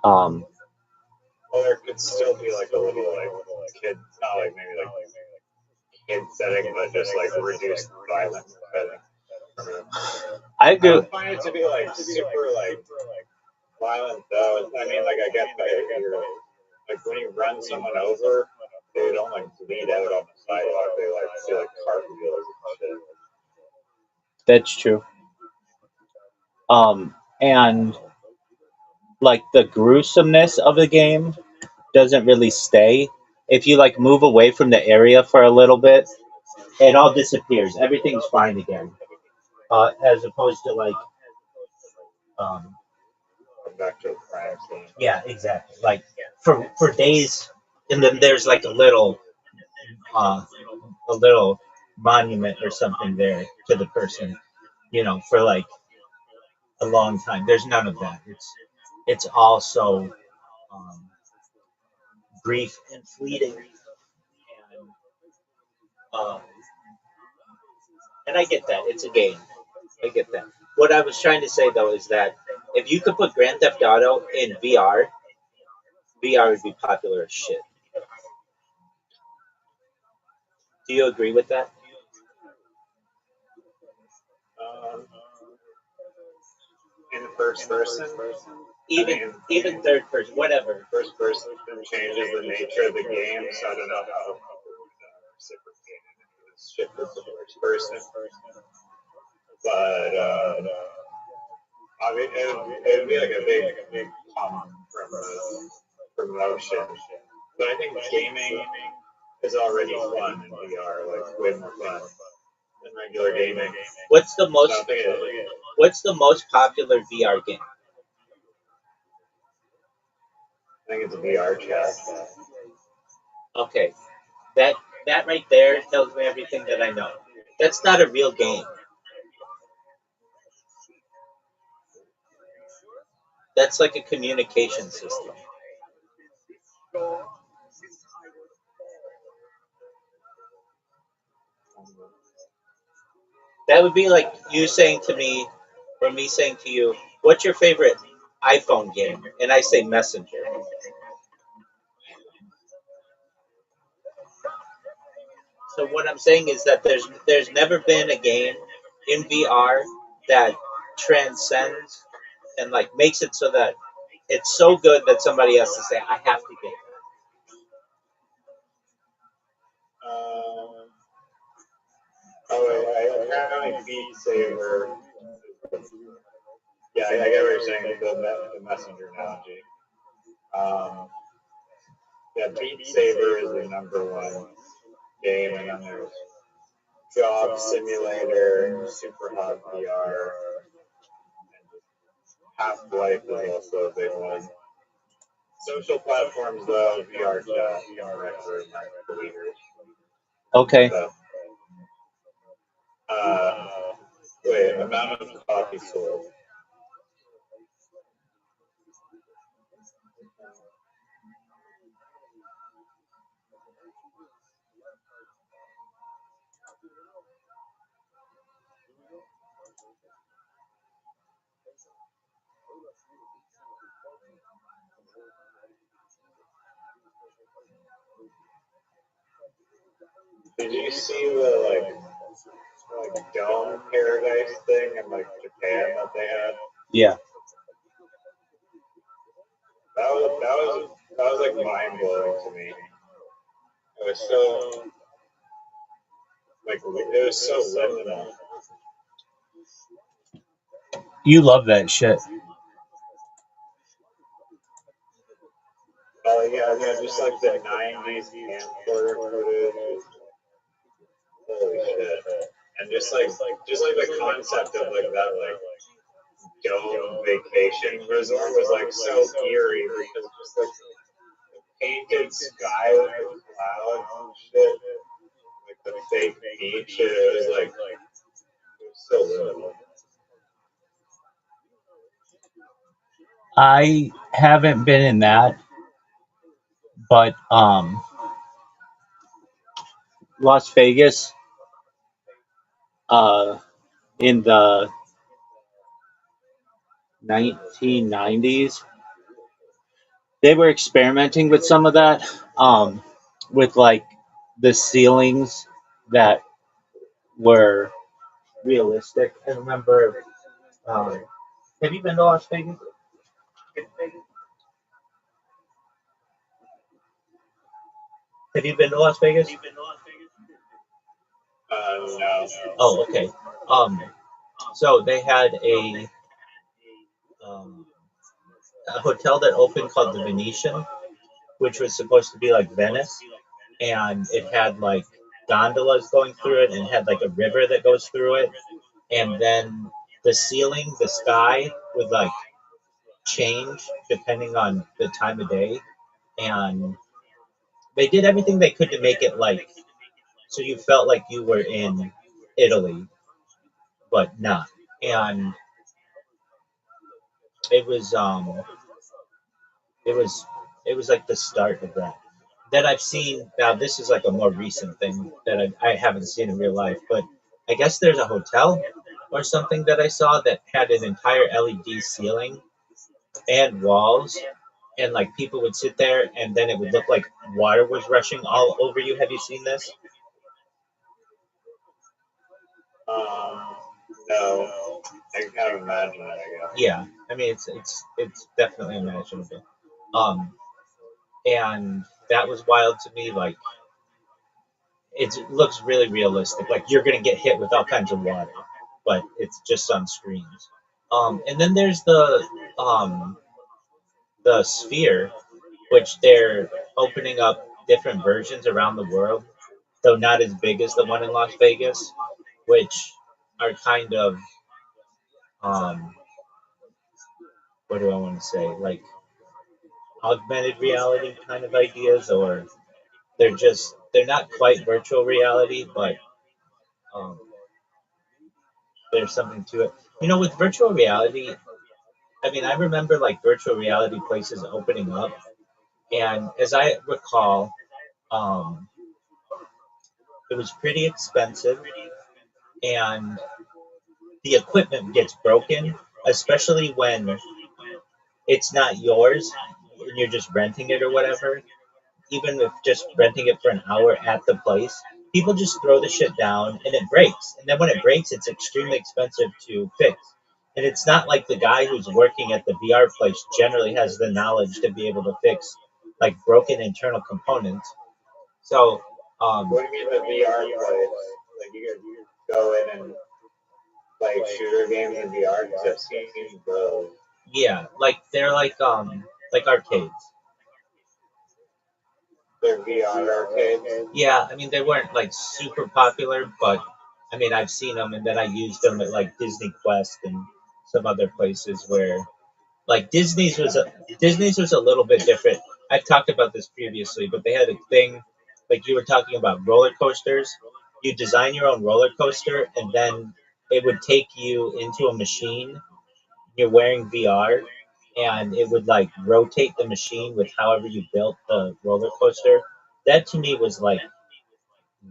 Um, Well, there could still be like a little like kid, not like maybe like kid setting, but just like reduced violence setting. I I agree. don't find it to be like super like violent though. I mean, like I get that you're like when you run someone over, they don't like bleed out on the sidewalk. They like feel like cartwheels and shit. That's true. And like the gruesomeness of the game doesn't really stay. If you like move away from the area for a little bit, it all disappears. Everything's fine again. As opposed to like, um, Come back to a crime scene. yeah, exactly. Like for days, and then there's like uh, a little monument or something there to the person, for like a long time. There's none of that. It's also um, brief and fleeting, um, and I get that. It's a game. I get that. What I was trying to say though is that if you could put Grand Theft Auto in VR, VR would be popular as shit. Do you agree with that? Um, in first person, I Even mean, even third person, whatever. first person changes the nature of the game, so I don't know how people would reciprocate it if it was shifted to first person. But I mean, it would be like a big pump from the promotion. But I think gaming is already fun in VR, like way more fun than regular gaming. What's the So most I think What's the most popular VR game? it's VR chat. Okay, that that right there tells me everything that I know. That's not a real game. That's like a communication system. That would be like you saying to me, or me saying to you, "What's your favorite iPhone game?" And I say Messenger. So what I'm saying is that there's never been a game in VR that transcends and like makes it so that it's so good that somebody has to say, "I have to get it." Um, oh, apparently Beat Saber. Yeah, I get what you're saying. The messenger analogy. Um, yeah, Beat Saber is the number one game, and then there's Job Simulator, Super Hot VR, Half Life is also a big one. Social platforms, though, VR chat, regular believers. Okay. So, uh, wait, amount of coffee sold. Did you see the like dome paradise thing in like Japan that they had? Yeah. That was like mind blowing to me. It was so it was so liminal. You love that shit. Yeah, just like the '90s camcorder footage. Holy shit! And just like the concept of like that dome vacation resort was like so eerie because just like painted sky with the clouds and shit, like the fake beach. It was so liminal. I haven't been in that, but Las Vegas uh in the 1990s they were experimenting with some of that, with like the ceilings that were realistic. I remember. Um, have you been to Las Vegas? Have you been to Las Vegas? No. Oh, okay. Um, so they had um, a hotel that opened called the Venetian, which was supposed to be like Venice, and it had like gondolas going through it, and it had like a river that goes through it, and then the ceiling, the sky would like change depending on the time of day, and they did everything they could to make it like so you felt like you were in Italy, but not. And it was it was it was like the start of that. That I've seen now. This is like a more recent thing that I haven't seen in real life, but I guess there's a hotel or something that I saw that had an entire LED ceiling and walls, and like people would sit there, and then it would look like water was rushing all over you. Have you seen this? Um, no. I can kind of imagine it, I guess. Yeah, I mean it's definitely imaginable. Um, and that was wild to me. Like it looks really realistic. Like you're gonna get hit with all kinds of water, but it's just on screens. And then there's the sphere, which they're opening up different versions around the world, though not as big as the one in Las Vegas, which are kind of um, what do I want to say? Like augmented reality kind of ideas, or they're not quite virtual reality, but um, there's something to it. With virtual reality, I mean, I remember like virtual reality places opening up, and as I recall, um, it was pretty expensive, and the equipment gets broken, especially when it's not yours and you're just renting it or whatever. Even if just renting it for an hour at the place, people just throw the shit down and it breaks. And then when it breaks, it's extremely expensive to fix. And it's not like the guy who's working at the VR place generally has the knowledge to be able to fix like broken internal components. So, What do you mean the VR place? Like you could go in and like shooter games in VR because I've seen those. yeah, like they're like arcades. They're VR arcades. Yeah, I mean they weren't like super popular, but I mean I've seen them, and then I used them at like Disney Quest and some other places where like Disney's was a little bit different. I've talked about this previously, but they had a thing like you were talking about roller coasters. You design your own roller coaster, and then it would take you into a machine. You're wearing VR, and it would like rotate the machine with however you built the roller coaster. That to me was like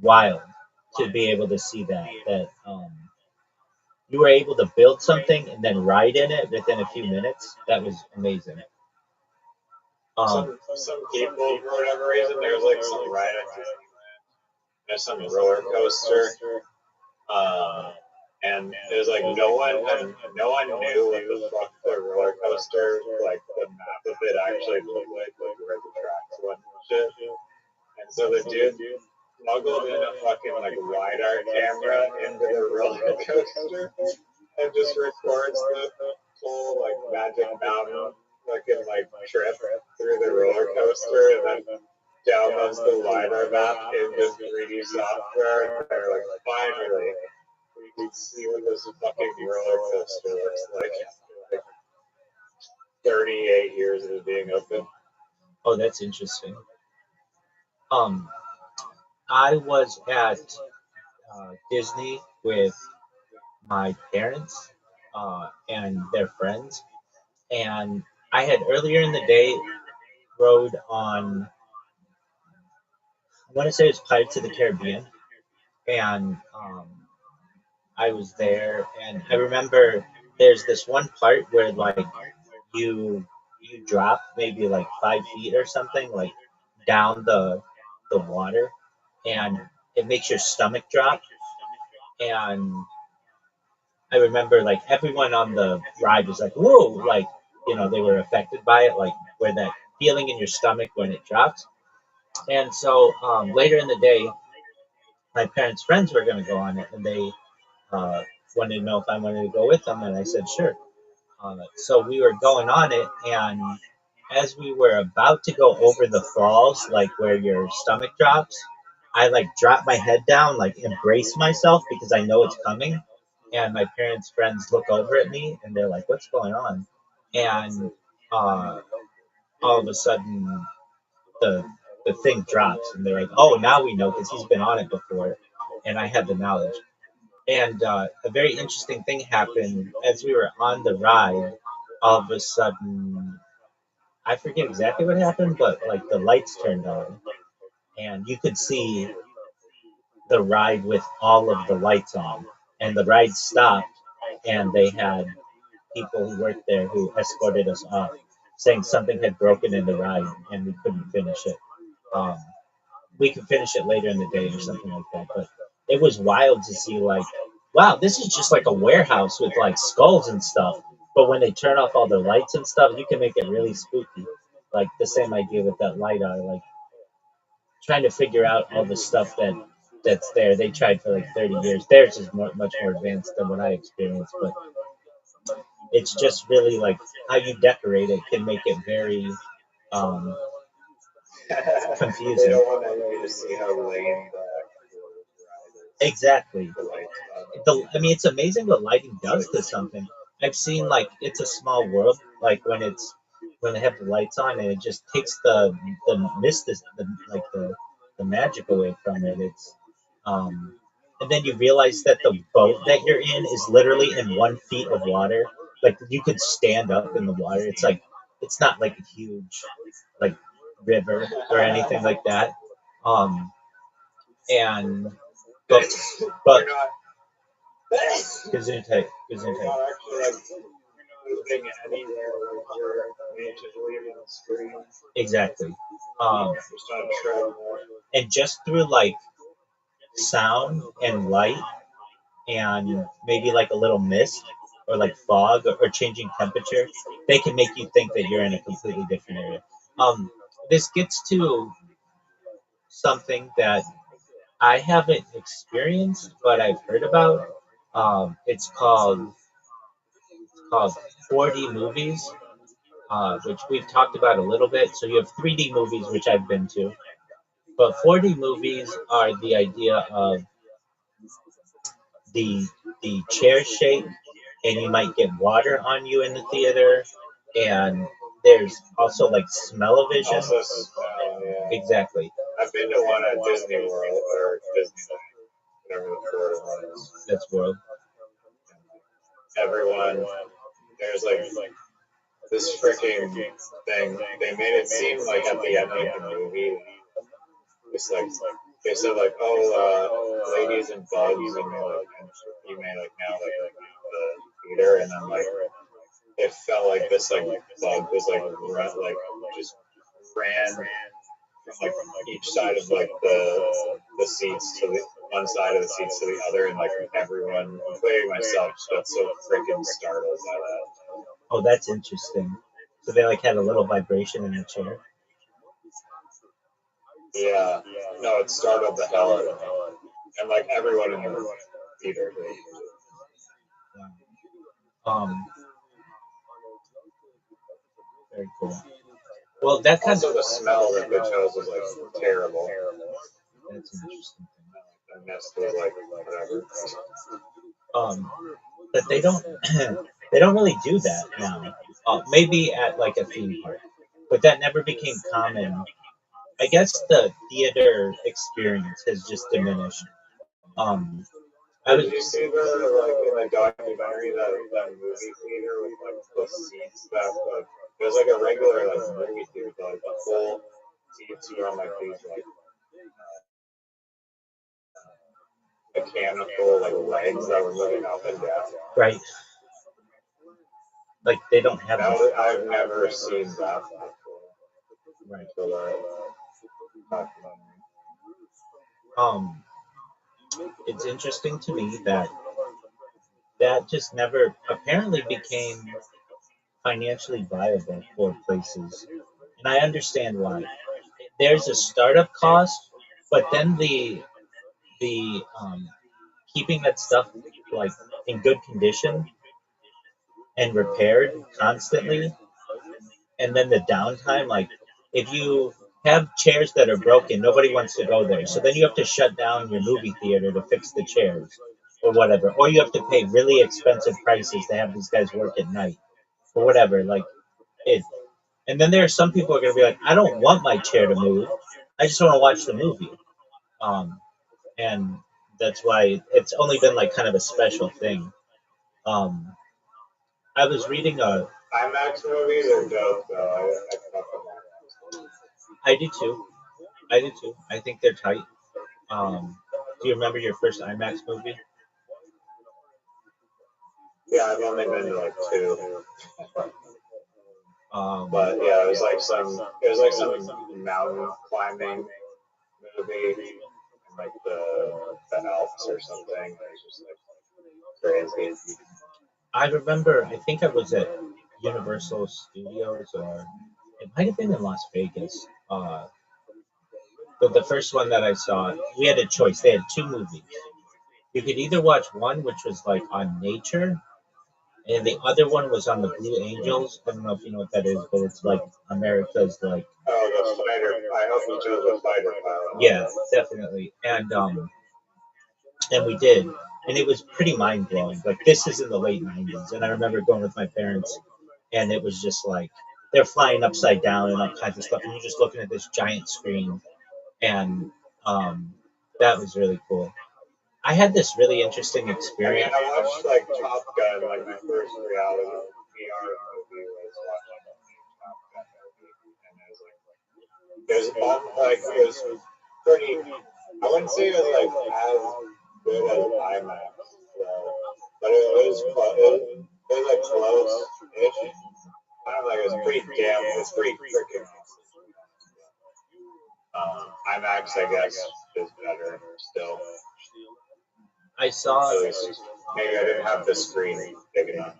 wild to be able to see that you were able to build something and then ride in it within a few minutes. That was amazing. Some people for whatever reason there's like some ride at Disneyland. There's some roller coaster. Um, and there's like no one knew what the fuck the roller coaster, like the map of it actually looked like where the tracks went and shit. And so the dude smuggled in a fucking like LiDAR camera into the roller coaster and just records the whole like Magic Mountain fucking like trip through the roller coaster and then downloads the LiDAR map into 3D software and they're like, finally, we can see what this fucking roller coaster looks like after like 38 years of it being open. Oh, that's interesting. Um, I was at Disney with my parents and their friends, and I had earlier in the day rode on. I want to say it's Pirates of the Caribbean, and I was there, and I remember there's this one part where like you you drop maybe like 5 feet or something, like down the water, and it makes your stomach drop. And I remember like everyone on the ride was like, "Whoa!" Like they were affected by it, like where that feeling in your stomach when it drops. And so later in the day, my parents' friends were going to go on it, and they uh, wanted to know if I wanted to go with them, and I said sure. So we were going on it, and as we were about to go over the falls, like where your stomach drops, I like drop my head down, like embrace myself because I know it's coming. And my parents' friends look over at me and they're like, "What's going on?" And uh, all of a sudden, the the thing drops, and they're like, "Oh, now we know because he's been on it before." And I had the knowledge. And a very interesting thing happened as we were on the ride. All of a sudden, I forget exactly what happened, but like the lights turned on, and you could see the ride with all of the lights on. And the ride stopped, and they had people who worked there who escorted us off, saying something had broken in the ride and we couldn't finish it. Um, we could finish it later in the day or something like that. But it was wild to see, like, wow, this is just like a warehouse with like skulls and stuff. But when they turn off all the lights and stuff, you can make it really spooky. Like the same idea with that LiDAR, like trying to figure out all the stuff that's there. They tried for like 30 years. Theirs is much more advanced than what I experienced, but it's just really like how you decorate it can make it very um, They confusing. don't want you to see how lame the actual Exactly. the lights are. I mean, it's amazing what lighting does to something. I've seen like It's a Small World, like when they have the lights on and it just takes the mist, the magic away from it. Um, and then you realize that the boat that you're in is literally in 1 feet of water. Like you could stand up in the water. It's not like a huge like river or anything like that. Um, and but but Gesundheit, You're Gesundheit. not actually like moving anywhere. Like you're just leaving the screen. Exactly. Um, Just on a treadmill. and just through like sound and light and maybe like a little mist or like fog or changing temperature, they can make you think that you're in a completely different area. This gets to something that I haven't experienced, but I've heard about. It's called 4D movies, which we've talked about a little bit. So you have 3D movies, which I've been to, but 4D movies are the idea of the the chair shape, and you might get water on you in the theater, and there's also like smell-o-vision. Also smell, yeah. Exactly. I've been to one at Disney World or Disneyland, whatever the Florida one is. That's world. Everyone, there's like this freaking thing. They made it seem like at the end of the movie, it's like they said like, oh, ladies and bugs, and you may like now like the theater, and then like it felt like this like bug was like just ran from like each side of like the seats to the one side of the seats to the other, and like everyone, including myself, just got so freaking startled by that. Oh, that's interesting. So they like had a little vibration in the chair. Yeah, no, it startled the hell out of me, and like everyone in the theater. Um, Very cool. Well, that kind Also, of the smell that they chose was like terrible. that's an interesting thing. The mist was like whatever. But they don't they don't really do that now. Maybe at like a theme park, but that never became common. I guess the theater experience has just diminished. I was Did you see the like in the documentary that movie theater with like the seats that like it was like a regular like movie theater, but like the whole seats were on like these like mechanical like legs that were moving up and down. right. Like they don't have That this. was, I've never seen that before Right. until that documentary. Um, it's interesting to me that that just never apparently became financially viable for places, and I understand why. There's a startup cost, but then the keeping that stuff like in good condition and repaired constantly, and then the downtime, like if you have chairs that are broken, nobody wants to go there. So then you have to shut down your movie theater to fix the chairs or whatever. Or you have to pay really expensive prices to have these guys work at night or whatever. Like it and then there are some people who are gonna be like, I don't want my chair to move. I just want to watch the movie. Um and that's why it's only been like kind of a special thing. Um I was reading a IMAX movies are dope though. I fuck with IMAX. I do too. I do too. I think they're tight. Do you remember your first IMAX movie? Yeah, I've only been to like two, Um, but yeah, it was like some mountain climbing movie in like the Alps or something. It was just like crazy. I remember. I think I was at Universal Studios, or it might have been in Las Vegas. But the first one that I saw, we had a choice. They had two movies. You could either watch one, which was like on nature, and the other one was on the Blue Angels. I don't know if you know what that is, but it's like America's like Oh, the fighter! I hope you chose the fighter pilot. yeah, definitely. And we did, and it was pretty mind blowing. Like this is in the late '90s, and I remember going with my parents, and it was just like they're flying upside down and all kinds of stuff, and you're just looking at this giant screen, and um, that was really cool. I had this really interesting I mean, experience. I watched like Top Gun. Like my first reality VR movie was watching the new Top Gun movie, and it was all, like it was pretty. I wouldn't say it was like as good as IMAX, though, but it was like close-ish. I don't know, like it was pretty damn. It was pretty freaking awesome. IMAX, I guess, is better still. I saw, At least maybe I didn't have the screen big enough.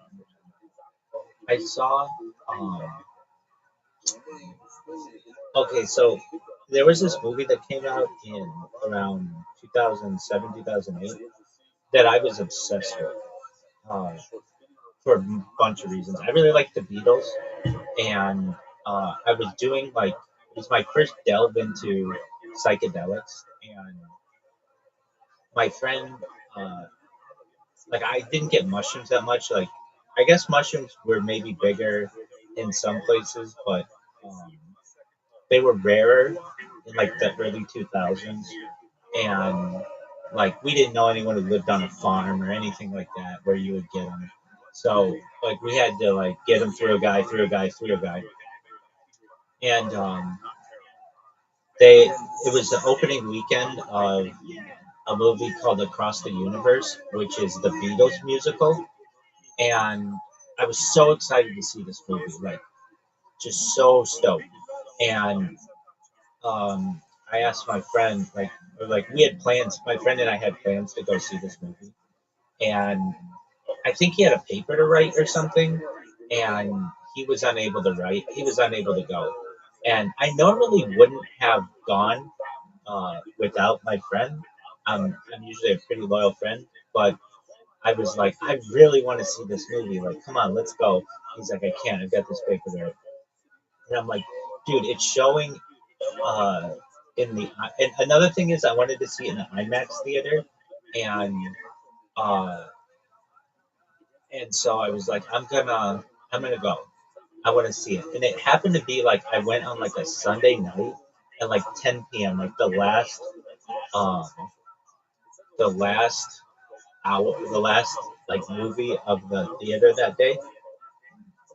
I saw. Um, okay, so there was this movie that came out in around 2007, 2008 that I was obsessed with. Uh, for a bunch of reasons. I really like the Beatles, and I was doing like it was my first delve into psychedelics, and my friend, uh, like I didn't get mushrooms that much. Like I guess mushrooms were maybe bigger in some places, but um, they were rarer in like the early 2000s, and like we didn't know anyone who lived on a farm or anything like that where you would get them. So like we had to like get them through a guy, through a guy, through a guy, and they it was the opening weekend of a movie called Across the Universe, which is the Beatles musical, and I was so excited to see this movie, like just so stoked. And I asked my friend, like we had plans. My friend and I had plans to go see this movie, and I think he had a paper to write or something, and he was unable to write. He was unable to go, and I normally wouldn't have gone without my friend. I'm usually a pretty loyal friend, but I was like, I really want to see this movie. Like, come on, let's go. He's like, I can't. I've got this paper there. And I'm like, dude, it's showing uh, in the. And another thing is, I wanted to see it in the IMAX theater, and uh, and so I was like, I'm gonna go. I want to see it. And it happened to be like I went on like a Sunday night at like 10 p.m. Like um, the last hour, the last like movie of the theater that day,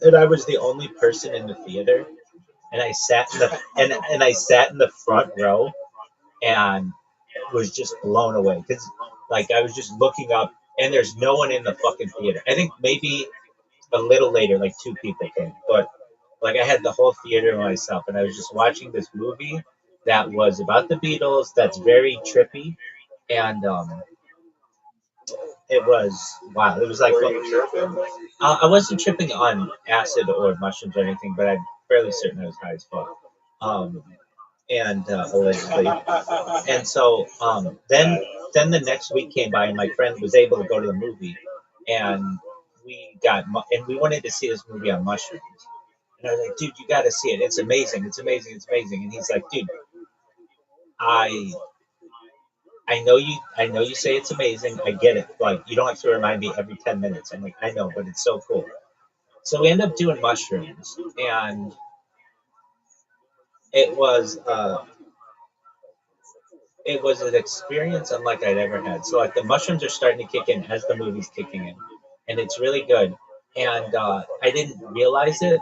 and I was the only person in the theater, and I sat in the and I sat in the front row and was just blown away because like I was just looking up and there's no one in the fucking theater. I think maybe a little later, like two people came, but like I had the whole theater to myself, and I was just watching this movie that was about the Beatles. That's very trippy, and it was wow. It was like Were you tripping? I wasn't tripping on acid or mushrooms or anything, but I'm fairly certain I was high as fuck. Um, and allegedly, and so then the next week came by, and my friend was able to go to the movie, and and we wanted to see this movie on mushrooms. And I was like, dude, you got to see it. It's amazing. It's amazing. It's amazing. And he's like, dude, I I know you say it's amazing. I get it. Like you don't have to remind me every 10 minutes. I'm like, I know, but it's so cool. So we end up doing mushrooms, and it was uh, it was an experience unlike I'd ever had. So like the mushrooms are starting to kick in as the movie's kicking in, and it's really good. And I didn't realize it.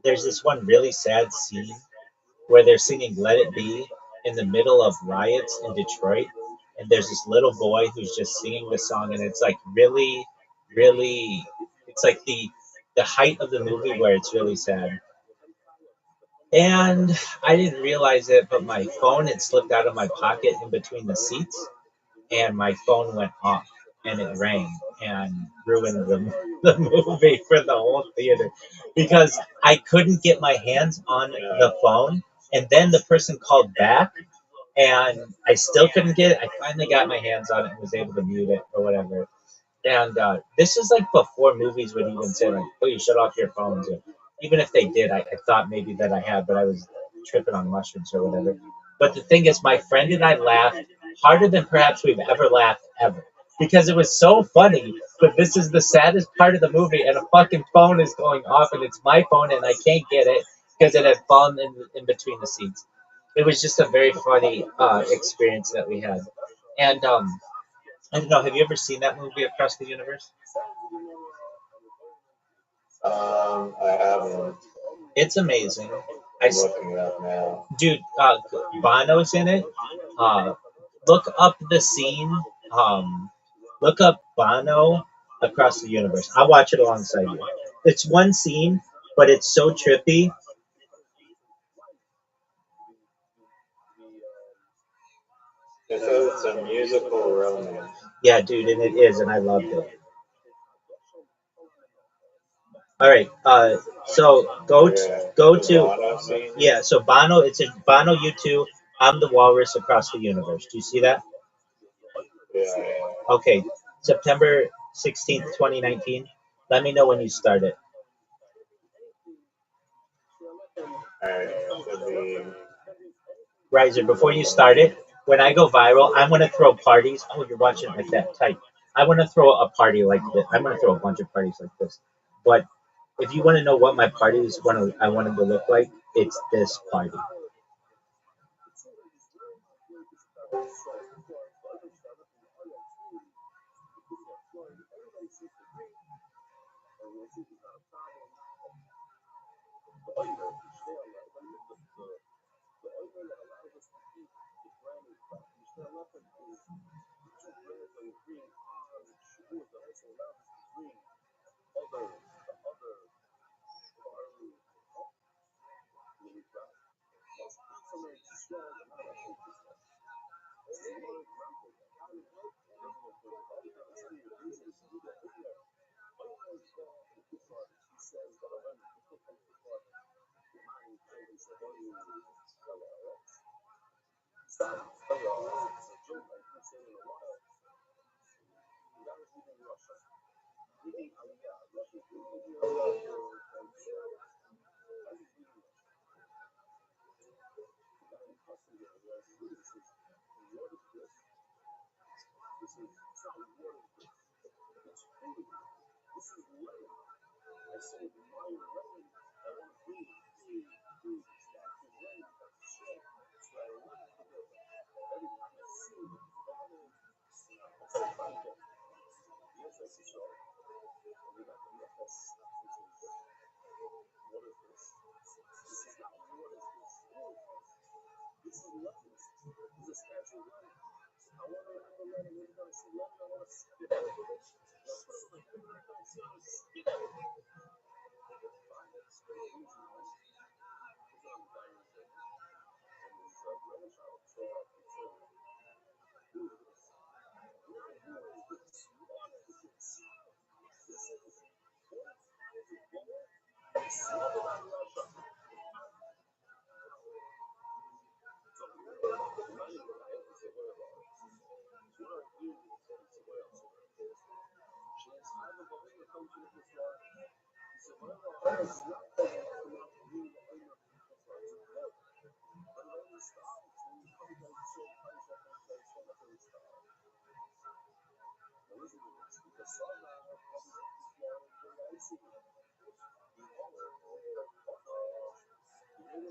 There's this one really sad scene where they're singing "Let It Be" in the middle of riots in Detroit, and there's this little boy who's just singing the song, and it's like really, really, it's like the height of the movie where it's really sad. And I didn't realize it, but my phone had slipped out of my pocket in between the seats, and my phone went off, and it rang and ruined the movie for the whole theater because I couldn't get my hands on the phone. And then the person called back, and I still couldn't get it. I finally got my hands on it and was able to mute it or whatever. And this is like before movies would even say like, "Oh, you shut off your phones." Or, even if they did, I thought maybe that I had, but I was tripping on mushrooms or whatever. But the thing is, my friend and I laughed harder than perhaps we've ever laughed ever because it was so funny. But this is the saddest part of the movie, and a fucking phone is going off, and it's my phone, and I can't get it because it had fallen in between the seats. It was just a very funny experience that we had, and I don't know. Have you ever seen that movie Across the Universe? I haven't. It's amazing. I'm looking it up now. Dude, Bono's in it. Uh, look up the scene. Um, look up Bono Across the Universe. I'll watch it alongside you. It's one scene, but it's so trippy. It says it's a musical romance. Yeah, dude, and it is, and I loved it. All right. So Yeah. go The to Bono scene? yeah. So Bono, it's in Bono U2. I'm the Walrus Across the Universe. Do you see that? Yeah, yeah. Okay, September 16th, 2019. Let me know when you start it. Alright, should be. Riser, before you start it, when I go viral, I'm going to throw parties. Oh, you're watching it like that. Tight. I want to throw a party like this. I'm going to throw a bunch of parties like this. But if you want to know what my party is, I want them to look like, it's this party.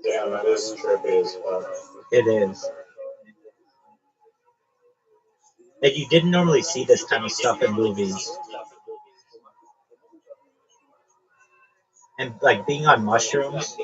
Damn, that is trippy as fuck. It is. And you didn't normally see this kind of stuff in movies. And like being on mushrooms,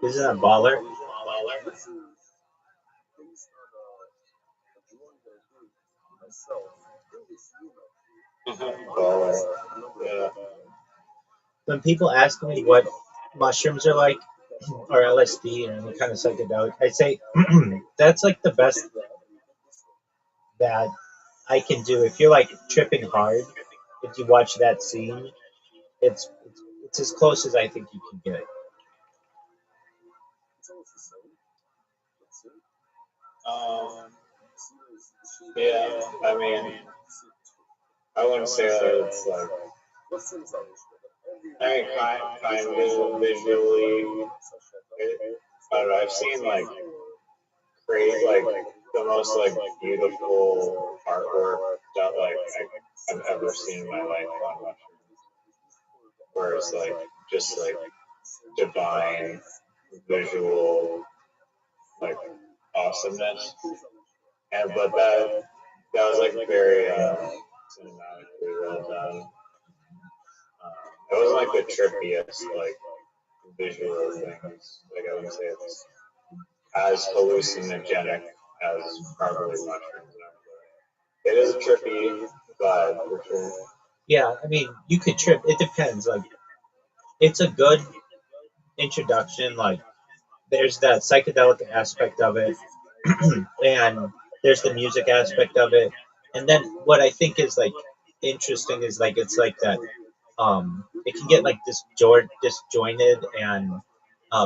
isn't that baller? Baller. Yeah. When people ask me what mushrooms are like, or LSD or any kind of psychedelic, I say that's like the best that I can do. If you're like tripping hard, if you watch that scene, it's as close as I think you can get. Um, yeah, I mean, I wouldn't say that it's like, I mean, kind of visually, I don't know, I've seen like create like the most like beautiful artwork that like I've ever seen in my life on mushrooms, where it's like just like divine visual like awesomeness, and but that was like very cinematically well done. It wasn't like the trippiest like visual things. Like I wouldn't say it's as hallucinogenic as probably mushrooms are. It is a trippy vibe for sure. Yeah, I mean, you could trip. It depends. Like, it's a good introduction. Like, there's that psychedelic aspect of it, and there's the music aspect of it. And then what I think is like interesting is like it's like that. It can get like disjointed, and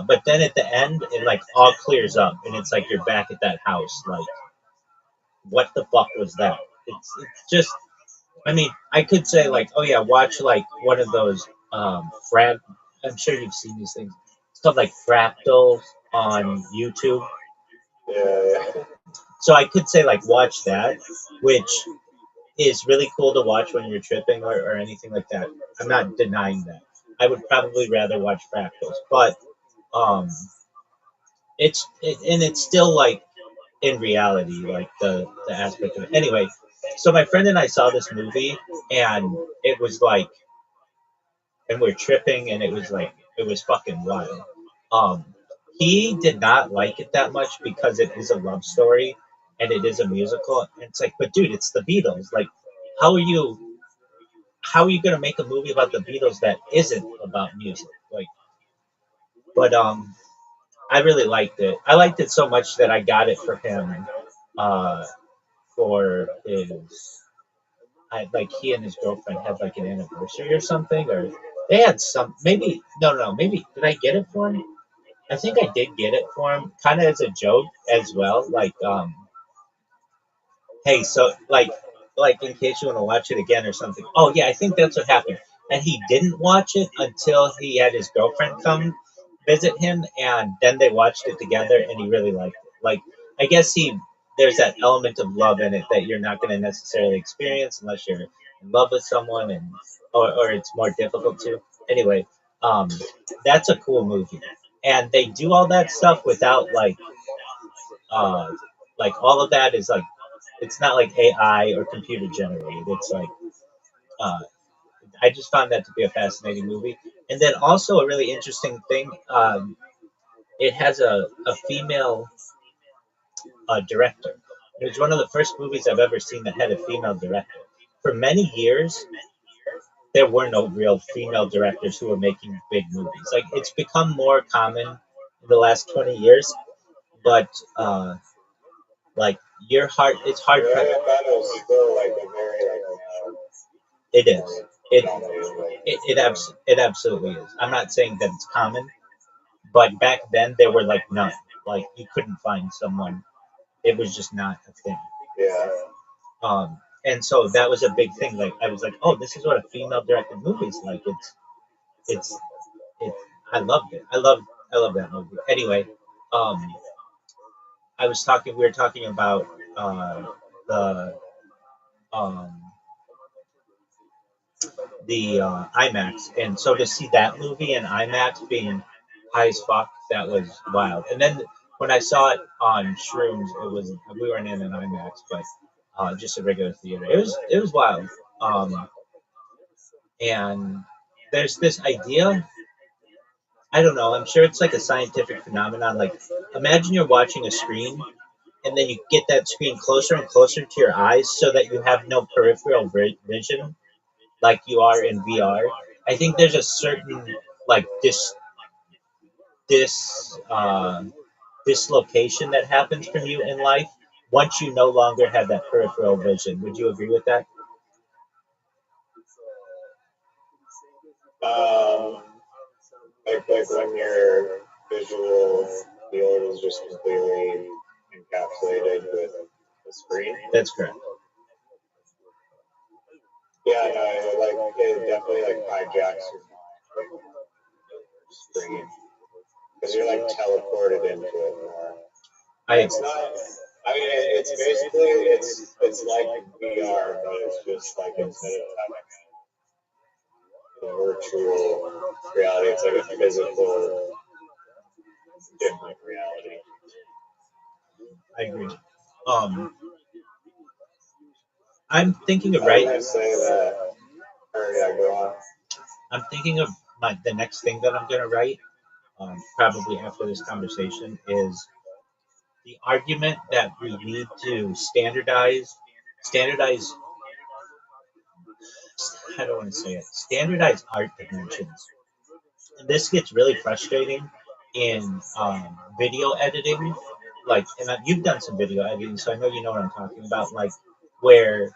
but then at the end it like all clears up, and it's like you're back at that house. Like, what the fuck was that? It's just. I mean, I could say like, oh yeah, watch like one of those frag. I'm sure you've seen these things. It's called like fractals on YouTube. Yeah, So I could say like watch that, which is really cool to watch when you're tripping or anything like that. I'm not denying that. I would probably rather watch fractals, but um, and it's still like in reality, like the aspect of it. Anyway, so my friend and I saw this movie, and it was like and we're tripping, and it was fucking wild. Um, he did not like it that much because it is a love story and it is a musical. And it's like, but dude, it's the Beatles. Like, how are you? How are you gonna make a movie about the Beatles that isn't about music? Like, but I really liked it. I liked it so much that I got it for him, uh, for his. Like he and his girlfriend had like an anniversary or something, or they had some. Maybe no, maybe did I get it for him? I think I did get it for him, kind of as a joke as well. Hey, so like in case you want to watch it again or something. Oh yeah, I think that's what happened. And he didn't watch it until he had his girlfriend come visit him, and then they watched it together, and he really liked it. Like I guess he there's that element of love in it that you're not going to necessarily experience unless you're in love with someone, and or it's more difficult to. Anyway, um, that's a cool movie, and they do all that stuff without uh all of that is like it's not like AI or computer generated. It's like uh, I just found that to be a fascinating movie. And then also a really interesting thing, it has a female director. It was one of the first movies I've ever seen that had a female director. For many years, there were no real female directors who were making big movies. Like it's become more common in the last 20 years, but like your heart, it's hard. But I thought it was still like a very like It is. It dominated like it absolutely is. I'm not saying that it's common, but back then there were like none. Like you couldn't find someone. It was just not a thing. yeah. And so that was a big thing. Like I was like, oh, this is what a female directed movie is like. It's it. I loved it. I love that movie. Anyway, um, I was talking. We were talking about the um IMAX, and so to see that movie in IMAX being high as fuck, that was wild. And then when I saw it on Shrooms, it was we weren't in an IMAX, but just a regular theater. It was wild. And there's this idea. I don't know. I'm sure it's like a scientific phenomenon. Like, imagine you're watching a screen, and then you get that screen closer and closer to your eyes, so that you have no peripheral vision, like you are in VR. I think there's a certain like this dislocation that happens from you in life once you no longer have that peripheral vision. Would you agree with that? Um, like when your visual field is just completely encapsulated with the screen. That's correct. Yeah, no, it definitely like hijacks your mind, like, screen because you're like teleported into it more. I It's not. I mean, it's basically it's like VR, but it's just like instead of having a virtual reality, it's like a physical different reality. I agree. Um, I'm thinking of I was right. gonna say that. Or yeah, go on. I'm thinking of the next thing that I'm gonna write. Probably after this conversation is the argument that we need to standardize. I don't want to say it. Standardize art dimensions. This gets really frustrating in video editing. Like, and you've done some video editing, so I know you know what I'm talking about. Like, where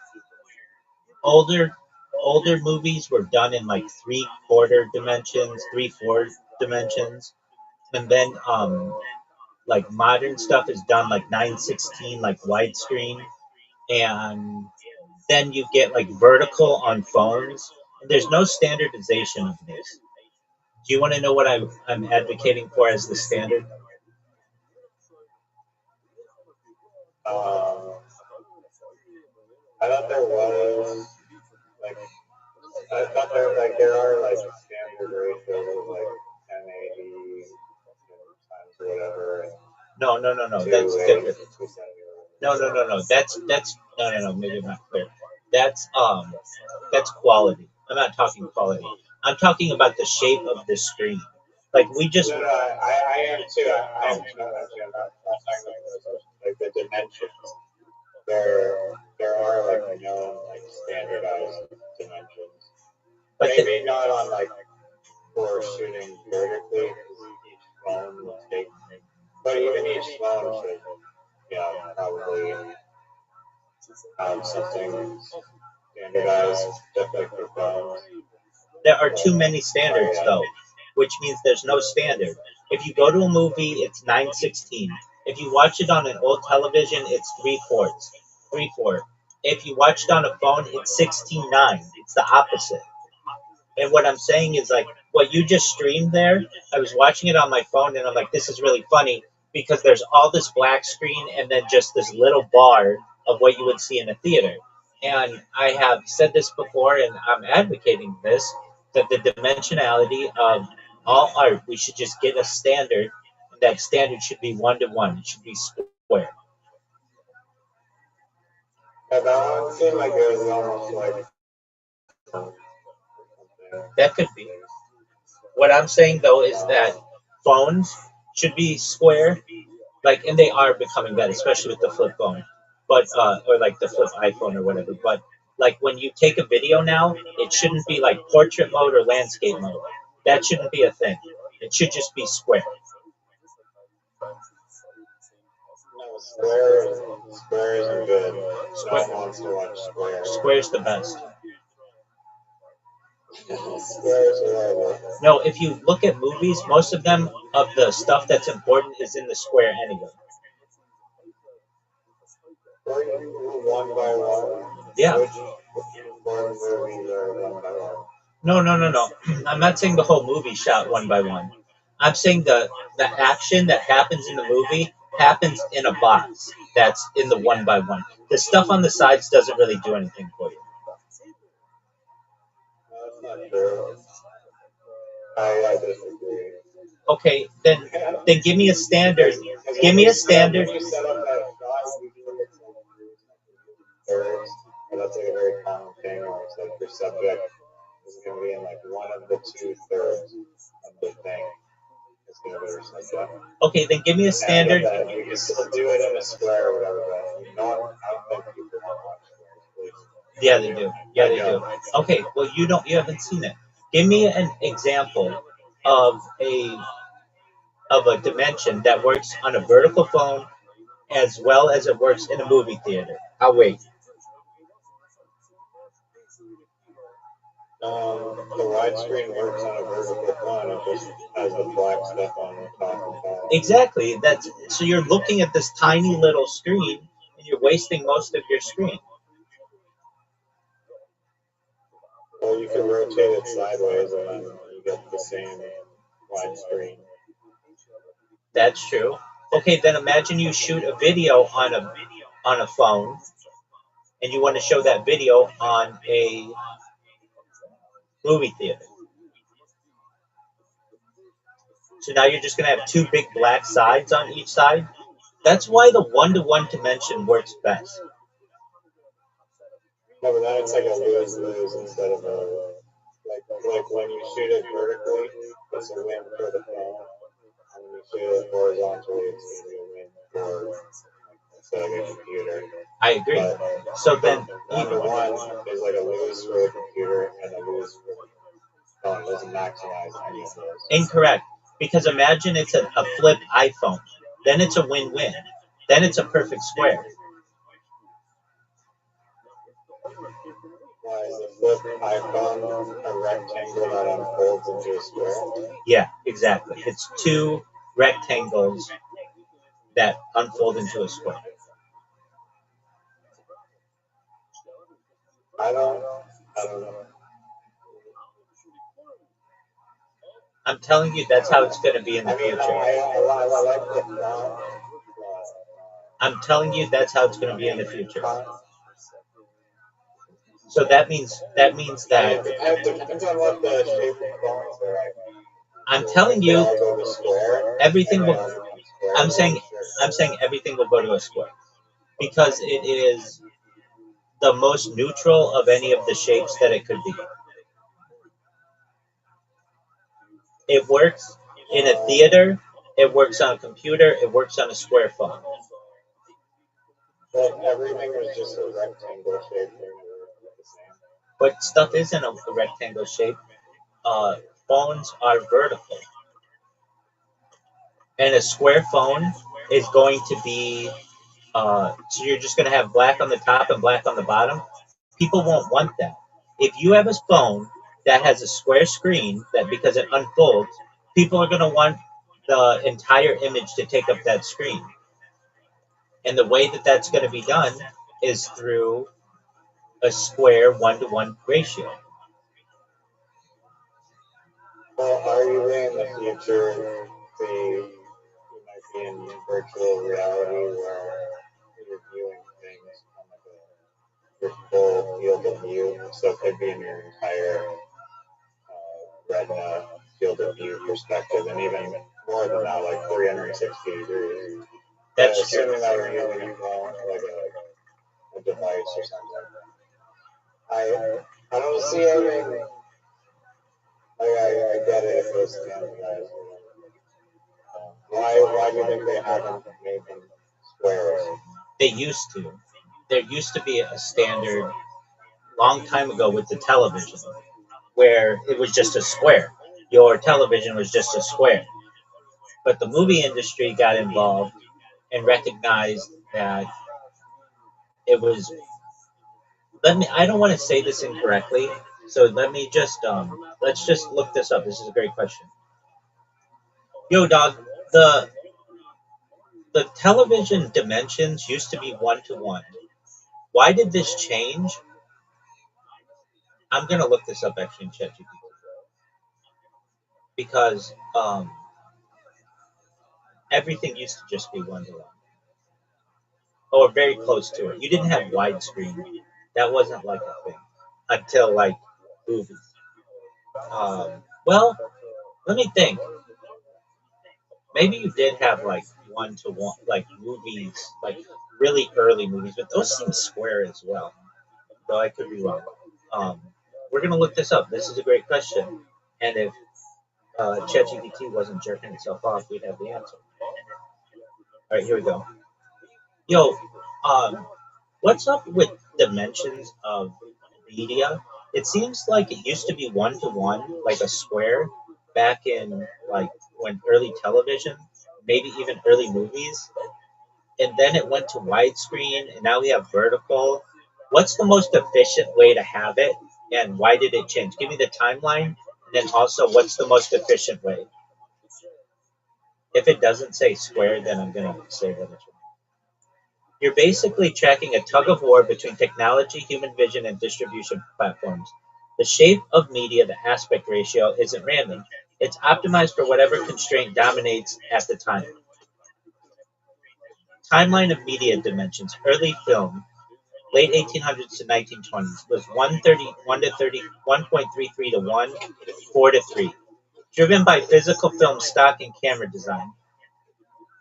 older older movies were done in like 3/4 dimensions, 3/4 dimensions, and then like modern stuff is done like 9:16, like widescreen, and then you get like vertical on phones. And there's no standardization of this. Do you want to know what I'm advocating for as the standard? Um, I thought there was like I thought there are like standard ratios of like 1080 times or whatever and No. two That's eight different. 270 No. That's no. Maybe I'm not clear. That's that's quality. I'm not talking quality. I'm talking about the shape of the screen. Like we just. No, no, I am too. I am too. Actually, I'm not talking about the resolution. Like the dimensions. There are like known like standardized dimensions. But Maybe not on like for shooting vertically, because each phone will take. But even each phone should, probably have something standardized, definitely for phones. there are too many standards though, which means there's no standard. If you go to a movie, it's 9:16. If you watch it on an old television, it's 3/4. 3/4. If you watch it on a phone, it's 16:9. It's the opposite. And what I'm saying is like what you just streamed there, I was watching it on my phone and I'm like, this is really funny because there's all this black screen and then just this little bar of what you would see in a theater. And I have said this before and I'm advocating this, that the dimensionality of all art, we should just get a standard. That standard should be 1-to-1. It should be square. Yeah, that one seemed like it was almost like That could be. What I'm saying though is that phones should be square, like, and they are becoming that, especially with the flip phone, but or like the flip iPhone or whatever. But like when you take a video now, it shouldn't be like portrait mode or landscape mode. That shouldn't be a thing. It should just be square. no square isn't good. No Square, one wants to watch square. square's the best. Square is horrible. No, if you look at movies, most of them of the stuff that's important is in the square anyway. Or you one by one. Yeah. Which important movies are one by one? No. I'm not saying the whole movie shot one by one. I'm saying the action that happens in the movie happens in a box that's in the 1 by 1. The stuff on the sides doesn't really do anything for you. No, that's not true. I disagree. Okay, then give me a standard. Give me a standard. When you set up that shot, usually it's like thirds, and that's like a very common thing where it's like your subject is going to be in like one of the 2/3 of the thing. It's going to be your subject. Okay, then give me a And standard. that you can still do it in a square or whatever, but I don't think people want to watch squares, please. Yeah, they do. Yeah, they do. Okay, well you haven't seen it. Give me an example of a dimension that works on a vertical phone as well as it works in a movie theater. I'll wait. The widescreen works on a vertical phone. It just has the black stuff on the top and bottom. Exactly. That's so you're looking at this tiny little screen and you're wasting most of your screen. Or you can rotate it sideways and then you get the same widescreen. That's true. Okay, then imagine you shoot a video on a phone and you want to show that video on a movie theater. So now you're just going to have two big black sides on each side. That's why the 1-to-1 dimension works best. No, but then it's like a lose-lose instead of a like when you shoot it vertically, it's a win for the phone, and when you shoot it horizontally, it's going to be a win for like a computer. I agree. But So then, 1-to-1 is like a lose for the computer and a lose for the phone. It doesn't maximize any of those. incorrect. Because imagine it's a flip iPhone. Then it's a win-win. Then it's a perfect square. Why is the flip iPhone a rectangle that unfolds into a square? Yeah, exactly. It's two rectangles that unfold into a square. I don't know. I'm telling you, that's how it's going to be in the I mean, future. I like the font. I'm telling you, that's how it's going to be in the future. So that means that It depends on what the shape of the phones are. I'm telling you, They all go to square, everything and they will. all become square. I'm saying everything will go to a square because it is the most neutral of any of the shapes that it could be. It works in a theater. It works on a computer. It works on a square phone. But everything was just a rectangle shape and they were the same. But stuff isn't a rectangle shape. Uh, Phones are vertical, and a square phone is going to be so you're just going to have black on the top and black on the bottom. People won't want that. If you have a phone that has a square screen that because it unfolds, people are going to want the entire image to take up that screen. And the way that that's going to be done is through a square 1-to-1 ratio. Well, arguably in the future, we might be in virtual reality where you're viewing things from like your full field of view. So it could be in your entire retina field of view perspective, and even more than that, like 360 degrees. That's assuming that we're using a phone, like a device or something. I don't see anything. Like I get it if it was standardized. Why do you think they haven't made them squares? They used to. There used to be a standard long time ago with the television where it was just a square. Your television was just a square. But the movie industry got involved and recognized that it was. I don't want to say this incorrectly, so let's just look this up. This is a great question. Yo, dog, the the television dimensions used to be 1-to-1. Why did this change? I'm gonna look this up actually in ChatGPT because everything used to just be 1-to-1 or very close to it. You didn't have widescreen. That wasn't like a thing until like movies. Well, let me think. Maybe you did have like 1-to-1, like movies, like really early movies, but those seem square as well. Though I could be wrong. Um, we're gonna look this up. This is a great question, and if ChatGPT wasn't jerking itself off, we'd have the answer. All right, here we go. Yo, um, what's up with dimensions of media? It seems like it used to be 1-to-1, like a square, back in like when early television, maybe even early movies, and then it went to widescreen, and now we have vertical. What's the most efficient way to have it, and why did it change? Give me the timeline, and then also what's the most efficient way. If it doesn't say square, then I'm gonna say that it's wrong. You're basically tracking a tug of war between technology, human vision, and distribution platforms. The shape of media, the aspect ratio, isn't random. It's optimized for whatever constraint dominates at the time. Timeline of media dimensions. Early film, late 1800s to 1920s, was 131 to 30, 1.33 to 1, 4 to 3. Driven by physical film stock and camera design.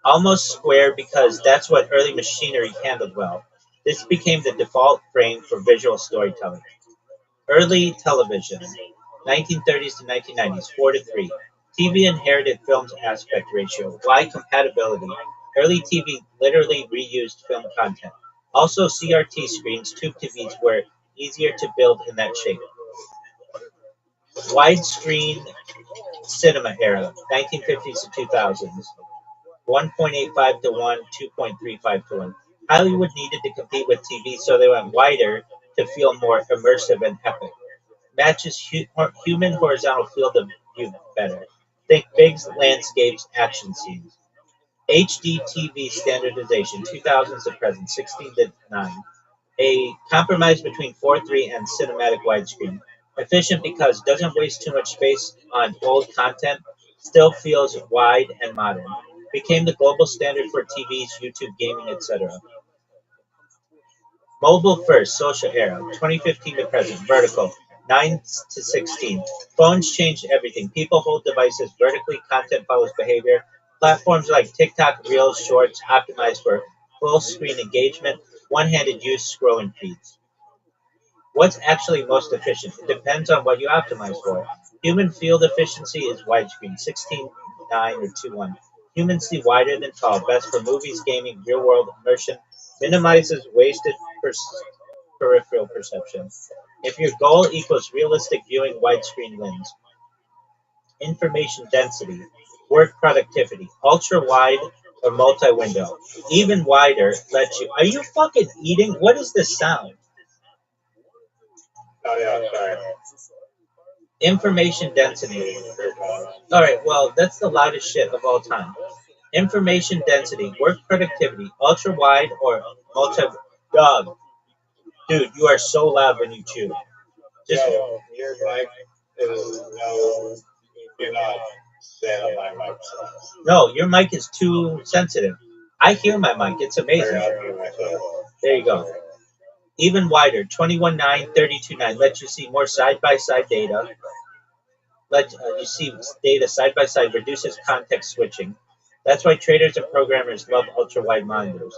Almost square because that's what early machinery handled well. This became the default frame for visual storytelling. Early television, 1930s to 1990s, 4 to 3. TV inherited film's aspect ratio. Why compatibility? Early TV literally reused film content. Also, CRT screens, tube TVs were easier to build in that shape. Widescreen cinema era, 1950s to 2000s, 1.85 to 1, 2.35 to 1. Hollywood needed to compete with TV, so they went wider to feel more immersive and epic. Matches human horizontal field of view better. Think big landscapes, action scenes. HD TV standardization, 2000s to present, 16 to 9. A compromise between 4:3 and cinematic widescreen. Efficient because doesn't waste too much space on old content, still feels wide and modern. Became the global standard for TVs, YouTube, gaming, etc. Mobile first, social era, 2015 to present, vertical, 9 to 16. Phones changed everything. People hold devices vertically, content follows behavior. Platforms like TikTok, Reels, Shorts optimized for full screen engagement, one handed use, scrolling feeds. What's actually most efficient? It depends on what you optimize for. Human field efficiency is widescreen, 16:9 or 2:1. Humans see wider than tall, best for movies, gaming, real world immersion, minimizes wasted peripheral perception. If your goal equals realistic viewing, widescreen wins. Information density, work productivity, ultra wide or multi window. Even wider lets you. Are you fucking eating? What is this sound? Oh yeah, sorry. Information density. Alright, well, that's the loudest shit of all time. Information density, work productivity, ultra wide or multi. Dog, dude, you are so loud when you chew. Just Yo, your mic is no. You do not say on my mic. no, your mic is too sensitive. I hear my mic. It's amazing. There you go. Even wider, 21:9, 32:9 lets you see more side-by-side data. Let you see data side by side, reduces context switching. That's why traders and programmers love ultra-wide monitors.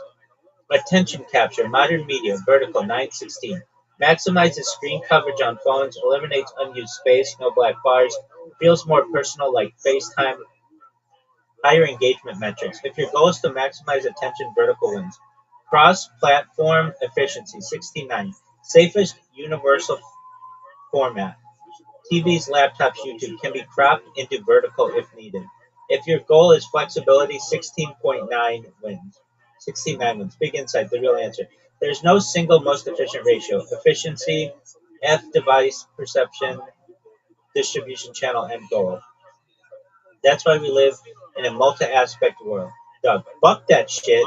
Attention capture, modern media, vertical 916. Maximizes screen coverage on phones, eliminates unused space, no black bars, feels more personal like FaceTime, higher engagement metrics. If your goal is to maximize attention, vertical wins. Cross-platform efficiency, 69. Safest universal format. TVs, laptops, YouTube can be cropped into vertical if needed. If your goal is flexibility, 16.9 wins. 69 wins. Big insight, the real answer. There's no single most efficient ratio. Efficiency, F device perception, distribution channel, and goal. That's why we live in a multi-aspect world. Doug, fuck that shit.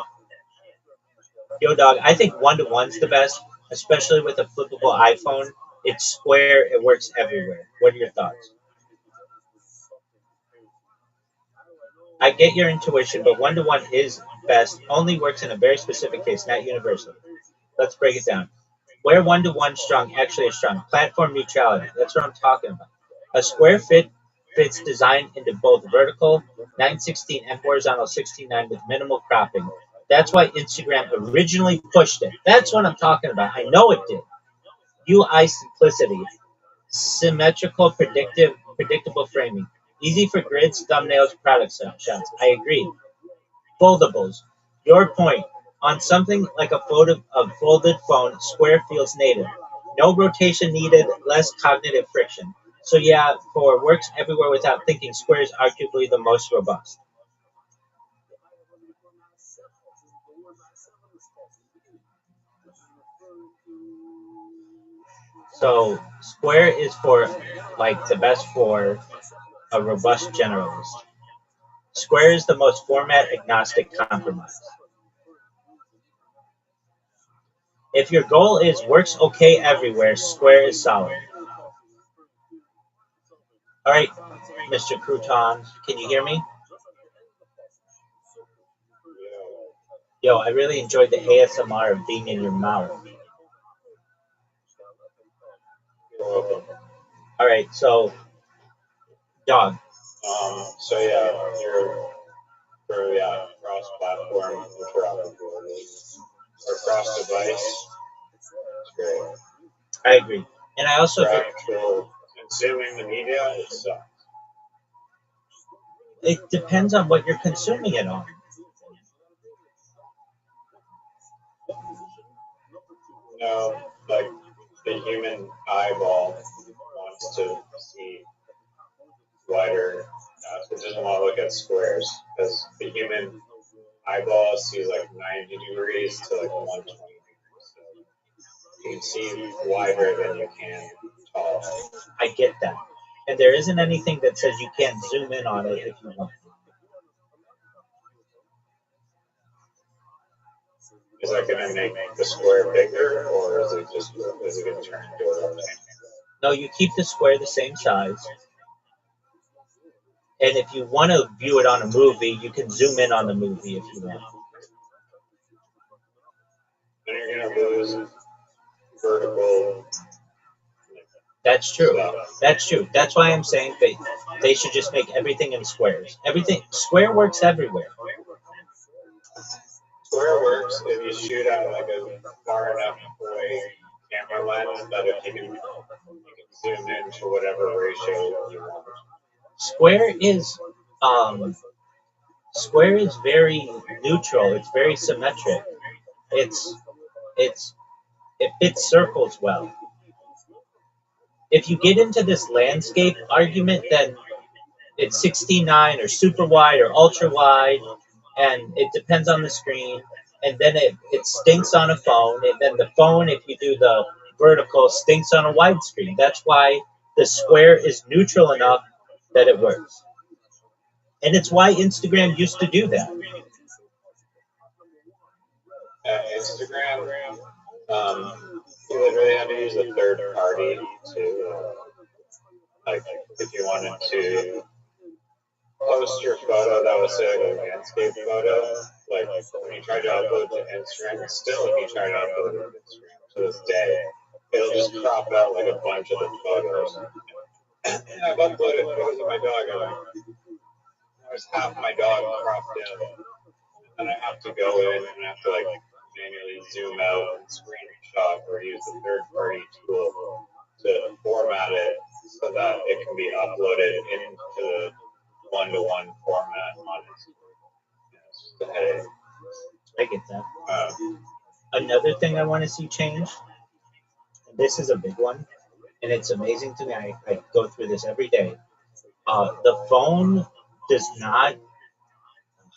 Yo, dog, I think one-to-one's the best, especially with a flippable iPhone. It's square, it works everywhere. What are your thoughts? I get your intuition, but one-to-one is best, only works in a very specific case, not universal. Let's break it down. Where one-to-one strong actually is strong. Platform neutrality. That's what I'm talking about. A square fits design into both vertical 916 and horizontal 69 with minimal cropping. That's why Instagram originally pushed it. That's what I'm talking about. I know it did. UI simplicity, symmetrical, predictable framing, easy for grids, thumbnails, product shots. I agree. Foldables. Your point. On something like a folded phone, square feels native. No rotation needed, less cognitive friction. So yeah, for works everywhere without thinking, square is arguably the most robust. So square is for like the best for a robust generalist. Square is the most format agnostic compromise. If your goal is works okay everywhere, square is solid. All right, Mr. Crouton, can you hear me? Yo, I really enjoyed the ASMR of being in your mouth. You're welcome. All right, so dog. So yeah, you're for yeah cross-platform interoperability or cross-device. It's great. I agree, and I also For agree. actual consuming the media, it sucks. It depends on what you're consuming it on. Like the human eyeball wants to see wider. It doesn't want to look at squares because the human eyeball sees like 90 degrees to like 120 degrees. So you can see wider than you can tall. I get that, and there isn't anything that says you can't zoom in on it if you want. Is that going to make the square bigger, or is it going to turn into a rectangle? No, you keep the square the same size, and if you want to view it on a movie, you can zoom in on the movie if you want. Then you're going to lose vertical. That's true. Stuff. That's true. That's why I'm saying they should just make everything in squares. Everything square works everywhere. Square works if you shoot out like a far enough away camera lens that if you can zoom in to whatever ratio you want. Square is um, Square is very neutral. It's very symmetric. It's it's it fits circles well. If you get into this landscape argument, then it's 16:9 or super wide or ultra wide, and it depends on the screen. And then it stinks on a phone, and then the phone, if you do the vertical, stinks on a wide screen. That's why the square is neutral enough that it works. And it's why Instagram used to do that. Instagram, you literally had to use a third party to, like, if you wanted to post your photo that was, say, like a landscape photo, like when you try to upload to Instagram, and still if you try to upload to Instagram to this day, it'll just crop out like a bunch of the photos. Yeah, I've uploaded photos of my dog, and like, there's half my dog cropped out, and I have to go in and I have to like manually zoom out and screenshot or use the third-party tool to format it so that it can be uploaded into one-to-one format on Instagram. I get that. Another thing I want to see change, and this is a big one, and it's amazing to me. I go through this every day. The phone does not,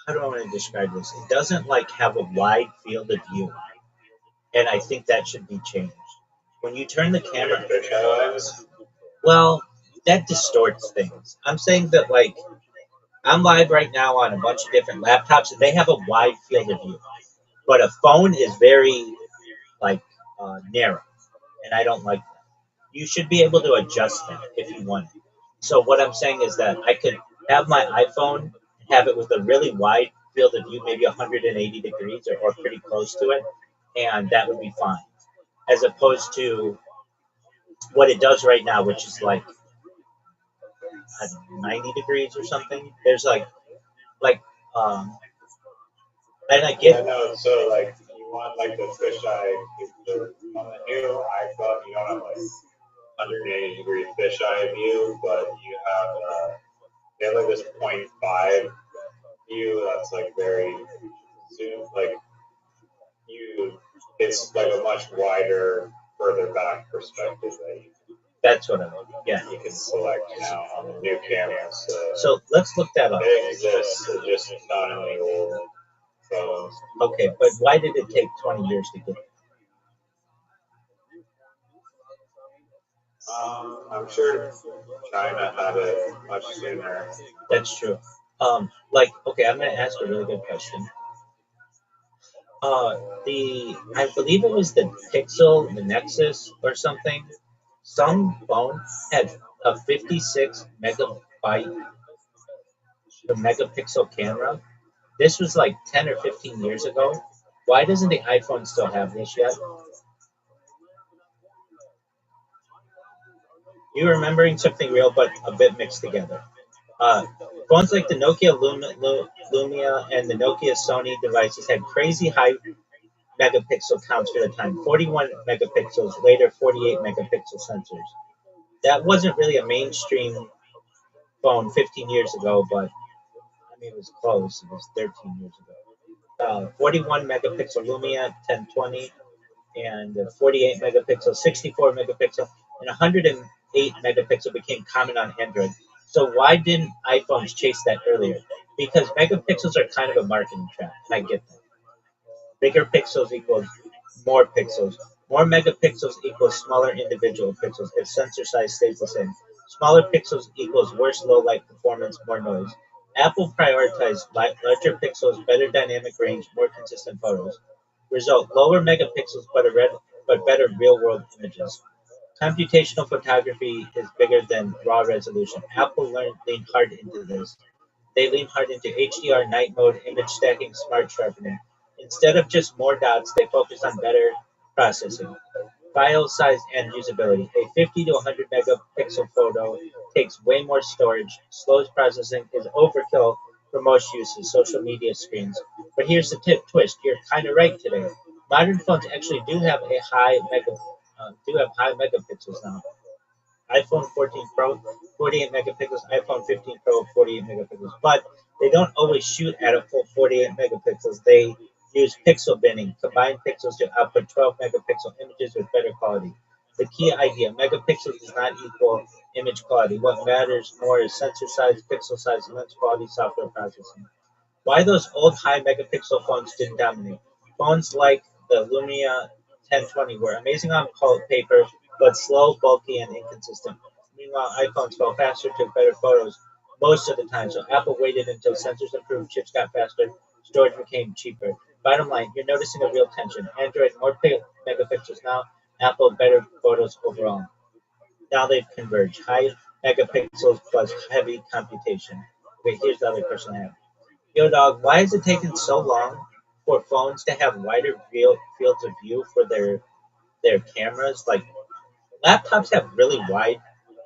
how do I want to describe this? It doesn't like have a wide field of view. And I think that should be changed. When you turn the camera, well, that distorts things. I'm saying that like I'm live right now on a bunch of different laptops, and they have a wide field of view. But a phone is very like narrow, and I don't like that. You should be able to adjust that if you want. So what I'm saying is that I could have my iPhone and have it with a really wide field of view, maybe 180 degrees or pretty close to it, and that would be fine. As opposed to what it does right now, which is like I don't know, 90 degrees or something. There's like um, and I Yeah, get no, so like you want like the fisheye picture on the new iPhone, you don't have like 180-degree fisheye view, but you have like this point 0.5 view that's like very zoom, like you, it's like a much wider, further back perspective that that's what I mean. Yeah. you can select now on the new cameras. So let's look that up. It exists, it's just not in the old phones. Okay, but why did it take 20 years to get there? I'm sure China had it much sooner. That's true. Okay, I'm gonna ask a really good question. I believe it was the Pixel, the Nexus, or something. Some phone had a 56 megapixel camera. This was like 10 or 15 years ago. Why doesn't the iPhone still have this yet? You're remembering something real, but a bit mixed together. Uh, Phones like the Nokia Lumia and the Nokia Sony devices had crazy high megapixel counts for the time, 41 megapixels, later 48 megapixel sensors. That wasn't really a mainstream phone 15 years ago, but I mean, it was close. It was 13 years ago. 41 megapixel Lumia 1020 and 48 megapixel, 64 megapixel, and 108 megapixel became common on Android. So why didn't iPhones chase that earlier? Because megapixels are kind of a marketing trap. I get that. Bigger pixels equals more pixels. More megapixels equals smaller individual pixels if sensor size stays the same. Smaller pixels equals worse low light performance, more noise. Apple prioritized larger pixels, better dynamic range, more consistent photos. Result: lower megapixels but better real world images. Computational photography is bigger than raw resolution. Apple leaned hard into this. They lean hard into HDR, night mode, image stacking, smart sharpening. Instead of just more dots, they focus on better processing, file size, and usability. A 50 to 100 megapixel photo takes way more storage, slows processing, is overkill for most uses, social media screens. But here's the twist: you're kind of right today. Modern phones actually do have do have high megapixels now. iPhone 14 Pro, 48 megapixels, iPhone 15 Pro, 48 megapixels. But they don't always shoot at a full 48 megapixels. They use pixel binning, combine pixels to output 12 megapixel images with better quality. The key idea, megapixels does not equal image quality. What matters more is sensor size, pixel size, lens quality, software processing. Why those old high megapixel phones didn't dominate. Phones like the Lumia 1020 were amazing on paper, but slow, bulky, and inconsistent. Meanwhile, iPhones fell faster, took better photos most of the time, so Apple waited until sensors improved, chips got faster, storage became cheaper. Bottom line, you're noticing a real tension. Android more megapixels now, Apple better photos overall. Now they've converged. High megapixels plus heavy computation. Okay, here's the other question I have. Yo, dog, why is it taking so long for phones to have wider fields of view for their cameras? Like laptops have really wide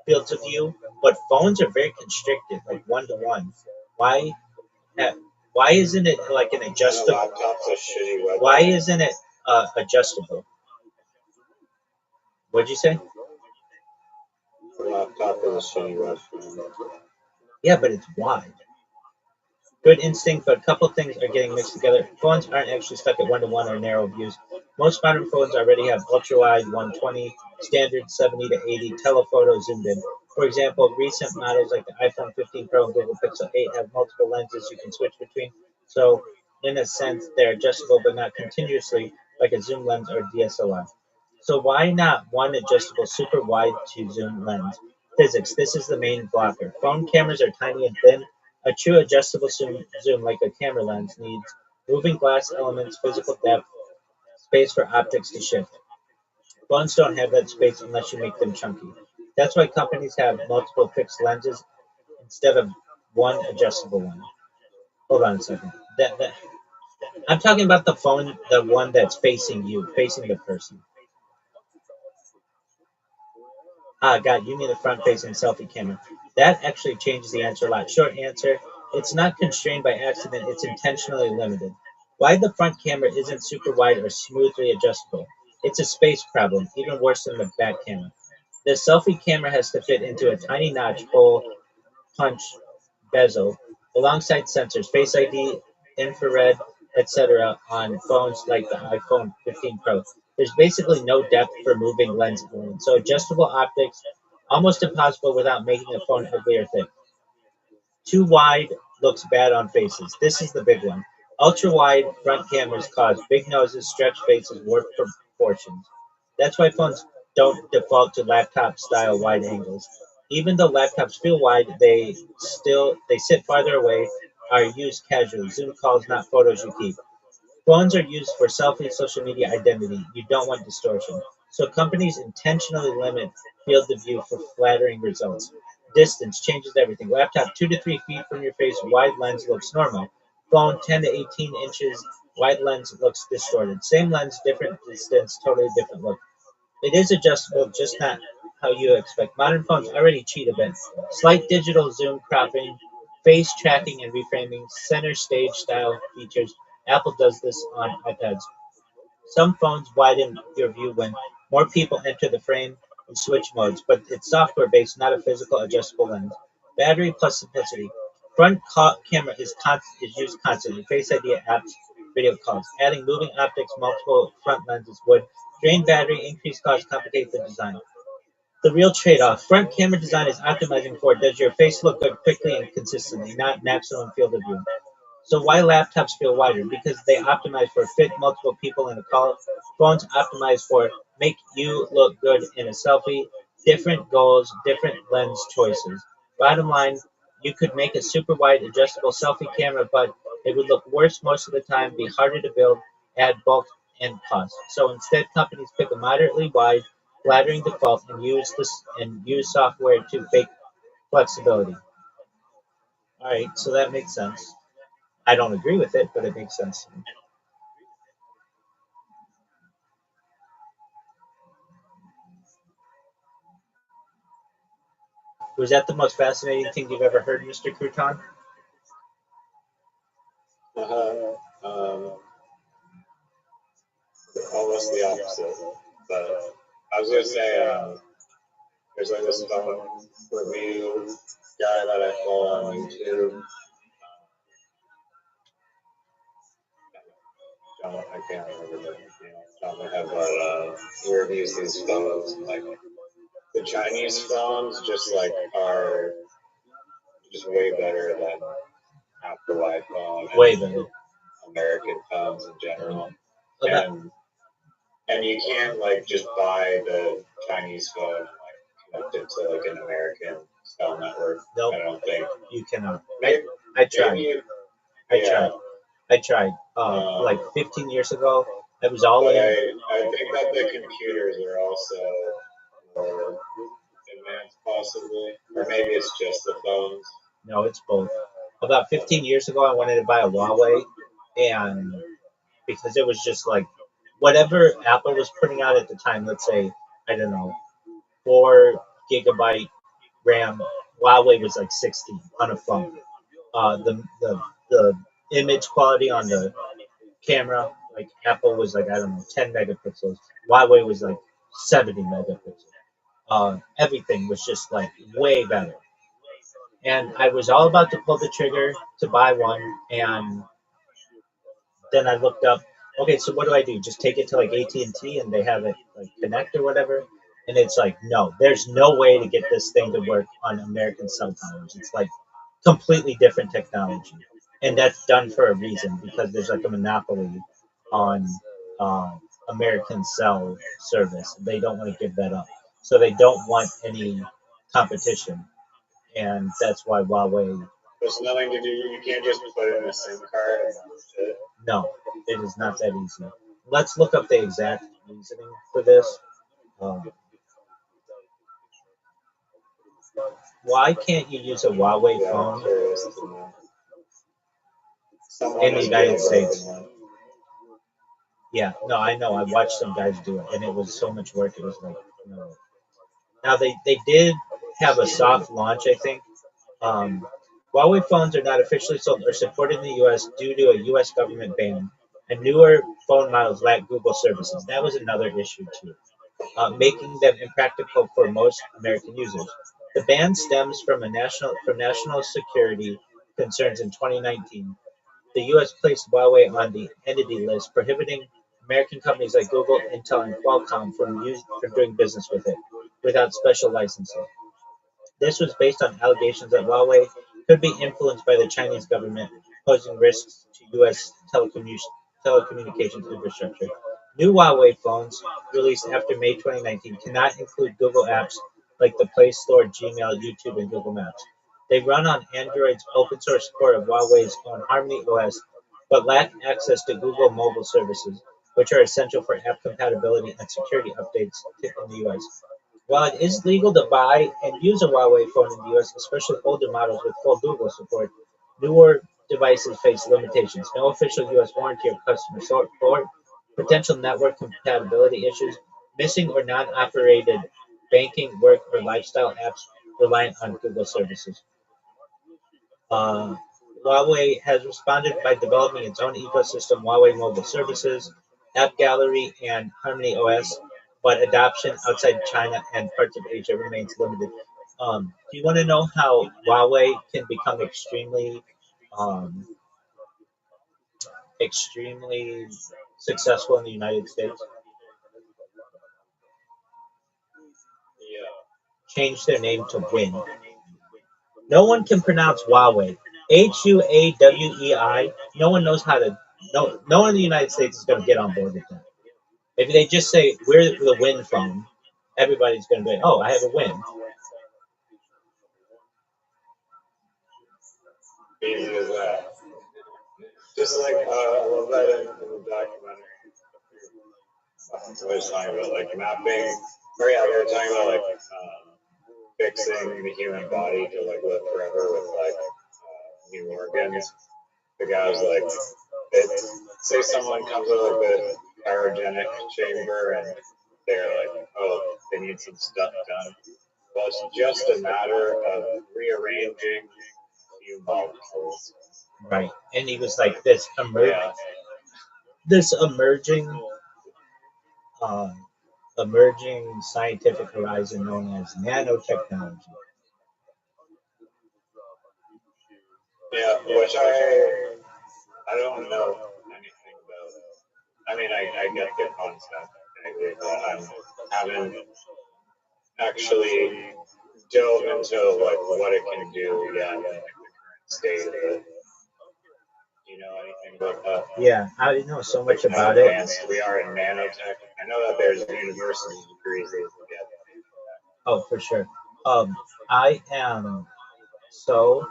fields of view, but phones are very constricted, like 1 to 1. Why? ha- Why isn't it like an And a adjustable? laptop's a shitty Why webcam. isn't it adjustable? What'd you say? A laptop is a shitty webcam. Yeah, but it's wide. Good instinct, but a couple things are getting mixed together. Phones aren't actually stuck at 1 to 1 or narrow views. Most modern phones already have ultra wide 120, standard 70 to 80 telephoto zoomed in. For example, recent models like the iPhone 15 Pro and Google Pixel 8 have multiple lenses you can switch between. So, in a sense, they're adjustable but not continuously like a zoom lens or DSLR. So, why not one adjustable super wide to zoom lens? Physics. This is the main blocker. Phone cameras are tiny and thin. A true adjustable zoom like a camera lens needs moving glass elements, physical depth, space for optics to shift. Phones don't have that space unless you make them chunky. That's why companies have multiple fixed lenses instead of one adjustable one. Hold on a second. I'm talking about the phone, the one that's facing you, facing the person. Ah, God, you mean the front-facing selfie camera. That actually changes the answer a lot. Short answer, it's not constrained by accident, it's intentionally limited. Why the front camera isn't super wide or smoothly adjustable? It's a space problem, even worse than the back camera. The selfie camera has to fit into a tiny notch hole punch bezel alongside sensors, Face ID, infrared, etc. on phones like the iPhone 15 Pro. There's basically no depth for moving lens elements, so adjustable optics almost impossible without making the phone ugly or thick. Too wide looks bad on faces. This is the big one. Ultra wide front cameras cause big noses, stretched faces, warped proportions. That's why phones don't default to laptop style wide angles. Even though laptops feel wide, they sit farther away, are used casually. Zoom calls, not photos you keep. Phones are used for selfie, social media identity. You don't want distortion. So companies intentionally limit field of view for flattering results. Distance changes everything. Laptop 2 to 3 feet from your face, wide lens looks normal. Phone 10 to 18 inches, wide lens looks distorted. Same lens, different distance, totally different look. It is adjustable, just not how you expect. Modern phones already cheat a bit. Slight digital zoom cropping, face tracking and reframing, center stage style features. Apple does this on iPads. Some phones widen your view when more people enter the frame and switch modes, but it's software based, not a physical adjustable lens. Battery plus simplicity. Front camera is used constantly. Face ID apps, video calls. Adding moving optics, multiple front lenses would drain battery, increase cost, complicate the design. The real trade-off. Front camera design is optimizing for does your face look good quickly and consistently, not maximum field of view. So why laptops feel wider? Because they optimize for fit multiple people in a call. Phones optimize for make you look good in a selfie. Different goals, different lens choices. Bottom line, you could make a super wide adjustable selfie camera, but it would look worse most of the time, be harder to build, add bulk and cost. So instead, companies pick a moderately wide, flattering default and use software to fake flexibility. All right, so that makes sense. I don't agree with it, but it makes sense. Was that the most fascinating thing you've ever heard, Mr. Crouton? Uh-huh. Almost the opposite, but I was gonna say, there's like this phone review guy that I follow on YouTube. I can't remember the name off the top of my head, but he reviews these phones. And, like the Chinese phones, just like are just way better than Apple iPhone Way and better. American phones in general. About, And you can't like just buy the Chinese phone and like connect it to like an American cell network. nope, I don't think you cannot. maybe I tried. maybe I yeah. tried. I tried. Like 15 years ago, I was all But in. I think that the computers are also more advanced, possibly, or maybe it's just the phones. No, it's both. About 15 years ago, I wanted to buy a Huawei, and because it was just like whatever Apple was putting out at the time, let's say, I don't know, 4 gigabyte RAM, Huawei was like 16 on a phone. The image quality on the camera, like Apple was like, I don't know, 10 megapixels. Huawei was like 70 megapixels. Everything was just like way better. And I was all about to pull the trigger to buy one, and then I looked up. Okay, so what do I do? Just take it to like AT&T and they have it like connect or whatever. And it's like, no, there's no way to get this thing to work on American cell towers. It's like completely different technology, and that's done for a reason because there's like a monopoly on uh, American cell service. They don't want to give that up, so they don't want any competition, and that's why Huawei. There's nothing to do. You can't just put in a SIM card and that's it. No, it is not that easy. Let's look up the exact reasoning for this. Um, why can't you use a Huawei Yeah, I'm phone curious to know. in Someone the is United States? jailbreaking one. Yeah, no, I know. I watched some guys do it, and it was so much work. It was like, no. Now they did have a soft launch, I think. Um, Huawei phones are not officially sold or supported in the U.S. due to a U.S. government ban, and newer phone models lack Google services. That was another issue too, making them impractical for most American users. The ban stems from national security concerns in 2019. The U.S. placed Huawei on the Entity List, prohibiting American companies like Google, Intel, and Qualcomm from doing business with it without special licensing. This was based on allegations that Huawei could be influenced by the Chinese government, posing risks to U.S. telecommunications infrastructure. New Huawei phones, released after May 2019, cannot include Google apps like the Play Store, Gmail, YouTube, and Google Maps. They run on Android's open source core of Huawei's own Harmony OS, but lack access to Google mobile services, which are essential for app compatibility and security updates in the US. While it is legal to buy and use a Huawei phone in the US, especially older models with full Google support, newer devices face limitations. No official US warranty or customer support, potential network compatibility issues, missing or non operated banking, work, or lifestyle apps reliant on Google services. Uh, Huawei has responded by developing its own ecosystem, Huawei Mobile Services, App Gallery, and Harmony OS, but adoption outside China and parts of Asia remains limited. Do you want to know how Huawei can become um, extremely successful in the United States? Yeah. Change their name to Win. No one can pronounce Huawei. Huawei. No one knows how to. No one in the United States is going to get on board with that. If they just say we're the Win phone, everybody's going to be, oh, I have a Win. Easy as that. Just like I love that in the documentary. Somebody's talking about like mapping, or yeah, they were talking about like fixing the human body to like live forever with like new organs. The guy was like, say someone comes with like a cryogenic chamber and they're like, oh, they need some stuff done. Well, it's just a matter of rearranging few molecules. Right. And he was like Yeah. this emerging uh, emerging scientific horizon known as nanotechnology. Yeah, which I don't know anything about. I mean, I get the concept, maybe, but I haven't actually dove into like what it can do yet in like the current state of it. Do you know anything about that? Yeah, I know so Like much how about it. advanced we are in nanotech? I know that there's university degrees that you can get. Oh, for sure. I am so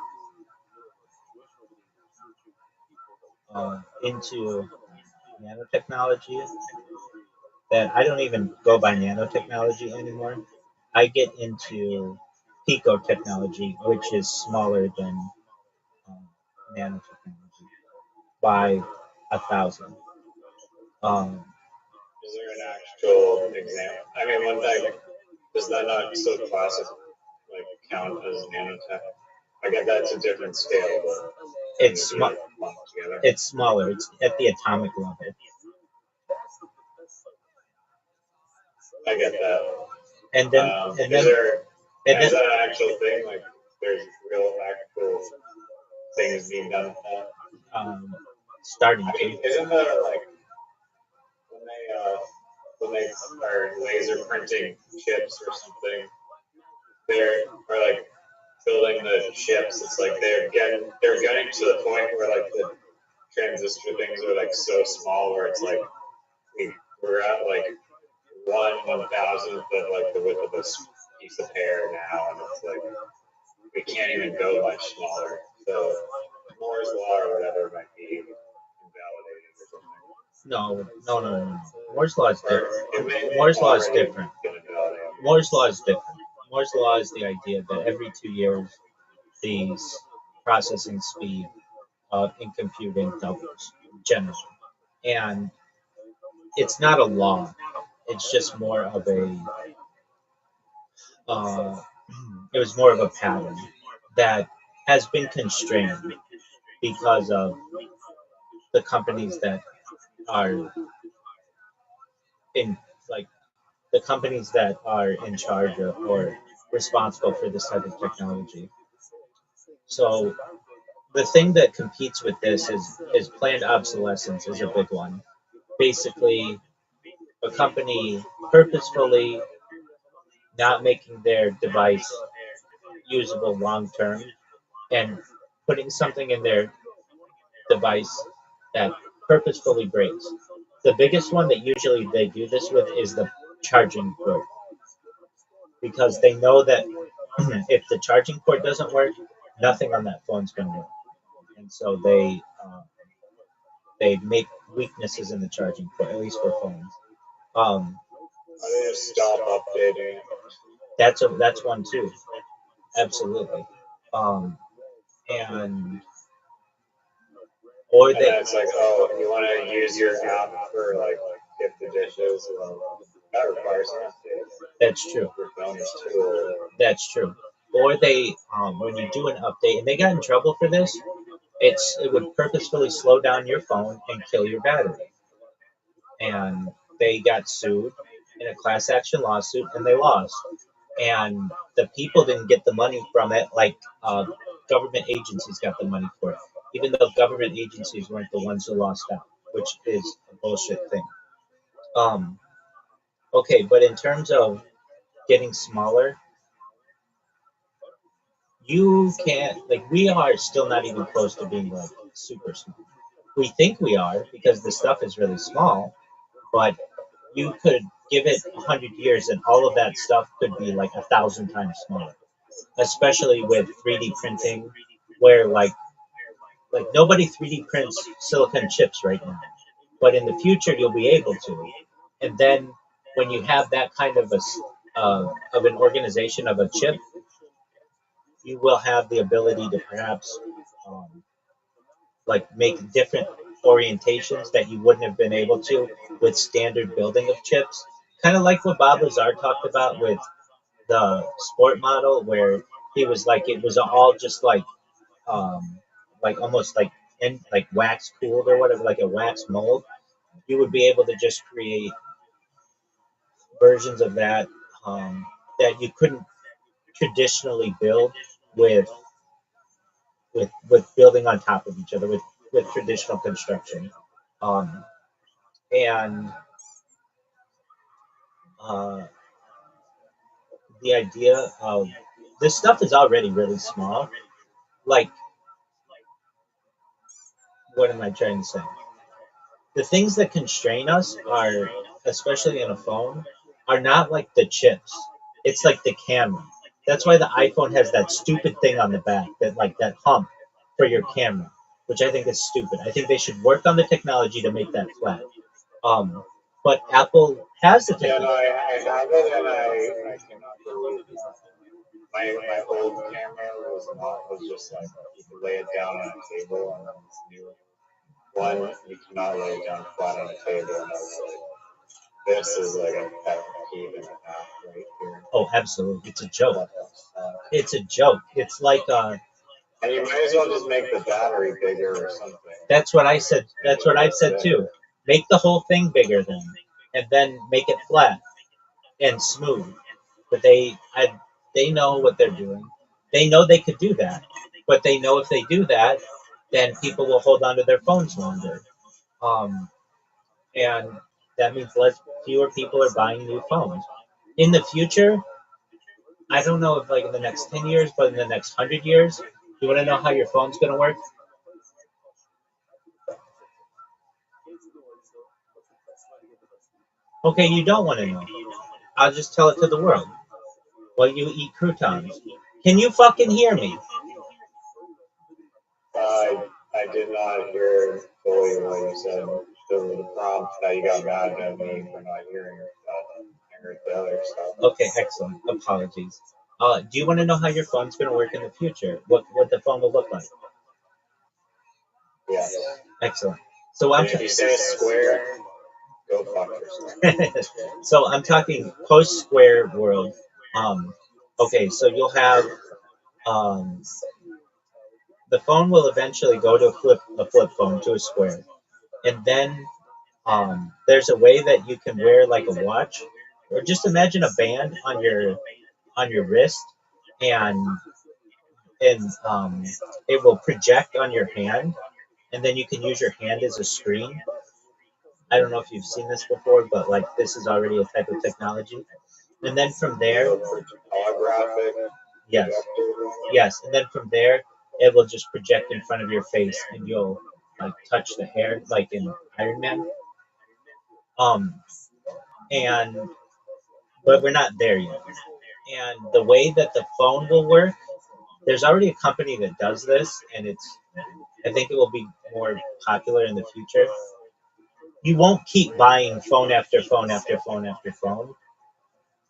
into nanotechnology that I don't even go by nanotechnology anymore. I get into picotechnology, which is smaller than um, nanotechnology by 1,000. Um, Is there an actual example? I mean, one thing, does that not still classic like count as nanotech? I get that's a different scale, but can it's it sm- be lumped together? it's smaller. It's at the atomic level. I get that. And then and Is then there and is then that an actual thing? Like, there's real actual things being done with that? um, starting I to. mean, isn't the like when they uh when they are laser printing chips or something, they're or like building the chips. It's like they're getting to the point where like the transistor things are like so small where it's like we're at like 1/1000th of like the width of this piece of hair now, and it's like we can't even go much smaller. So Moore's law or whatever might be invalidated or something. No. Moore's law is Or different. it may Moore's law is already different. been invalidated. Moore's law is different. Moore's law is the idea that every 2 years the processing speed in computing doubles generally, and it's not a law. It's just more of a uh, it was more of a pattern that has been constrained because of the companies that are in like the companies that are in charge of or responsible for this type of technology. So the thing that competes with this is planned obsolescence is a big one. Basically, a company purposefully not making their device usable long term and putting something in their device that purposefully breaks. The biggest one that usually they do this with is the charging port because they know that if the charging port doesn't work, nothing on that phone's going to work. And so they make weaknesses in the charging port, at least for phones. Um, Or they just stop updating it. that's one too, absolutely. Um, and or And then they it's like, oh, you want to use your app for like gift the dishes. Well, that requires an update. that's true. Your phone is too old. That's true. Or they when you do an update, and they got in trouble for this. It would purposefully slow down your phone and kill your battery. And they got sued in a class action lawsuit, and they lost. And the people didn't get the money from it, like government agencies got the money for it, even though government agencies weren't the ones who lost out, which is a bullshit thing. Um, okay, but in terms of getting smaller, you can't like we are still not even close to being like super small. We think we are because the stuff is really small, but you could give it 100 years and all of that stuff could be like 1,000 times smaller, especially with 3D printing, where like nobody 3D prints silicon chips right now, but in the future you'll be able to, and then when you have that kind of of an organization of a chip, you will have the ability to perhaps um, like make different orientations that you wouldn't have been able to with standard building of chips. Kind of like what Bob Lazar talked about with the sport model, where he was like it was all just like almost like wax cooled or whatever, like a wax mold. You would be able to just create versions of that that you couldn't traditionally build with with building on top of each other with traditional construction. Um, and uh, the idea of this stuff is already really small. Like, what am I trying to say? The things that constrain us are, especially in a phone, are not like the chips. It's like the camera. That's why the iPhone has that stupid thing on the back, that like that hump for your camera, which I think is stupid. I think they should work on the technology to make that flat. Um, but Apple has the Yeah, no, technology. I have it, and I cannot believe my old camera was just like you could lay it down on a table, and then this new one you cannot lay it down flat on a table, and I was like, this is like a pet peeve and a half right here. Oh, absolutely. It's a joke. What the fuck? It's a joke. It's like And you might as well just make the battery bigger or something. that's what I said. That's what I've said too. Make the whole thing bigger then, and then make it flat and smooth. But they know what they're doing. They know they could do that, but they know if they do that, then people will hold on to their phones longer. Um, and that means fewer people are buying new phones. In the future, I don't know if like in the next 10 years, but in the next 100 years, you want to know how your phone's going to work? Okay, you don't want to know. I'll just tell it to the world. Well, you eat croutons. Can you fucking hear me? I did not hear fully what you said. The prompt that you got mad at me for not hearing I heard the other stuff. Okay, excellent. Apologies. Do you want to know how your phone's going to work in the future? What the phone will look like? Yes. Excellent. So I'm And if you say square, go fuck yourself. so I'm talking post-square world. Um, okay, so you'll have um, the phone will eventually go to a flip phone to a square, and then there's a way that you can wear like a watch, or just imagine a band on your wrist, and and it will project on your hand, and then you can use your hand as a screen. I don't know if you've seen this before, but like this is already a type of technology. And then from there, Holographic. yes, yes, and then from there, it will just project in front of your face, and you'll like touch the hair, like in Iron Man. Um, and but we're not there yet. And the way that the phone will work, there's already a company that does this, and I think it will be more popular in the future. You won't keep buying phone after phone after phone after phone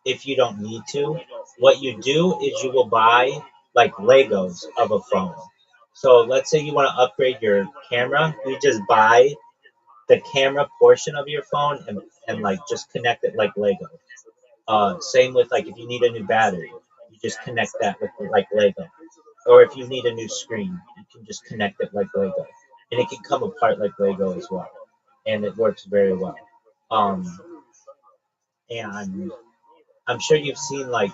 if you don't need to. What you do is you will buy like Legos of a phone. So let's say you want to upgrade your camera, you just buy the camera portion of your phone and like just connect it like Lego. Same with like if you need a new battery, you just connect that with like Lego. Or if you need a new screen, you can just connect it like Lego, and it can come apart like Lego as well, and it works very well. Um, and I'm sure you've seen like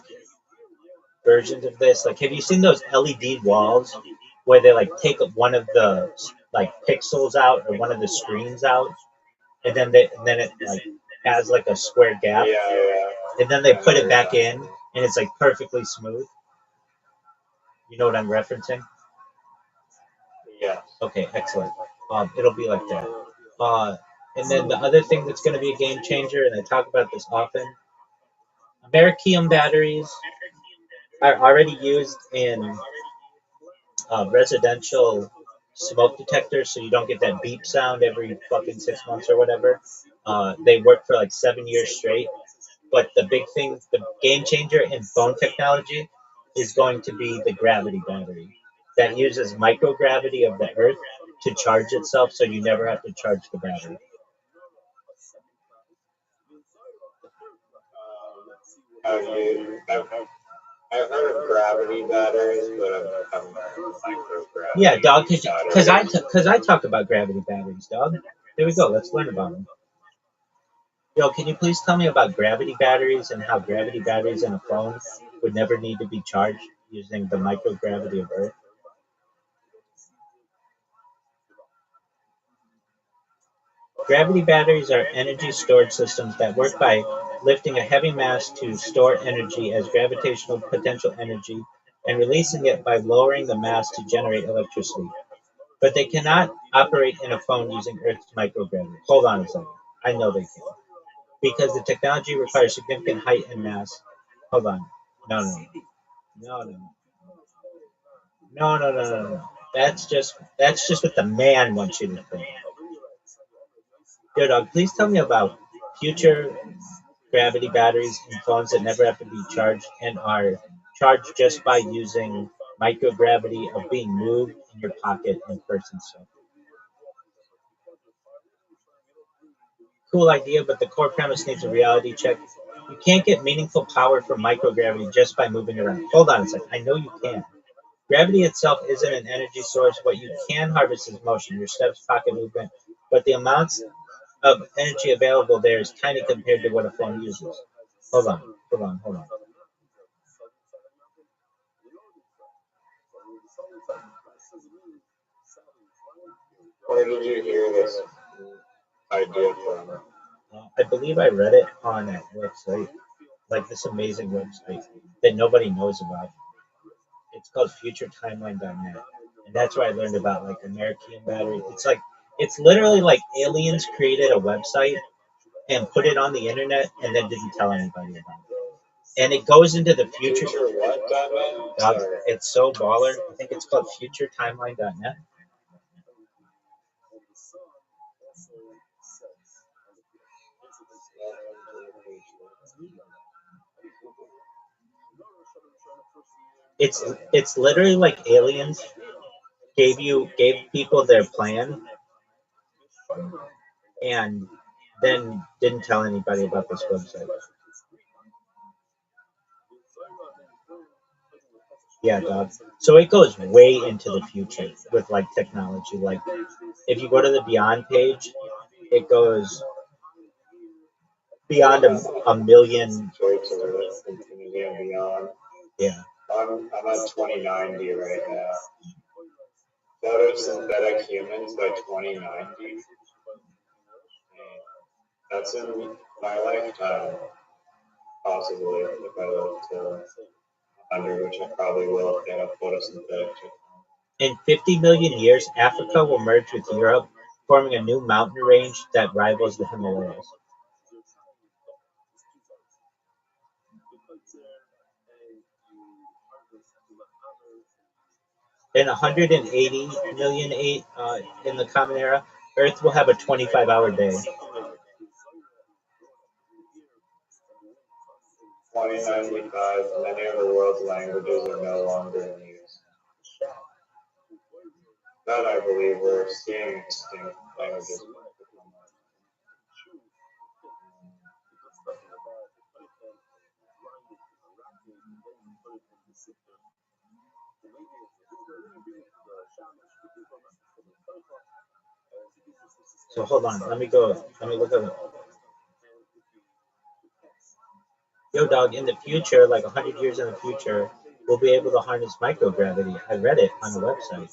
versions of this. Like, have you seen those LED walls where they like take one of the like pixels out or one of the screens out, and then it like has like a square gap, Yeah. and then they put it back in, and it's like perfectly smooth. You know what I'm referencing? Yeah. Okay, excellent. It'll be like that. Uh, and then the other thing that's going to be a game changer, and I talk about this often, Americium batteries are already used in residential smoke detectors, so you don't get that beep sound every fucking 6 months or whatever. They work for like 7 years straight. But the big thing, the game changer in phone technology is going to be the gravity battery that uses microgravity of the Earth to charge itself, so you never have to charge the battery. Have you? I've heard of gravity batteries, but I haven't heard of microgravity. Yeah, dog, batteries. because I talk about gravity batteries, dog. Here we go. Let's learn about them. Yo, can you please tell me about gravity batteries and how gravity batteries in a phone would never need to be charged using the microgravity of Earth? Gravity batteries are energy storage systems that work by lifting a heavy mass to store energy as gravitational potential energy and releasing it by lowering the mass to generate electricity. But they cannot operate in a phone using Earth's microgravity. Hold on a second. I know they can. Because the technology requires significant height and mass. Hold on. No, no, no, no, no, no, no, no, no. That's just what the man wants you to think. Yo, dog, please tell me about future gravity batteries in phones that never have to be charged and are charged just by using microgravity of being moved in your pocket in person stuff. Cool idea, but the core premise needs a reality check. You can't get meaningful power from microgravity just by moving around. Hold on a second. I know you can. Gravity itself isn't an energy source. What you can harvest is motion, your steps, pocket movement, but the amounts of energy available there is tiny compared to what a phone uses. Hold on, hold on, hold on. Where did you hear this idea from? I believe I read it on a website, like this amazing website that nobody knows about. It's called futuretimeline.net. And that's where I learned about like American battery. It's literally like aliens created a website and put it on the internet and then didn't tell anybody about it. And it goes into the future. Future what, Batman? Dog, Sorry. it's so baller. I think it's called futuretimeline.net. It's literally like aliens gave people their plan and then didn't tell anybody about this website. Yeah, dog. So it goes way into the future with like technology. Like if you go to the Beyond page, it goes beyond a million. Toy to the infinity and beyond. Yeah. I'm at 2090 right now. Photosynthetic humans by 2090. That's in my lifetime, possibly, if I live to 100, which I probably will if they have photosynthetic. In 50 million years, Africa will merge with Europe, forming a new mountain range that rivals the Himalayas. In 180 million in the Common Era, Earth will have a 25-hour day. 2095, many of the world's languages are no longer in use. That I believe we're seeing extinct languages. So hold on, let me go. Let me look at it. Yo, dog, in the future, like 100 years in the future, we'll be able to harness microgravity. I read it on the website,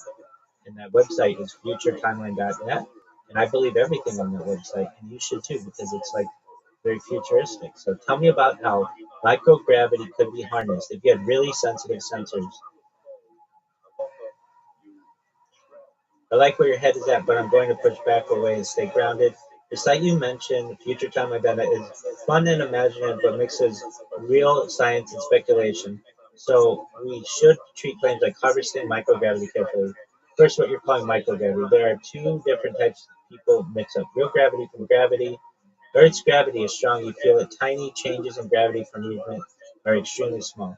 and that website is futuretimeline.net. And I believe everything on that website, and you should too, because it's like very futuristic. So tell me about how microgravity could be harnessed if you had really sensitive sensors. I like where your head is at, but I'm going to push back away and stay grounded. The site you mentioned, Future Time Identity, is fun and imaginative, but mixes real science and speculation. So we should treat claims like harvesting microgravity carefully. First, what you're calling microgravity. There are two different types people mix up. Real gravity from gravity. Earth's gravity is strong. You feel it. Tiny changes in gravity from movement are extremely small.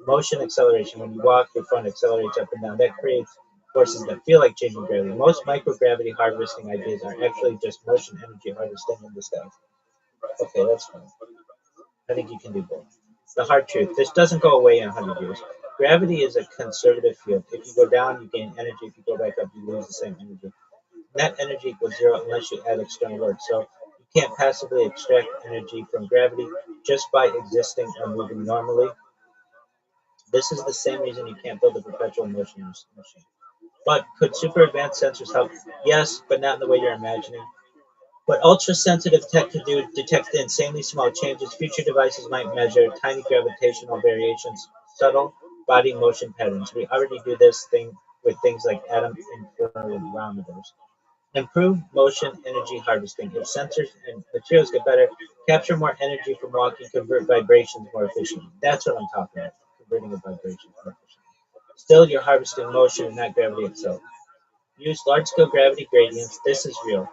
Motion acceleration. When you walk, your front accelerates up and down. That creates forces that feel like changing gravity. Most microgravity harvesting ideas are actually just motion energy harvesting in disguise. Okay, that's fine. I think you can do both. The hard truth. This doesn't go away in 100 years. Gravity is a conservative field. If you go down, you gain energy. If you go back up, you lose the same energy. Net energy equals zero unless you add external work. So you can't passively extract energy from gravity just by existing or moving normally. This is the same reason you can't build a perpetual motion machine. But could super advanced sensors help? Yes, but not in the way you're imagining. What ultra-sensitive tech can do detects the insanely small changes. Future devices might measure tiny gravitational variations, subtle body motion patterns. We already do this thing with things like atom interferometers. Improve motion energy harvesting. If sensors and materials get better, capture more energy from walking, convert vibrations more efficiently. That's what I'm talking about, converting a vibration more efficiently. Still, you're harvesting motion and not gravity itself. Use large-scale gravity gradients. This is real.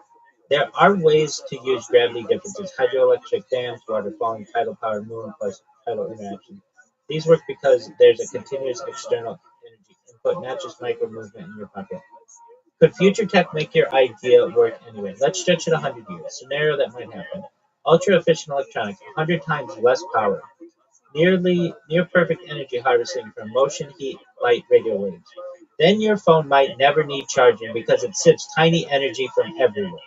There are ways to use gravity differences: hydroelectric dams, water falling, tidal power, moon plus tidal interaction. These work because there's a continuous external energy input, not just micro movement in your pocket. Could future tech make your idea work anyway? Let's stretch it 100 years. Scenario that might happen. Ultra efficient electronics, 100 times less power. Near perfect energy harvesting from motion, heat, light, radio waves. Then your phone might never need charging because it sips tiny energy from everywhere.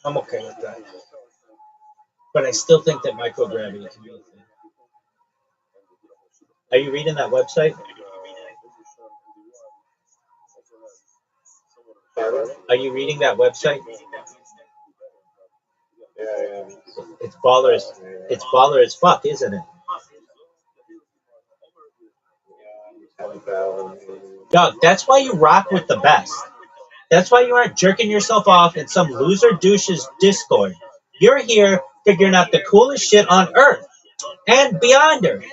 I'm okay with that. But I still think that microgravity can be a thing. Are you reading that website? Pardon? Are you reading that website? Yeah, It's baller as it's baller as fuck, isn't it? yeah. 10,000. Doug, that's why you rock with the best. That's why you aren't jerking yourself off in some loser douche's Discord. You're here figuring out the coolest shit on Earth and beyond Earth.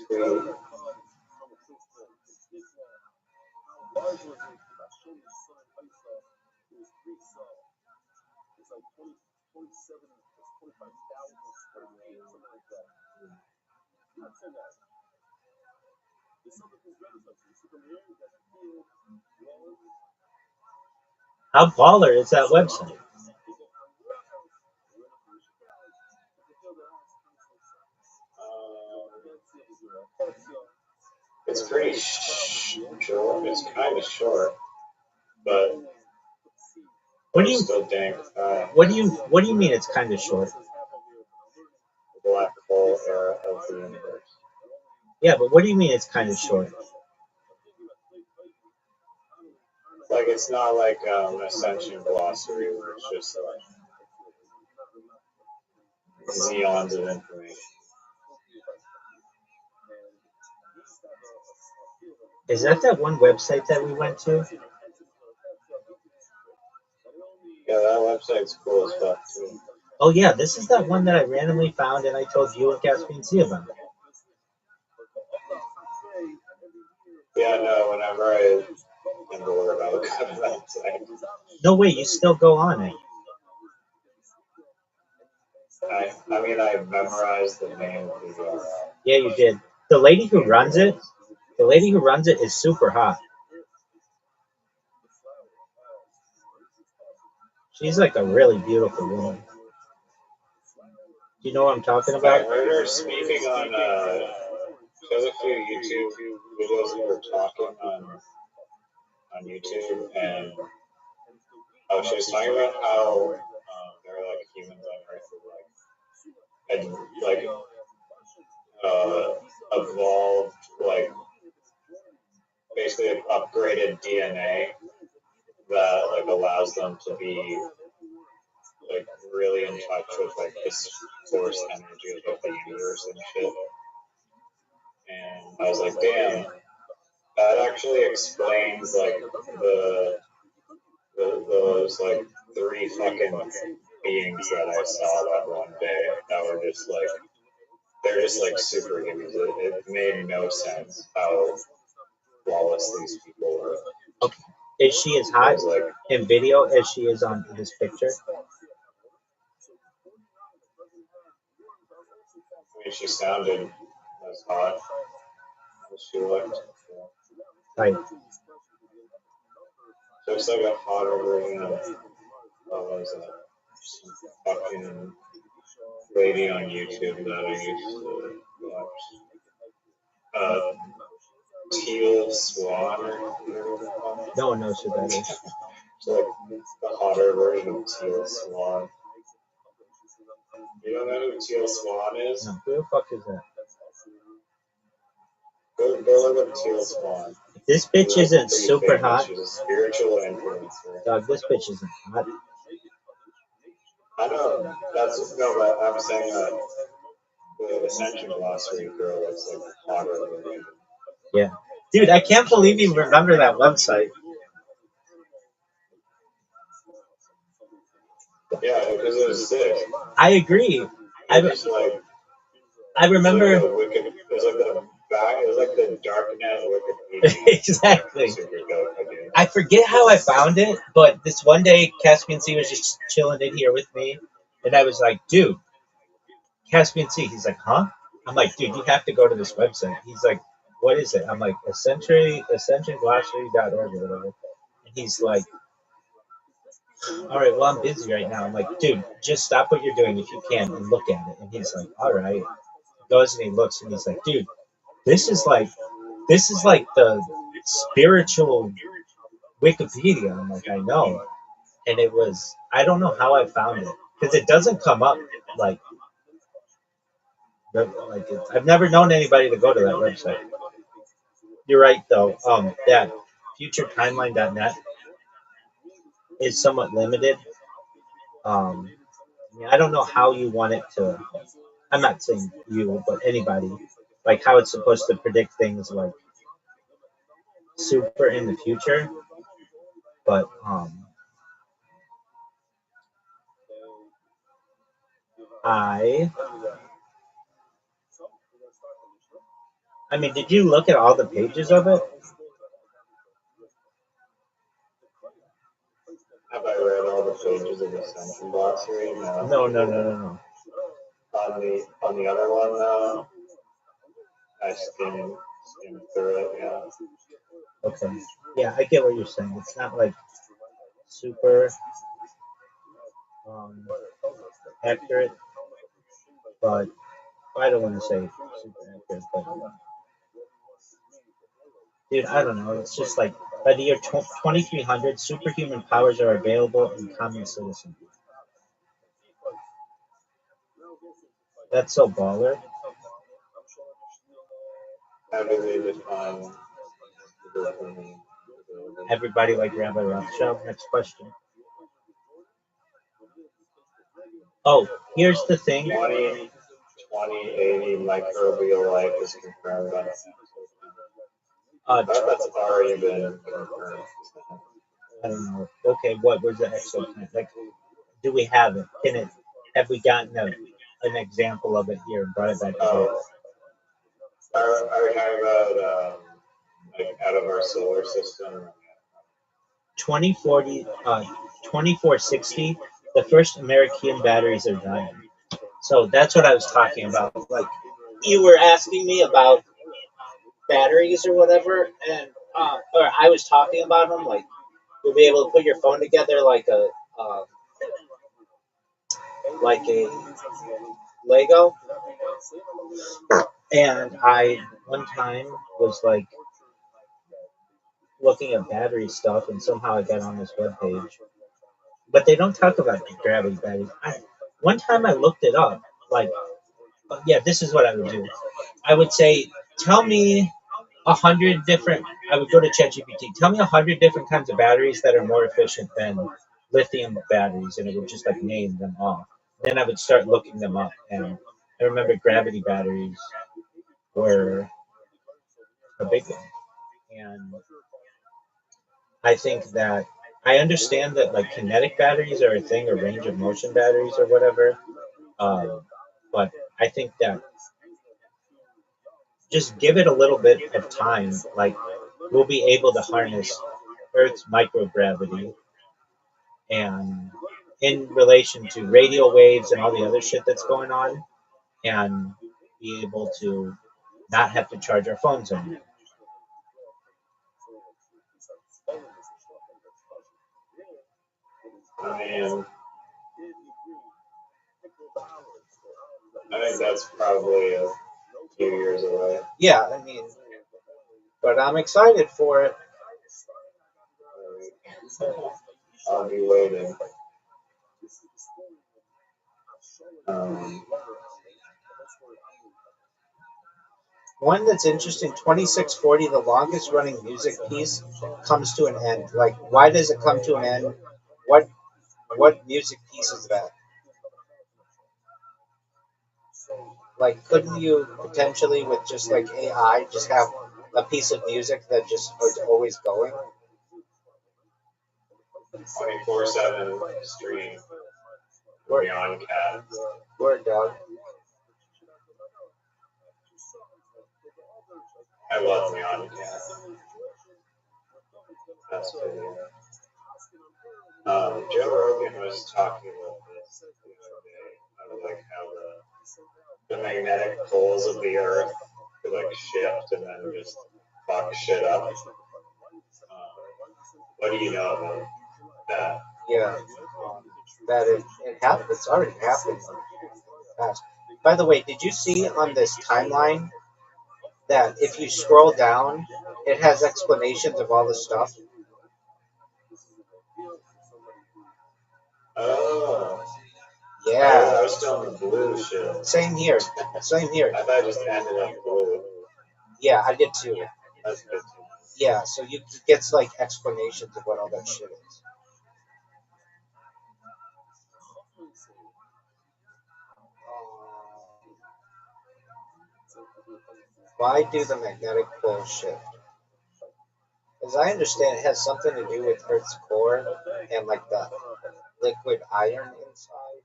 Tweet. How baller is that website? It's pretty short. It's kind of short, but What do you still dang what do you mean it's kind of short? the black hole era of the universe. Yeah, but what do you mean it's kind of short? Like it's not like Ascension Glossary where it's just like zeons of information. Is that one website that we went to? Yeah, that website's cool as fuck too. Oh yeah, this is that one that I randomly found and I told you and Caspian C about. Yeah, no, whenever I am bored, I'll go to that site. No way, you still go on it. I mean, I memorized the name of the URL. Yeah, you did. The lady who runs it is super hot. She's like a really beautiful woman. Do you know what I'm talking I about? heard her speaking on, she has a few YouTube videos of her talking on YouTube, and she was talking about how there are like humans on Earth who like had evolved like basically like, upgraded DNA that like allows them to be like really in touch with like this force energy of like, the universe and shit. And I was like, damn, that actually explains like those like three fucking beings that I saw that one day that were just like they're just like superhumans. It made no sense how flawless these people were. Okay. Is she as hot like in video as she is on this picture? I mean, she sounded as hot as she looked. Right. So it's like a hotter version of what was that? Fucking lady on YouTube that I used to watch. Teal Swan or No one knows who that is. it's like the hotter version of Teal Swan. You don't know who Teal Swan is? No, who the fuck is that? Go look up Teal Swan. If this bitch isn't super hot, She's a spiritual influencer. dog, this bitch isn't hot. I know. That's no, but I'm saying the Ascension Glossary girl looks like hotter than me. Yeah. Dude, I can't believe you remember that website. Yeah, because it was sick. I agree. I remember. It was like the darknet Wikipedia. Exactly. Super dope idea. I forget how I found it, but this one day Caspian C was just chilling in here with me, and I was like, dude, Caspian C. He's like, huh? I'm like, dude, you have to go to this website. He's like, what is it? I'm like, ascensionglossary.org or whatever. And he's like, all right, well, I'm busy right now. I'm like, dude, just stop what you're doing if you can and look at it. And he's like, all right. He goes and he looks and he's like, dude, this is like the spiritual Wikipedia. I'm like, I know. And it was, I don't know how I found it because it doesn't come up like I've never known anybody to go to that website. You're right though. That futuretimeline.net is somewhat limited. I mean, I don't know how you want it to. I'm not saying you, but anybody, like how it's supposed to predict things like super in the future. But I I mean, did you look at all the pages of it? Have I read all the pages of the Ascension Glossary? No. No. On the other one though, I skimmed through it. Yeah. Okay. Yeah, I get what you're saying. It's not like super um, accurate, but I don't want to say super accurate. But dude, I don't know. It's just like by the year 2300, superhuman powers are available in common citizen. That's so baller. How do they define the Everybody like Rabbi Rothschild. Next question. Oh, here's the thing. 2080 microbial life is confirmed on that's already been confirmed. I don't know. Okay, what was the exoplanet? Like, do we have it? Have we gotten an example of it here and brought it back to Earth? Are we talking about like out of our solar system? 2040, 2460, the first American batteries are dying. So that's what I was talking about. Like, you were asking me about batteries or whatever, and or I was talking about them. Like, you'll be able to put your phone together like a Lego. And I one time was like looking at battery stuff, and somehow I got on this webpage. But they don't talk about gravity batteries. One time I looked it up. Like, yeah, this is what I would do. I would say, tell me 100 different. I would go to ChatGPT. Tell me 100 different kinds of batteries that are more efficient than lithium batteries, and it would just like name them all. Then I would start looking them up, and I remember gravity batteries were a big one. And I think that I understand that like kinetic batteries are a thing, or range of motion batteries, or whatever. But I think that just give it a little bit of time, like we'll be able to harness Earth's microgravity and in relation to radio waves and all the other shit that's going on, and be able to not have to charge our phones anymore. I mean, I think that's probably a few years away. Yeah, I mean, but I'm excited for it. I'll be waiting. Um, One that's interesting, 2640, the longest running music piece, comes to an end. Like, why does it come to an end? What music piece is that? Like, couldn't you potentially, with just like AI, just have a piece of music that just is always going? 24/7 stream. Word, Beyond Cat. word dog. I love Beyond Cat. That's video. Joe Rogan was talking about this the other day. Of like how the magnetic poles of the Earth could like shift and then just fuck shit up. What do you know about that? Yeah, that it happened. It's already happened. Fast. By the way, did you see on this timeline that if you scroll down, it has explanations of all the stuff? Oh. Yeah. I was still in the blue shit. Same here. Same here. I thought it just ended up blue. Yeah, I did too. That's good. Yeah, so you get like explanations of what all that shit is. Why do the magnetic poles shift? As I understand, it has something to do with Earth's core and like the liquid iron inside.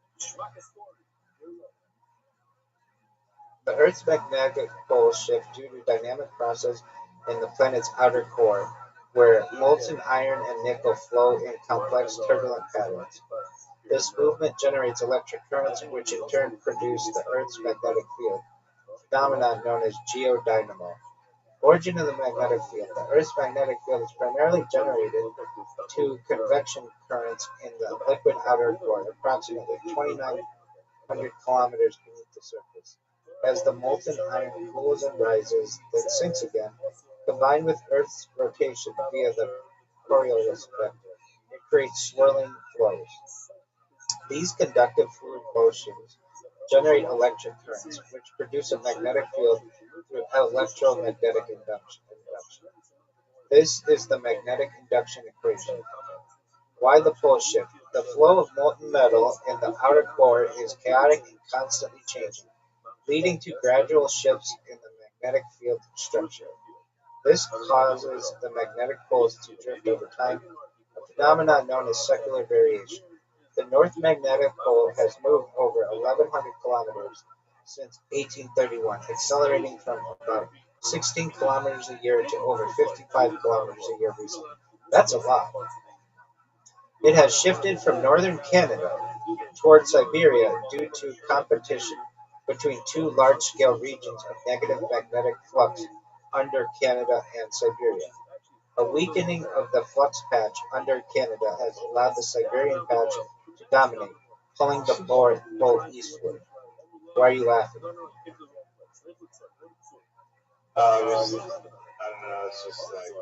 The Earth's magnetic poles shift due to dynamic process in the planet's outer core, where molten iron and nickel flow in complex turbulent patterns. This movement generates electric currents, which in turn produce the Earth's magnetic field, a phenomenon known as geodynamo. Origin of the magnetic field. The Earth's magnetic field is primarily generated to convection currents in the liquid outer core, approximately 2,900 kilometers beneath the surface. As the molten iron cools and rises, then sinks again, combined with Earth's rotation via the Coriolis effect, it creates swirling flows. These conductive fluid motions generate electric currents, which produce a magnetic field through electromagnetic induction. This is the magnetic induction equation. Why the pole shift? The flow of molten metal in the outer core is chaotic and constantly changing, leading to gradual shifts in the magnetic field structure. This causes the magnetic poles to drift over time, a phenomenon known as secular variation. The North Magnetic Pole has moved over 1,100 kilometers since 1831, accelerating from about 16 kilometers a year to over 55 kilometers a year recently. That's a lot. It has shifted from northern Canada toward Siberia due to competition between two large-scale regions of negative magnetic flux under Canada and Siberia. A weakening of the flux patch under Canada has allowed the Siberian patch to dominate, pulling the pole eastward. Why are you laughing? I don't know, it's just like,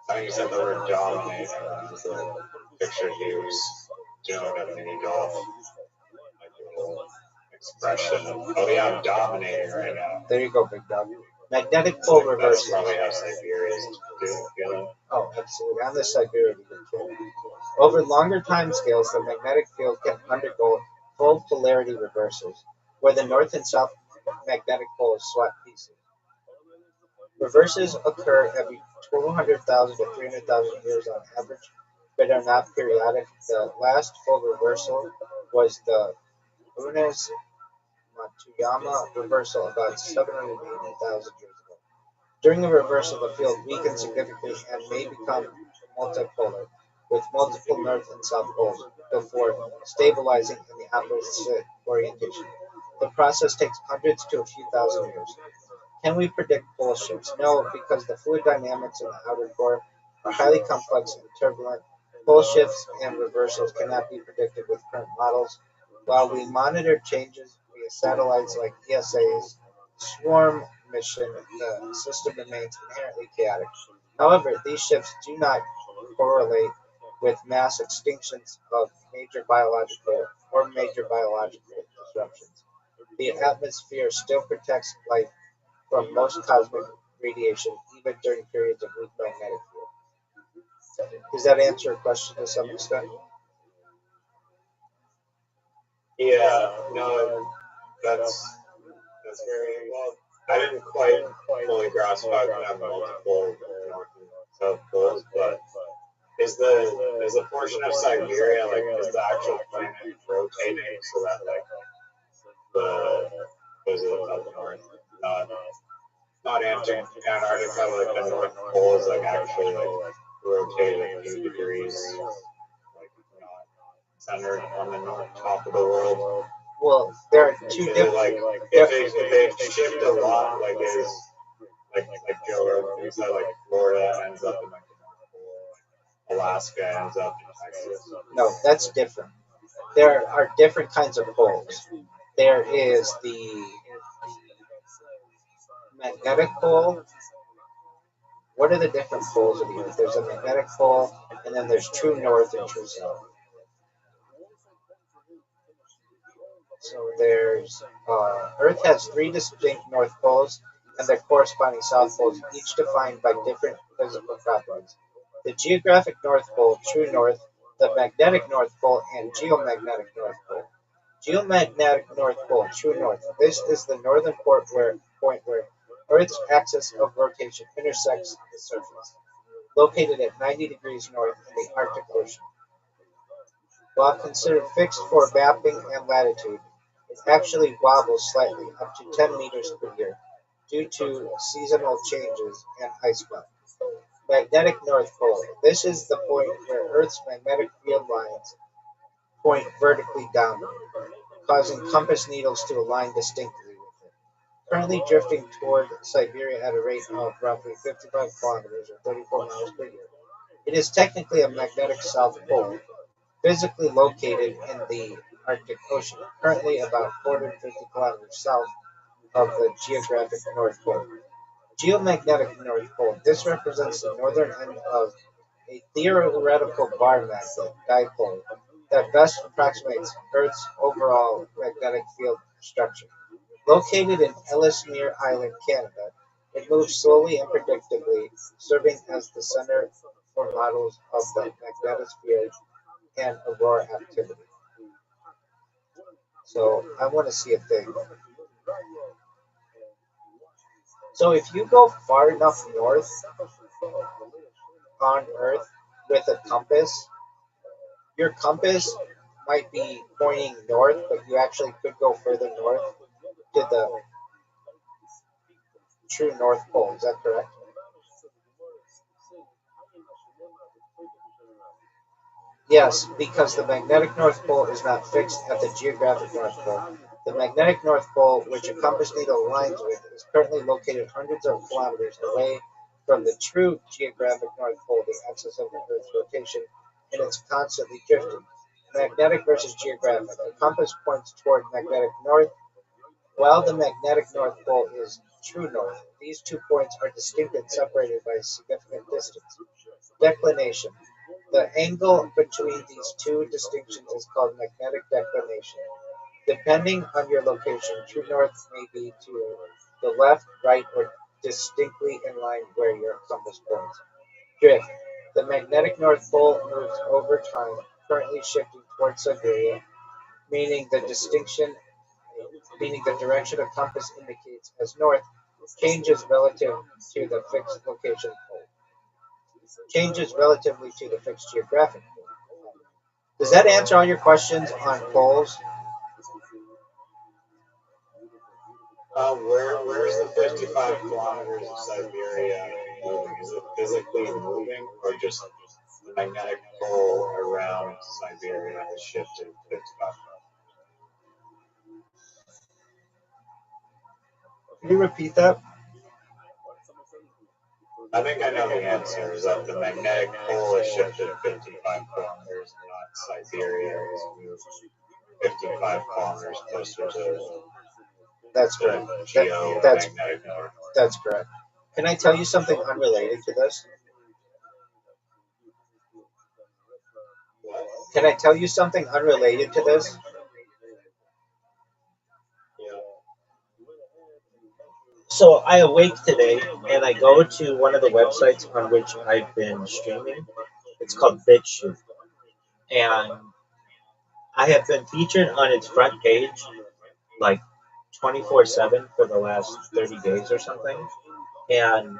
I think you said the word dominate, and I just like pictured he was doing a mini golf, like a little expression of, oh yeah, I'm dominating right now. There you go, big dog. Magnetic pole reversal. That's probably how Siberia's feeling. Oh, absolutely. On the Siberia, over longer time scales, the magnetic field can undergo full polarity reversals, where the north and south magnetic poles swap pieces. Reverses occur every 200,000 to 300,000 years on average, but are not periodic. The last full reversal was the Unes Matsuyama reversal about 780,000 years ago. During the reversal, the field weakens significantly and may become multipolar, with multiple north and south poles, before stabilizing in the opposite orientation. The process takes hundreds to a few thousand years. Can we predict pole shifts? No, because the fluid dynamics in the outer core are highly complex and turbulent. Pole shifts and reversals cannot be predicted with current models. While we monitor changes via satellites like ESA's swarm mission, the system remains inherently chaotic. However, these shifts do not correlate with mass extinctions of major biological disruptions. The atmosphere still protects life from most cosmic radiation, even during periods of weak magnetic field. Does that answer your question to some extent? Yeah, no, that's very well. I didn't quite fully grasp how it can have multiple north and south poles, but is the portion of Siberia like is the actual planet rotating so that like the was it up north, not Antarctica, like the North Pole is like actually like rotated a few degrees, like not centered on the north top of the world. Well, there are two Is it different. like if they shift a lot, like is like Joe Rogan said, like Florida ends up in like the North Pole, Alaska ends up in Texas. No, that's different. There are different kinds of poles. There is the magnetic pole. What are the different poles of the Earth? There's a magnetic pole, and then there's true north and true south. So there's Earth has three distinct north poles and their corresponding south poles, each defined by different physical properties. The geographic north pole, true north, the magnetic north pole, and geomagnetic north pole. Geomagnetic north pole, true north. This is the northern point where Earth's axis of rotation intersects the surface, located at 90 degrees north in the Arctic Ocean. While considered fixed for mapping and latitude, it actually wobbles slightly, up to 10 meters per year, due to seasonal changes and ice melt. Magnetic North Pole. This is the point where Earth's magnetic field lines point vertically downward, causing compass needles to align distinctly with it. Currently drifting toward Siberia at a rate of roughly 55 kilometers or 34 miles per year, it is technically a magnetic South Pole, physically located in the Arctic Ocean, currently about 450 kilometers south of the geographic North Pole. Geomagnetic North Pole. This represents the northern end of a theoretical bar magnet dipole that best approximates Earth's overall magnetic field structure. Located in Ellesmere Island, Canada, it moves slowly and predictably, serving as the center for models of the magnetosphere and aurora activity. So I want to see a thing. So if you go far enough north on Earth with a compass, your compass might be pointing north, but you actually could go further north to the true North Pole. Is that correct? Yes, because the magnetic North Pole is not fixed at the geographic North Pole. The magnetic North Pole, which a compass needle aligns with, is currently located hundreds of kilometers away from the true geographic North Pole, the axis of the Earth's rotation, and it's constantly drifting. Magnetic versus geographic. A compass points toward magnetic north, while the magnetic North Pole is true north. These 2 points are distinct and separated by a significant distance. Declination. The angle between these two distinctions is called magnetic declination. Depending on your location, true north may be to the left, right, or distinctly in line where your compass points. Drift. The magnetic North Pole moves over time, currently shifting towards Siberia, meaning the distinction, meaning the direction a compass indicates as north, changes relative to the fixed location pole. Changes relatively to the fixed geographic pole. Does that answer all your questions on poles? Where's the 55 kilometers of Siberia moving? Is it physically moving or just the magnetic pole around Siberia has shifted 55? Can you repeat that? I think I know the answer is that the magnetic pole has shifted 55 kilometers, not Siberia has moved 55 kilometers closer to Earth. That's the correct. That's geomagnetic north. that's correct. Can I tell you something unrelated to this? What? Can I tell you something unrelated to this? Yeah. So I awake today and I go to one of the websites on which I've been streaming. It's called BitChute, and I have been featured on its front page like 24/7 for the last 30 days or something. And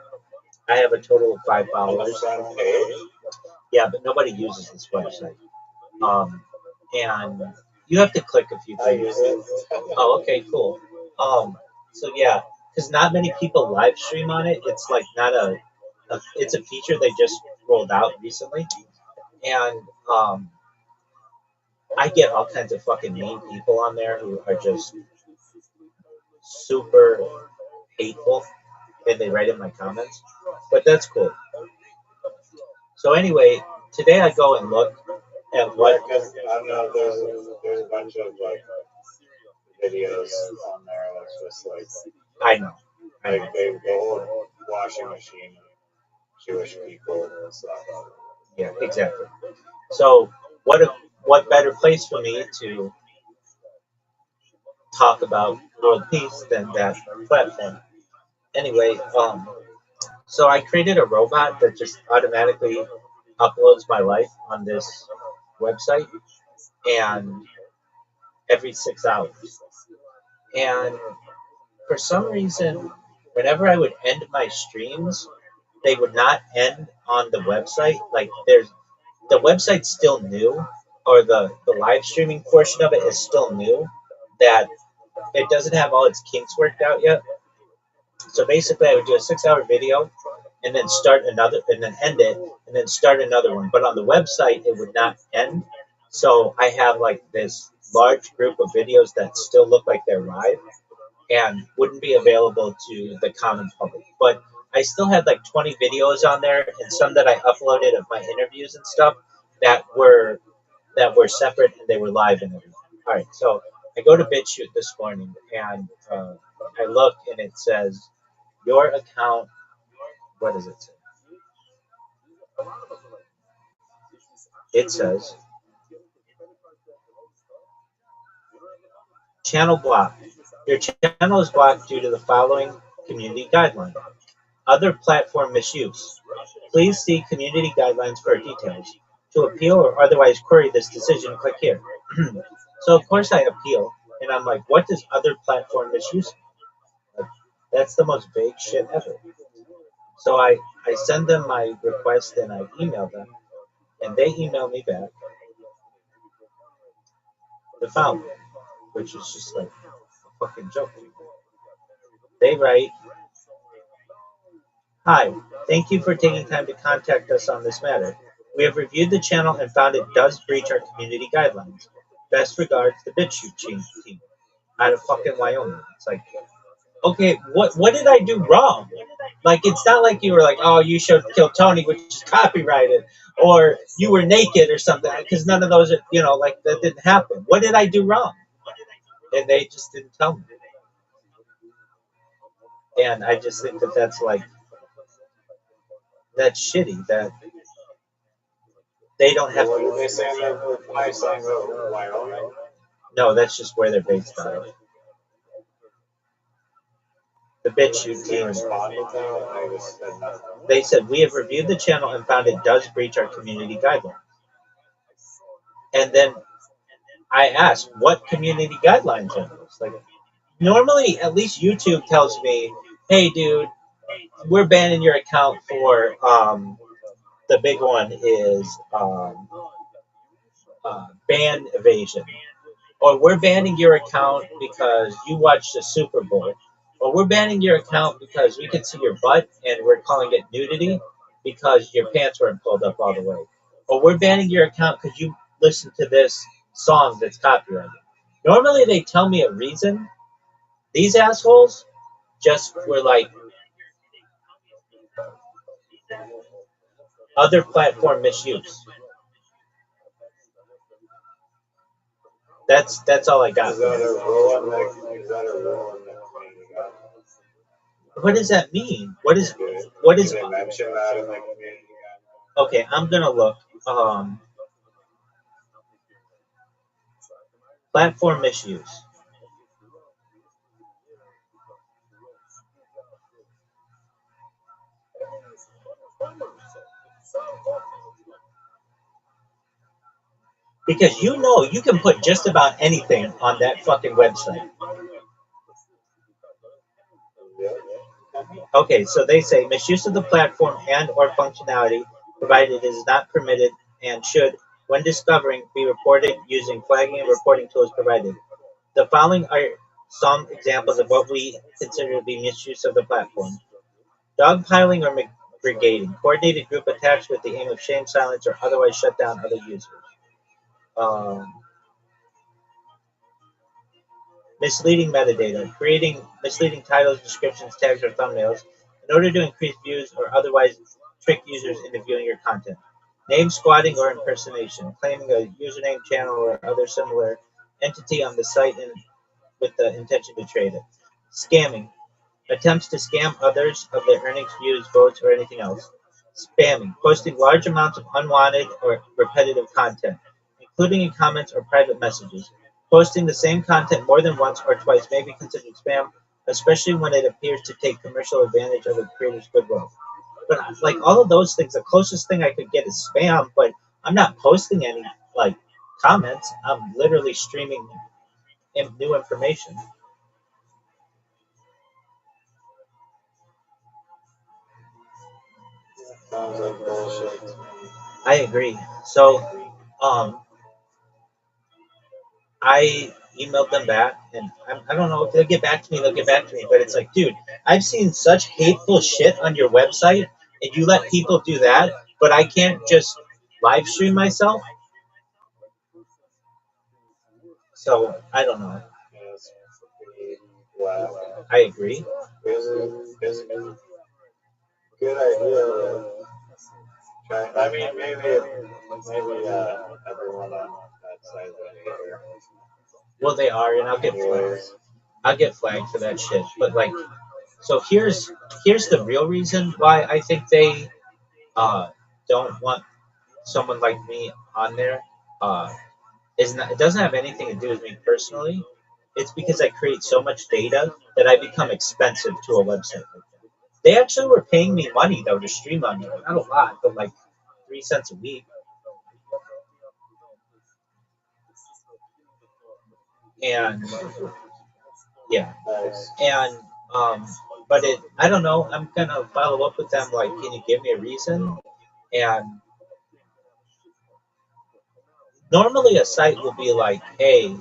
I have a total of 5 On the followers. front page? Yeah, but nobody uses this website. And you have to click a few I things. use it. Oh, okay, cool. So yeah, because not many people live stream on it. It's like not it's a feature they just rolled out recently, and I get all kinds of fucking mean people on there who are just super hateful, and they write in my comments. But that's cool. So anyway, today I go and look at Yeah, what because I don't know, there's a bunch of like videos on there that's just I know. like they the whole washing machine of Jewish people and stuff. Yeah, exactly. So what better place for me to talk about world peace than that platform? Anyway, so I created a robot that just automatically uploads my life on this website and every 6 hours. And for some reason, whenever I would end my streams, they would not end on the website. Like the website's still new, or the live streaming portion of it is still new. That it doesn't have all its kinks worked out yet. So basically, I would do a 6 hour video and then start another, and then end it, and then start another one. But on the website, it would not end. So I have like this large group of videos that still look like they're live and wouldn't be available to the common public. But I still had like 20 videos on there and some that I uploaded of my interviews and stuff that were separate and they were live and everything. All right, so I go to BitChute this morning and I look and it says your account. What does it say? It says channel blocked. Your channel is blocked due to the following community guideline. Other platform misuse. Please see community guidelines for details. To appeal or otherwise query this decision, click here. So of course I appeal, and I'm like, what does other platform misuse? Like, that's the most vague shit ever. So I send them my request and I email them, and they email me back the following, which is just like a fucking joke. They write, "Hi, thank you for taking time to contact us on this matter. We have reviewed the channel and found it does breach our community guidelines. Best regards, the BitChute team out of fucking Wyoming." It's like, okay, what did I do wrong? Like, it's not like you were like, oh, you should kill Tony, which is copyrighted, or you were naked or something, because none of those are, like that didn't happen. What did I do wrong? And they just didn't tell me. And I just think that that's like, that's shitty that they don't have What did to. they say in their reply saying about Wyoming? No, that's just where they're based out of. The BitChute They team. responded though, and they just said nothing. They said, we have reviewed the channel and found it does breach our community guidelines. And then I asked, what community guidelines are those? Like, normally, at least YouTube tells me, hey, dude, we're banning your account for, the big one is ban evasion. Or we're banning your account because you watched the Super Bowl. Or we're banning your account because we can see your butt and we're calling it nudity because your pants weren't pulled up all the way. Or we're banning your account because you listened to this song that's copyrighted. Normally they tell me a reason. These assholes just were like other platform misuse. That's all I got. Is that a rule in the What does that mean? What is Good. what Do is they mention that in like community okay? I'm gonna look. Platform misuse. Because you know you can put just about anything on that fucking website. guidelines? Okay, so they say misuse of the platform and or functionality provided is not permitted and should, when discovering, be reported using flagging and reporting tools provided. The following are some examples of what we consider to be misuse of the platform. Dogpiling or brigading, coordinated group attacks with the aim of shame, silence, or otherwise shut down other users. Um, Misleading metadata, creating misleading titles, descriptions, tags, or thumbnails in order to increase views or otherwise trick users into viewing your content. Name squatting or impersonation, claiming a username, channel, or other similar entity on the site with the intention to trade it. Scamming, attempts to scam others of their earnings, views, votes, or anything else. Spamming, posting large amounts of unwanted or repetitive content, including in comments or private messages. Posting the same content more than once or twice may be considered spam, especially when it appears to take commercial advantage of the creator's goodwill. But like all of those things, the closest thing I could get is spam, but I'm not posting any like comments. I'm literally streaming new information. Sounds like bullshit to me. I agree. So, um, I emailed them back, and I don't know if they'll get back to me. They'll get back to me, but it's like, dude, I've seen such hateful shit on your website, and you let people do that, but I can't just live stream myself. So I don't know. Yeah, it's pretty whack. I agree. It was a good idea to try. I mean, maybe everyone on that side is a hater. Well, they are, and I'll get flagged. Anyways, I'll get flagged for that shit. But like, so here's the real reason why I think they uh don't want someone like me on there. Uh, is not, it doesn't have anything to do with me personally. It's because I create so much data that I become expensive to a website like that. They actually were paying me money though to stream on there. Not a lot, but like 3 cents a week. And yeah, nice. and um, but it I don't know. I'm gonna follow up with them. Like, can you give me a reason? And normally a site will be like, hey,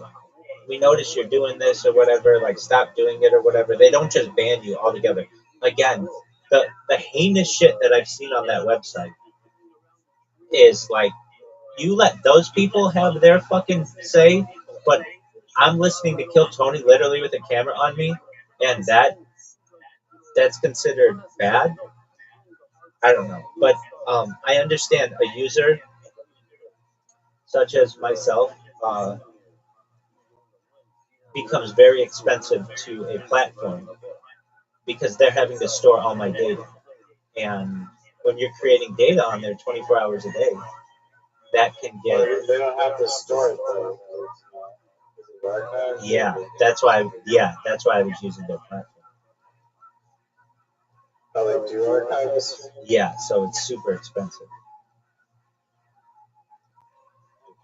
we notice you're doing this or whatever, like stop doing it or whatever. They don't just ban you altogether. Again, the heinous shit that I've seen on that website is like you let those people have their fucking say, but I'm listening to Kill Tony literally with a camera on me, and that's considered bad. I don't know, but I understand a user such as myself becomes very expensive to a platform because they're having to store all my data. And when you're creating data on there 24 hours a day, that can Well, get, they don't have to store it though. Is it archived? yeah, that's why I was using their platform. How they do archive the stream? Yeah, so it's super expensive.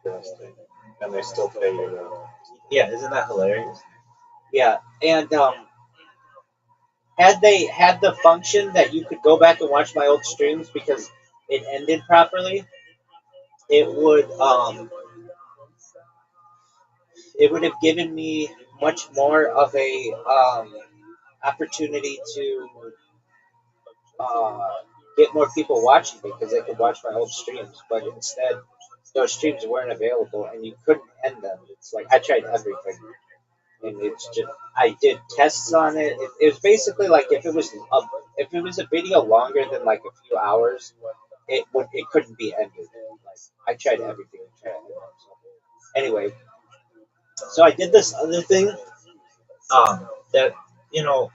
Interesting. And they still pay you though. Yeah, isn't that hilarious? Yeah, and had they had the function that you could go back and watch my old streams because it ended properly, it would it would have given me much more of a opportunity to uh, get more people watching because they could watch my old streams. But instead, those streams weren't available, and you couldn't end them. It's like I tried everything, and it's just I did tests on it. It was basically like if it was a video longer than like a few hours, it couldn't be ended. Like I tried everything to try to end them. So anyway, so I did this other thing that you know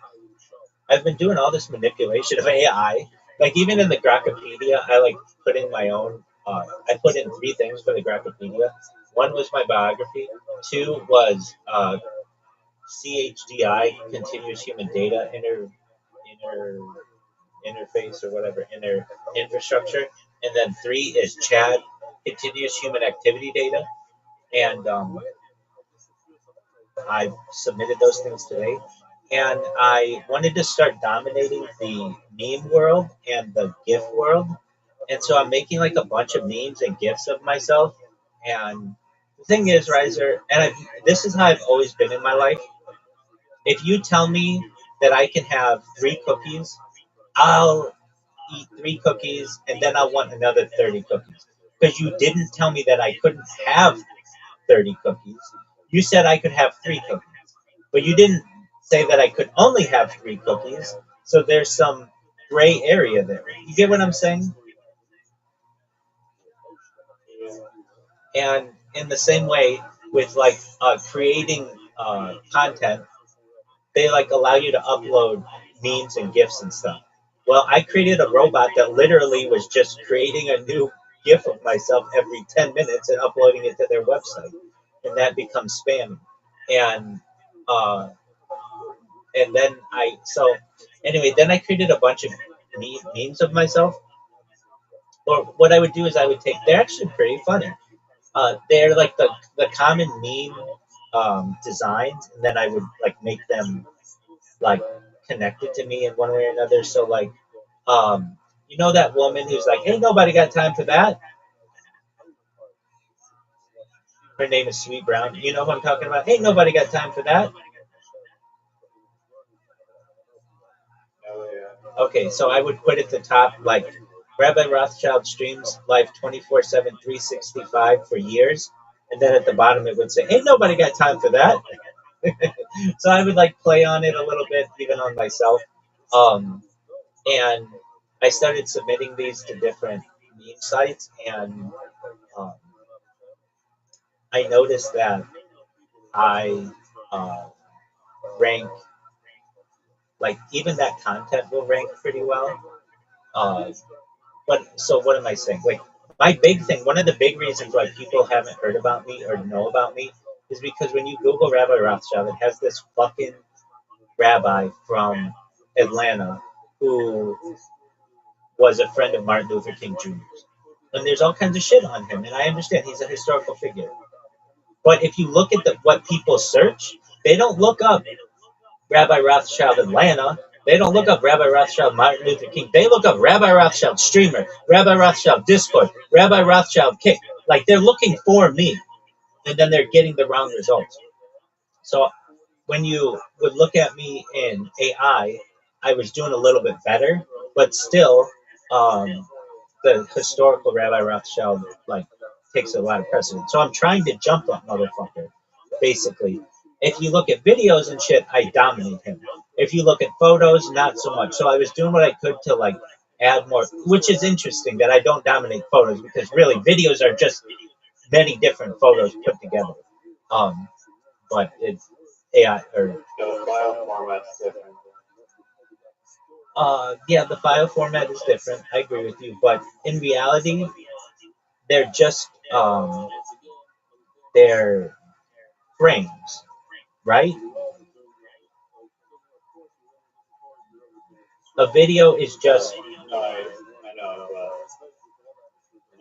I've been doing all this manipulation of AI. Like even in the Graphipedia, I like put in my own. I put in three things for the Graphipedia. One was my biography. Two was CHDI, continuous human data inter interface or whatever inner infrastructure, and then three is CHAD, continuous human activity data, and I submitted those things today, and I wanted to start dominating the meme world and the GIF world, and so I'm making like a bunch of memes and GIFs of myself, and the thing is, Riser, and this is how I've always been in my life. If you tell me that I can have three cookies, I'll eat three cookies and then I want another 30 cookies. Because you didn't tell me that I couldn't have 30 cookies. You said I could have three cookies. But you didn't say that I could only have three cookies. So there's some gray area there. You get what I'm saying? And in the same way, with like creating content, they like allow you to upload memes and gifs and stuff. Well, I created a robot that literally was just creating a new gif of myself every 10 minutes and uploading it to their website, and that becomes spam. And uh, and then anyway, then I created a bunch of memes of myself. Or what I would do is I would take, they're actually pretty funny. They're like the common meme designs, and then I would like make them like connected to me in one way or another. So like, you know that woman who's like, "Ain't nobody got time for that." Her name is Sweet Brown. You know who I'm talking about? Ain't nobody got time for that. Oh yeah. Okay, so I would put at the top like Rabbi Rothschild streams live 24/7, 365 for years, and then at the bottom it would say, "Ain't nobody got time for that." So I would like play on it a little bit, even on myself. Um, and I started submitting these to different meme sites, and um, I noticed that I uh, rank like even that content will rank pretty well. Uh, but so what am I saying? Like my big thing, one of the big reasons why people haven't heard about me or know about me is because when you Google Rabbi Rothschild, it has this fucking rabbi from Atlanta who was a friend of Martin Luther King Jr.'s. And there's all kinds of shit on him, and I understand he's a historical figure. But if you look at what people search, they don't look up Rabbi Rothschild Atlanta. They don't look up Rabbi Rothschild Martin Luther King. They look up Rabbi Rothschild streamer, Rabbi Rothschild Discord, Rabbi Rothschild kick. Like they're looking for me, and then they're getting the wrong results. So when you would look at me in I was doing a little bit better, but still, the historical Rabbi Rothschild like takes a lot of precedence. So I'm trying to jump that motherfucker. Basically, if you look at videos and shit, I dominate him. If you look at photos, not so much. So I was doing what I could to like add more, which is interesting that I don't dominate photos because really videos are just many different photos put together. Um, but it's AI or The file format's different. yeah, the file format is different. I agree with you, but in reality, they're just they're frames, right? A video is just No, I know, but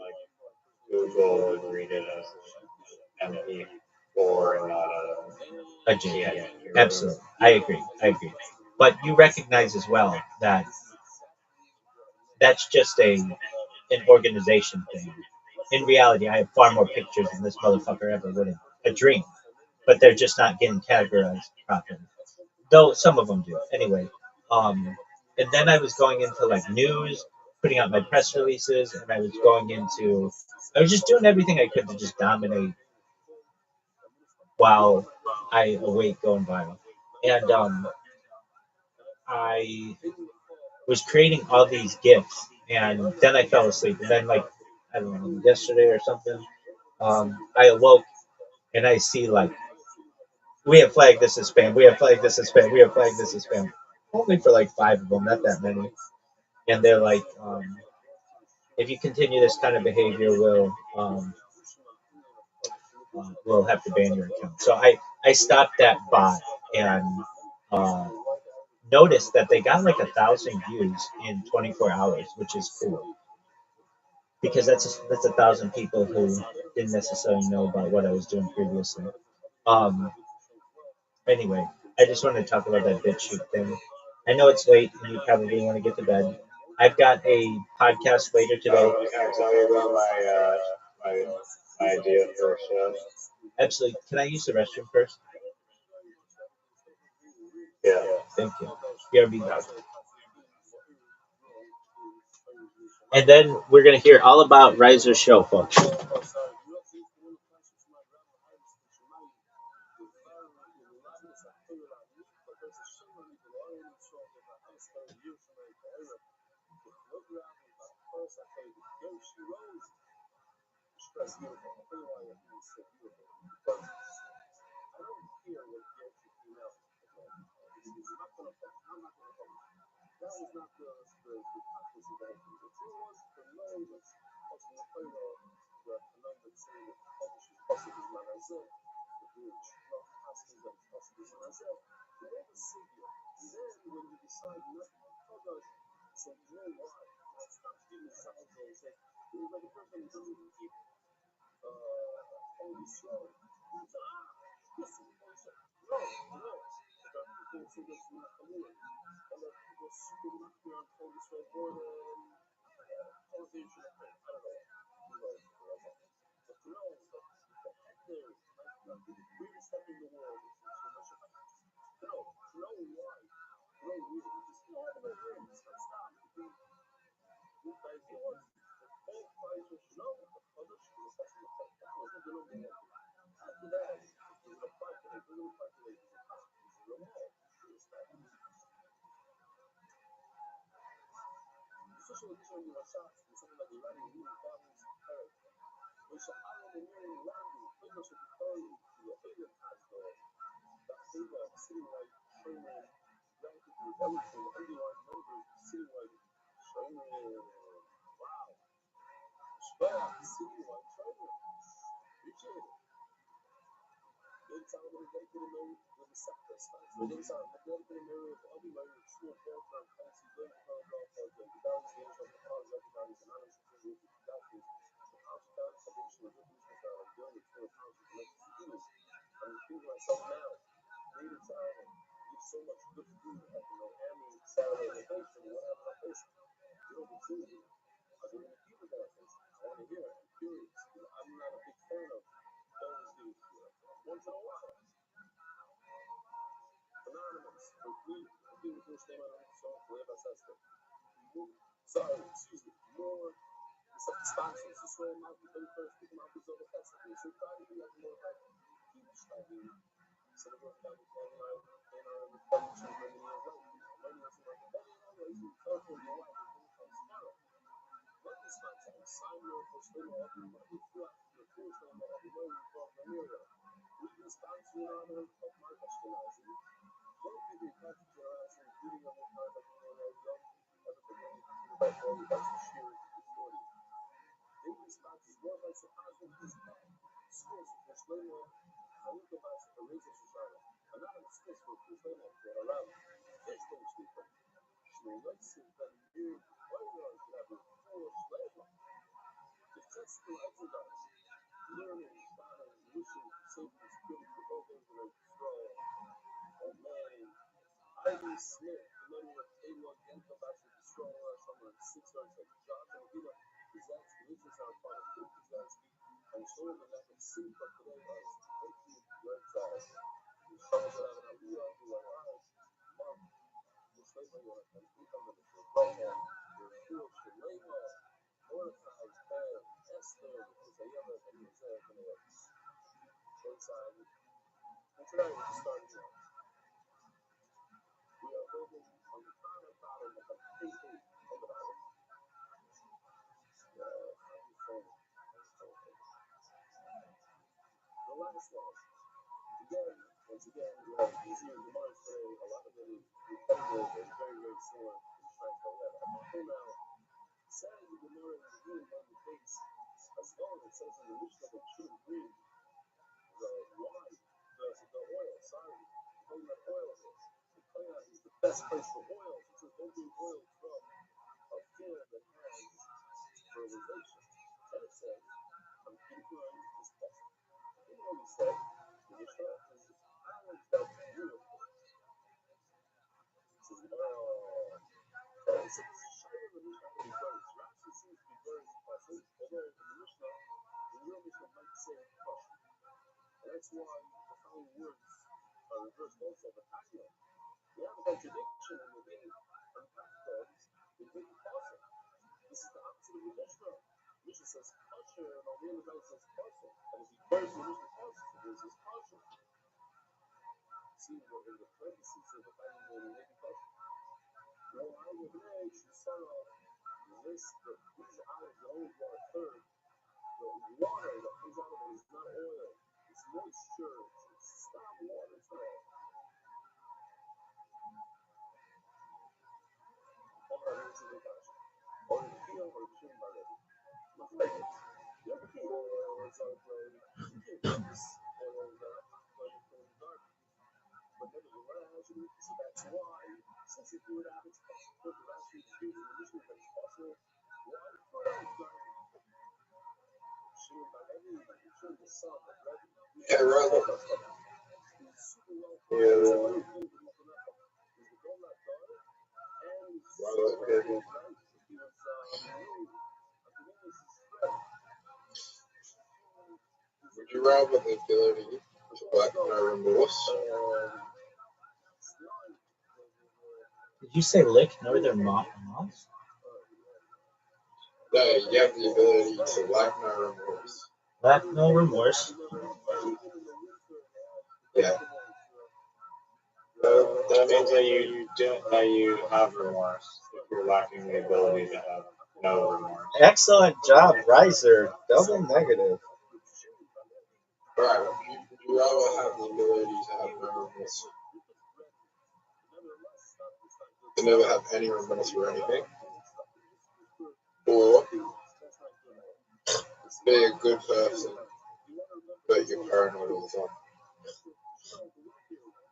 like Google would read it as MP4 and not a JPEG. Absolutely, I agree. I agree. But you recognize as well that that's just an organization thing. In reality, I have far more pictures than this motherfucker ever would have a dream, but they're just not getting categorized properly. Though some of them do. Anyway, and then I was going into like news, putting out my press releases, and I was just doing everything I could to just dominate while I await going viral. And I was creating all these gifts, and then I fell asleep. And then, like, I don't know, yesterday or something, I awoke and I see, like, we have flagged this as spam, we have flagged this as spam, we have flagged this as spam. only for like 5 of them, not that many. And they're like, if you continue this kind of behavior, we'll have to ban your account. So I stopped that bot and uh, noticed that they got like 1,000 views in 24 hours, which is cool because that's 1,000 people who didn't necessarily know about what I was doing previously. Um, anyway, I just wanted to talk about that BitChute thing. I know it's late and you probably want to get to bed. I've got a podcast later today. Can I tell you about my idea for a show? Absolutely. Can I use the restroom first? Yeah. Thank you. BRB. And then we're going to hear all about Riser's show, folks. Hey, Rabbi. Yeah. Would you rather the ability to lack no remorse? Did you say lick northern moss? No, you have the ability to lack no remorse. Lack no remorse. Yeah. That means that you have remorse if you're lacking the ability to have no remorse. Excellent job, Riser. Double negative. Right. Would you rather have the ability to have no remorse, to never have any remorse for anything, or be a good person but you're paranoid all the time?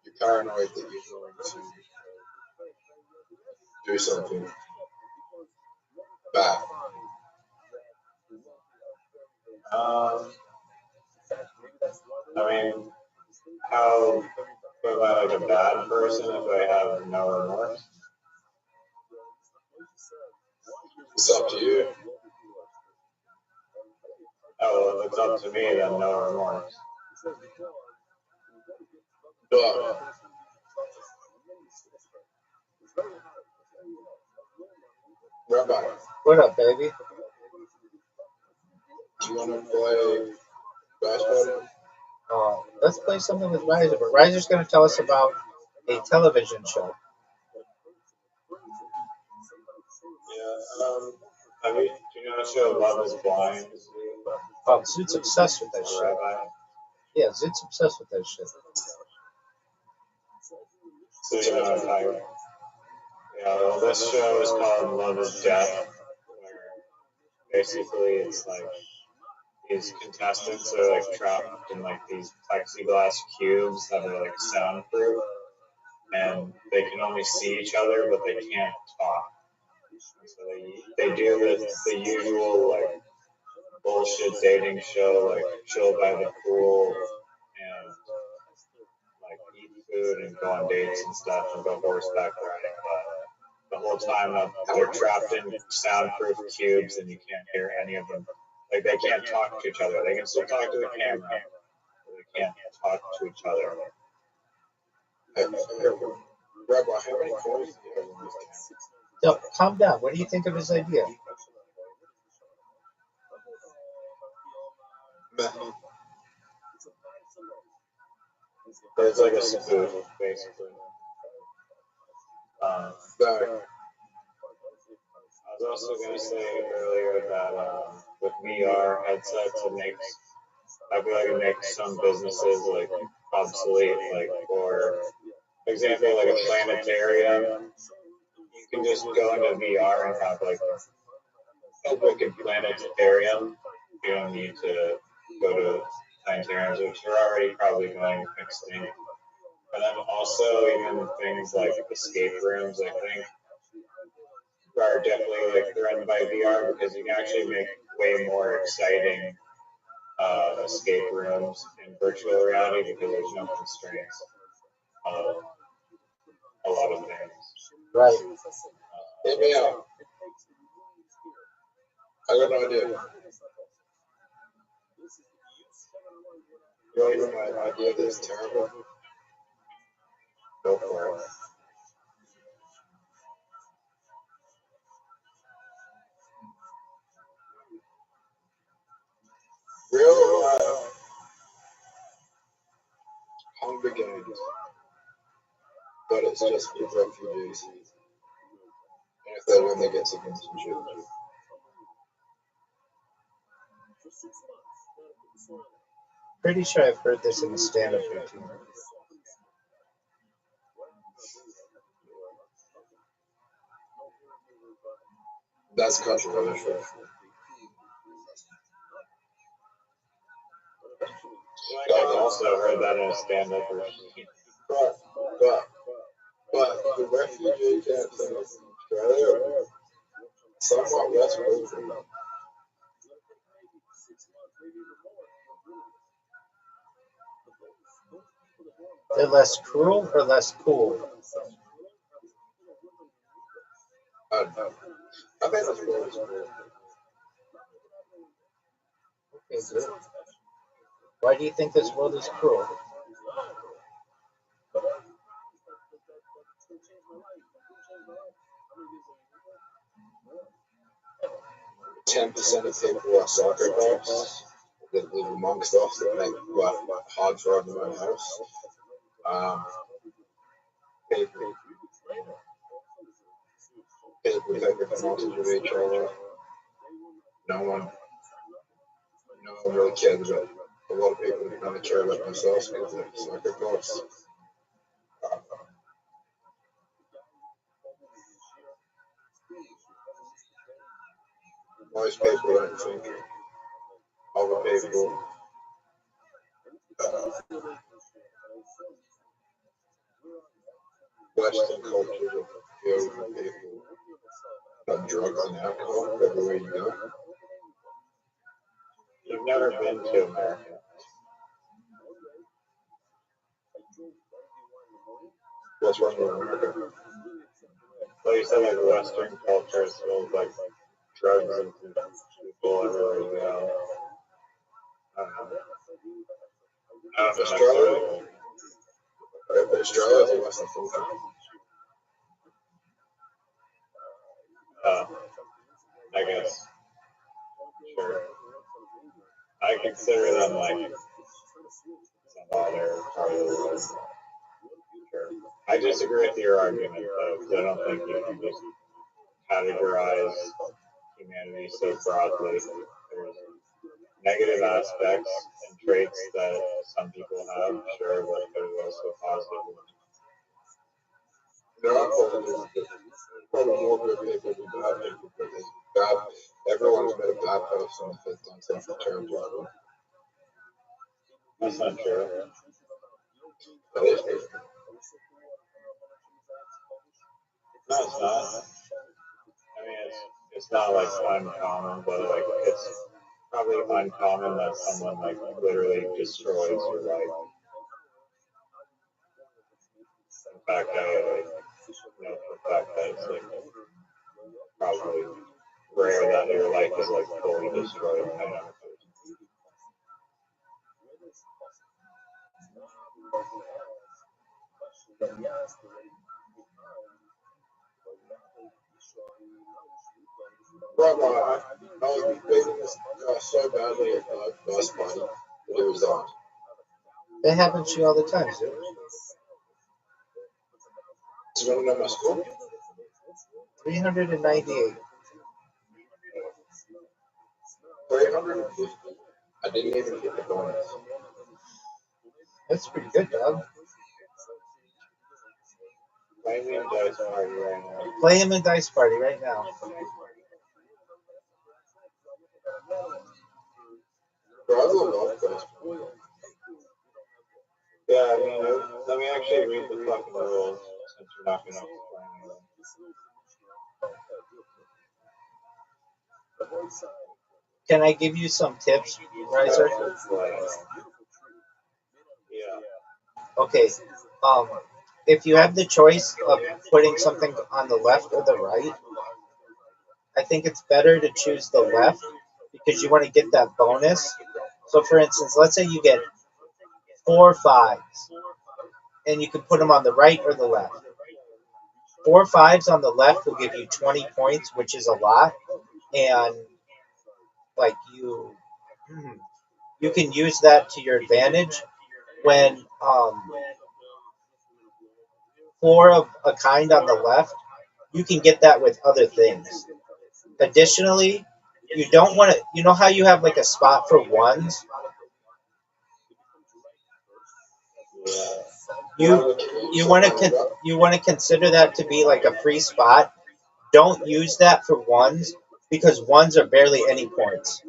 You're paranoid that you're going to do something bad. I mean, how am I like a bad person if I have no remorse? It's up to you. Oh, well, if it's up to me, then no remorse. But Rabbi, What up, baby? do you want to play basketball? Let's play something with Riser. But Riser's going to tell us about a television show. Yeah. Do you know the show Love Is Blind? Oh, Zoot's obsessed with that shit. Rabbi. Yeah, Zoot's obsessed with that shit. So you know what I'm talking about. Yeah, well, this show is called Love Is Death, where basically it's like these contestants are like trapped in like these plexiglass cubes that are like soundproof, and they can only see each other, but they can't talk. So they do the usual like bullshit dating show, like chill by the pool and like eat food and go on dates and stuff and go horseback riding. But the whole time they're trapped in soundproof cubes and you can't hear any of them. Like they can't talk to each other. They can still talk to the camera, but they can't talk to each other. Rabbi, how many toys do you have on this Yo, calm down. What do you think of his idea? camera? It's like a spoof, basically. No. I was also going to say earlier that with VR headsets, I feel like it makes some businesses like obsolete, like or example, like a planetarium, you can just go into VR and have like a wicked planetarium. You don't need to go to planetariums, which are already probably going extinct. And then also even things like escape rooms, I think, are definitely like threatened by VR because you can actually make way more exciting escape rooms in virtual reality because there's no constraints of a lot of things. Right. Hit me out. I got no idea. You know my idea is terrible. Go for it. Real Hunger Games, but it's just for refugees. And if they win, they get citizenship. Pretty sure I've heard this in a stand-up routine. That's controversial. I've also heard that in a stand-up routine. But the refugee camps in Australia are somewhat less brutal. They're less cruel or less cool? I don't know. I think that's really cool. Okay, good. Why do you think this world is cruel? 10% of people are psychopaths that live amongst us that make life hard for everyone else. People take advantage of each other. No one really cares about. A lot of people only care about themselves because they're psychopaths. Most people don't think other people. Western culture of filled with people have drugs and alcohol everywhere you go. You've never been to America. What's wrong with America? Well, you said like Western culture is filled with like drugs and people everywhere you go. I don't know. Australia? Australia is a Western culture. I guess. Sure. I consider them like some other part of the world. Sure. I disagree with your argument though, because I don't think you can just categorize humanity so broadly. There's negative aspects and traits that some people have, sure, but there's also positive ones. There are probably more good people than bad people, but there's bad. Everyone's met a bad person if they've done something terrible. That's not true. That is true. No, it's not. I mean, it's not like uncommon, but like it's probably uncommon that someone like literally destroys your life. In fact, I like know for a fact that it's like probably rare that your life is like fully destroyed by another person. Rabbi, I was beating this guy so badly at the bus party that he was on. That happens to you all the time, dude. Do you want to know my score? 398. 350. I didn't even hit the bonus. That's pretty good, dog. Play me in Dice Party right now. Play him in Dice Party right now. Yeah, I mean, let me actually read the fucking rules since we're not gonna explain anything. Can I give you some tips, Riser? Yeah. Okay. If you have the choice of putting something on the left or the right, I think it's better to choose the left because you want to get that bonus. So, for instance, let's say you get 4 fives, and you can put them on the right or the left. 4 fives on the left will give you 20 points, which is a lot, and like you can use that to your advantage when four of a kind on the left. You can get that with other things. Additionally, you don't want to. You know how you have like a spot for ones. You want to consider that to be like a free spot. Don't use that for ones because ones are barely any points.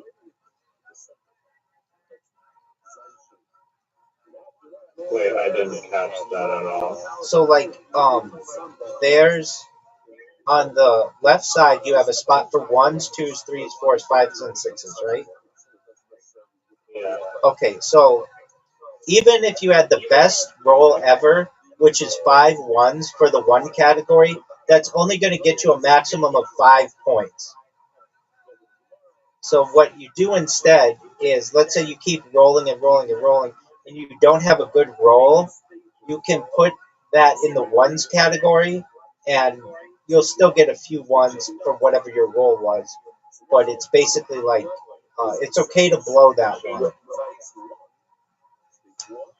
Wait, I didn't catch that at all. So like there's on the left side you have a spot for ones, twos, threes, fours, fives, and sixes, right? Yeah. Okay, so even if you had the best roll ever, which is 5 ones for the one category, that's only going to get you a maximum of 5 points. So what you do instead is, let's say you keep rolling and rolling and rolling, and you don't have a good roll, you can put that in the ones category, and you'll still get a few ones for whatever your roll was. But it's basically like it's okay to blow that one.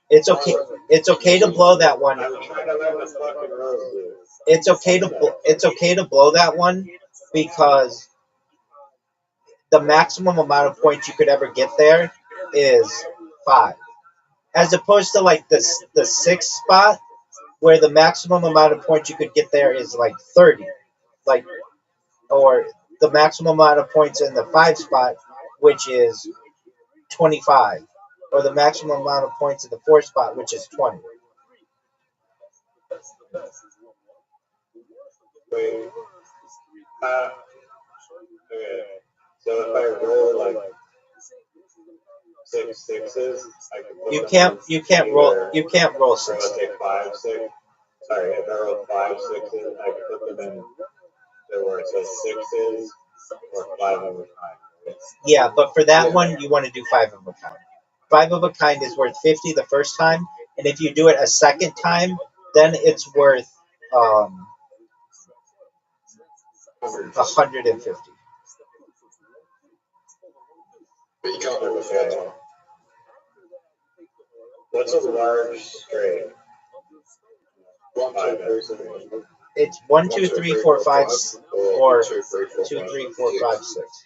It's okay. It's okay to blow that one. I'm trying to learn the fucking rules, dude. It's okay to blow that one because the maximum amount of points you could ever get there is 5, as opposed to like the sixth spot where the maximum amount of points you could get there is like 30, like or the maximum amount of points in the 5 spot, which is 25, or the maximum amount of points in the 4 spot, which is 20. Wait. Okay. So if I roll like 6 6s, I can put You them can't on you can't roll either, you can't roll or 6. let's say 5 6. Sorry, if I roll 5 6s, I can put them in there where it says 6s or 5 of a kind. Yeah, but for that one you want to do 5 of a kind. 5 of a kind is worth 50 the first time, and if you do it a second time, then it's worth 150. Okay. What's a large straight? 5x. It's 1, 2, 3, 4, 5, or 2, 3, 4, 5, 6.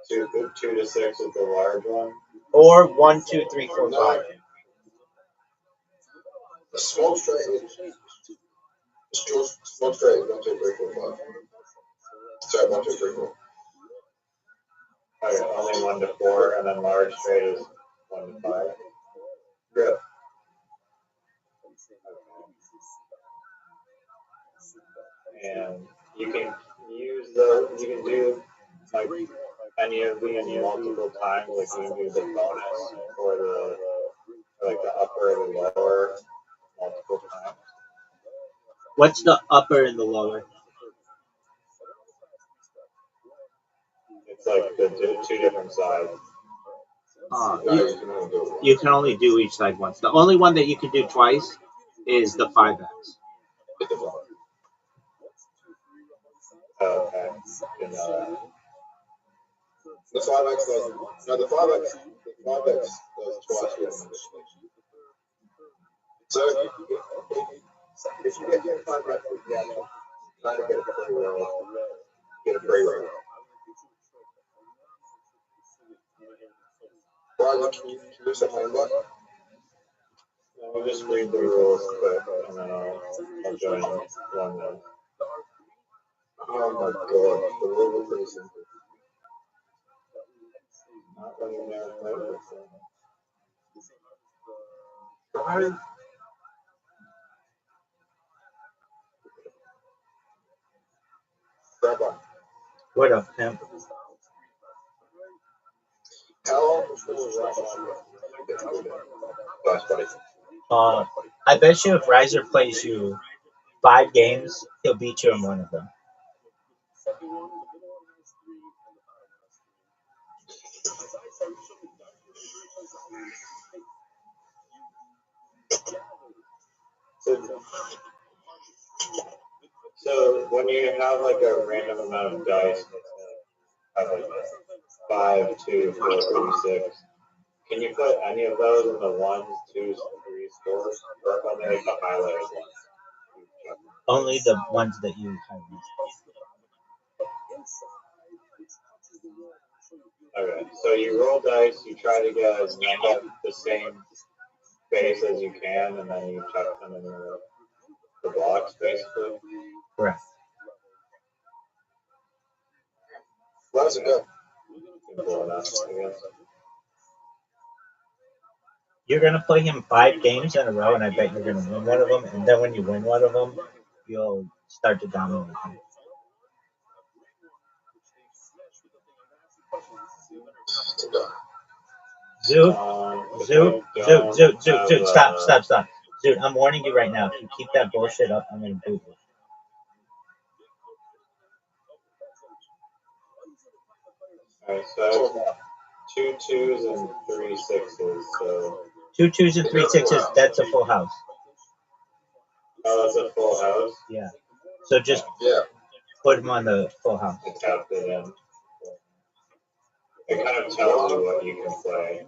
2 to 6 is the large one. Or 1, 2, 3, 4, 5. The small straight is just small straight is 1, 2, 3, 4, 5. So 1, 2, 3, 4. Okay, only 1 to 4, and then large straight is 1 to 5. Yeah. And you can you can do like any of these multiple times, like you can do the bonus or like the upper or the lower multiple times. What's the upper and the lower? It's like the two different sides. You can only do each side once. The only one that you can do twice is the 5x. Okay. You know that. The 5x does no the 5x does twice. So if you get your 5x with the action, you kind of get a free roll. Get a free roll. Right, can you do something like that? Let me just read the rules quick, and then I'll join 1 minute. Oh my god, the rules are pretty simple. Not when you never played before. Right? Rabbi, What up, pimp? how long before Rabbi gets good at? Guys, buddy. I bet you if Riser plays you 5 games, he'll beat you in one of them. So when you have like a random amount of dice, have like 5, 2, 4, 3, 6. Can you put any of those in the 1s, 2s, 3s, 4s, or only like the highlighted ones? Only the ones that you highlight. Okay, so you roll dice, you try to get as many of the same space as you can, and then you chuck them in the blocks, basically. Correct. Where does it go? Simple enough, I guess. You're gonna play him 5 games in a row, and I bet you're gonna win one of them. And then when you win one of them, you'll start to dominate him. Zoot, Zoot, Zoot, Zoot, Zoot, Zoot, stop. Zoot, I'm warning you right now. If you keep that bullshit up, I'm gonna boot you. Alright, so 2 2s and 3 6s, so... 2 2s and 3 6s, that's a full house. Oh, that's a full house? Yeah. So just put him on the full house. I tapped it in. It kind of tells you what you can play.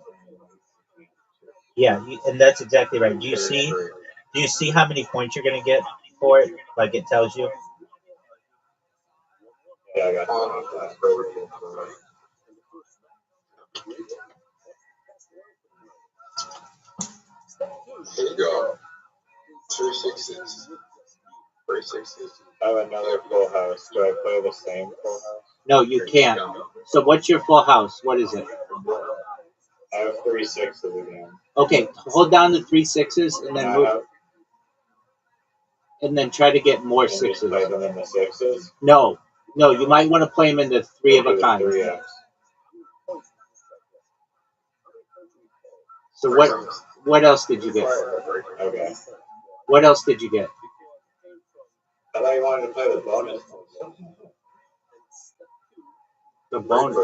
Yeah, and that's exactly right. Do you see how many points you're gonna get for it? Like it tells you. Yeah, I got that. Here you go. 2 6s. 3 6s. I have another full house. Do I play the same full house? No, you can't. So what's your full house? What is it? I have 3 6s again. Okay, hold down the 3 6s and then move, and then try to get more And just play 6s. them in the 6s? No, you might want to play him in the 3 of a kind. 3x. So what else did you get? Okay. What else did you get? I thought you wanted to play the bonus. The bonus.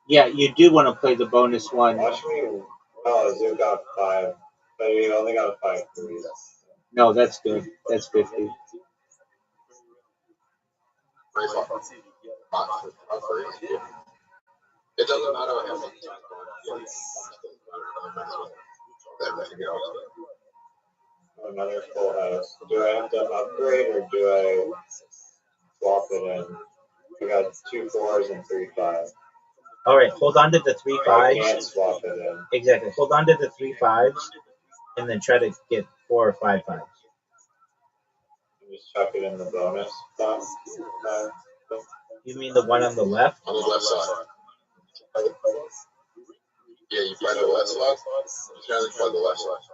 Yeah, you do want to play the bonus one. Watch me. Oh, Zoo got 5. But he only got 5 3s. No, that's good. That's 50. It doesn't matter what happens. Another full house. Do I have to upgrade or do I swap it in? I got 2 4s and 3 5s. All right, hold on to the 3 I can't 5s. swap it in. Exactly. Hold on to the 3 5s, and then try to get 4 or 5 5s. Just chuck it in the bonus spot. You mean the one on the left? On the left side. Yeah, you play the left side. You can only play the left side.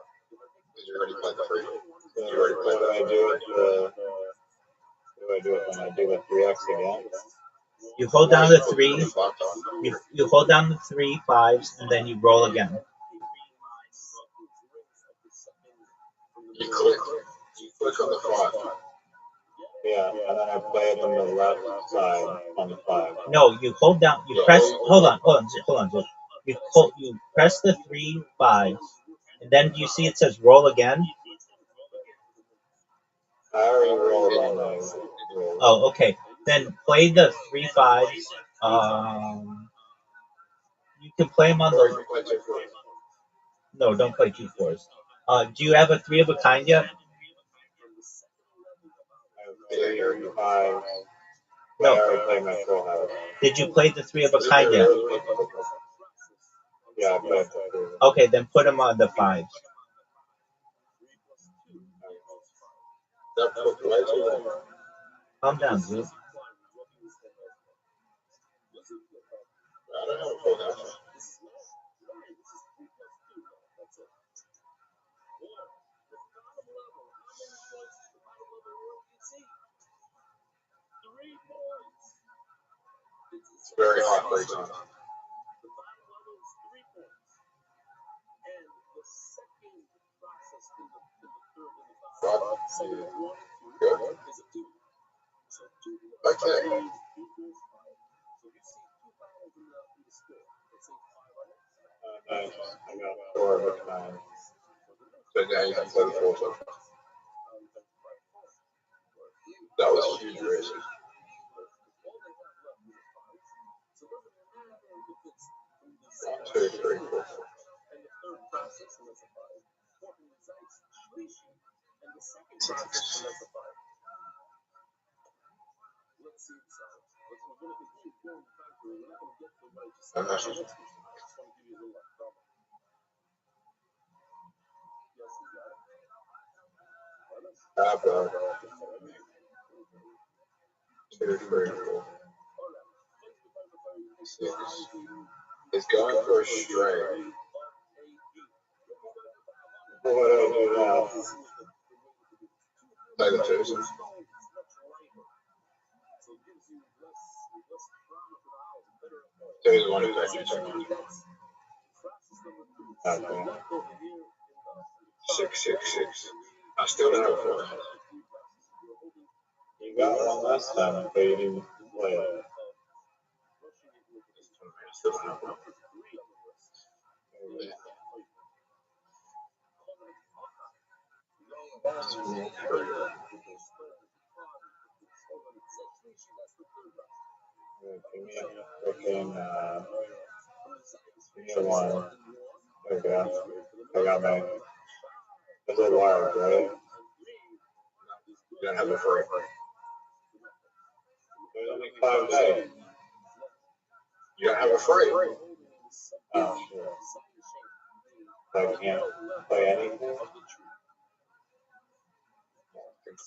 Because you already played the 3. So what do I do with the? What do I do when I do the 3x again? You hold down the 3. You hold down the 3 5s, and then you roll again. You click on the 5. Yeah, and then I play it on the left side on the 5. No, you hold down. You press. Hold on. You press the 3 5s, and then you see it says roll again. I already rolled on my roll. Oh, okay. Then play the 3 5s. You can play them on the. No, don't play 2 4s. Do you have a 3 of a kind yet? I have 3 or 5s. No. I already played my full house. Did you play the 3 of a kind yet? Yeah, I played the 3. Okay, then put them on the 5s. That took way too long. Calm down, dude. I don't have a full house. It's very hot playtime. But, good. Okay. Nice. I got 4 of a kind. So now you can play the full time. That was a huge risk. One, two, three, four. Six. And that's just Rabbi. 2, 3, 4. 6. It's going for a straight. What do I do now? Play the twos. Twos, 1, 2, 3, 2. Okay. 6, 6, 6. I still don't have a full house. You got one last time, but you didn't play it. I still don't have one. Give me a freaking, give me a 1. Okay. I got my, it's a large, right? You don't have a free. There's only 5 days. You don't have a free. Oh, shit. So I can't play anything?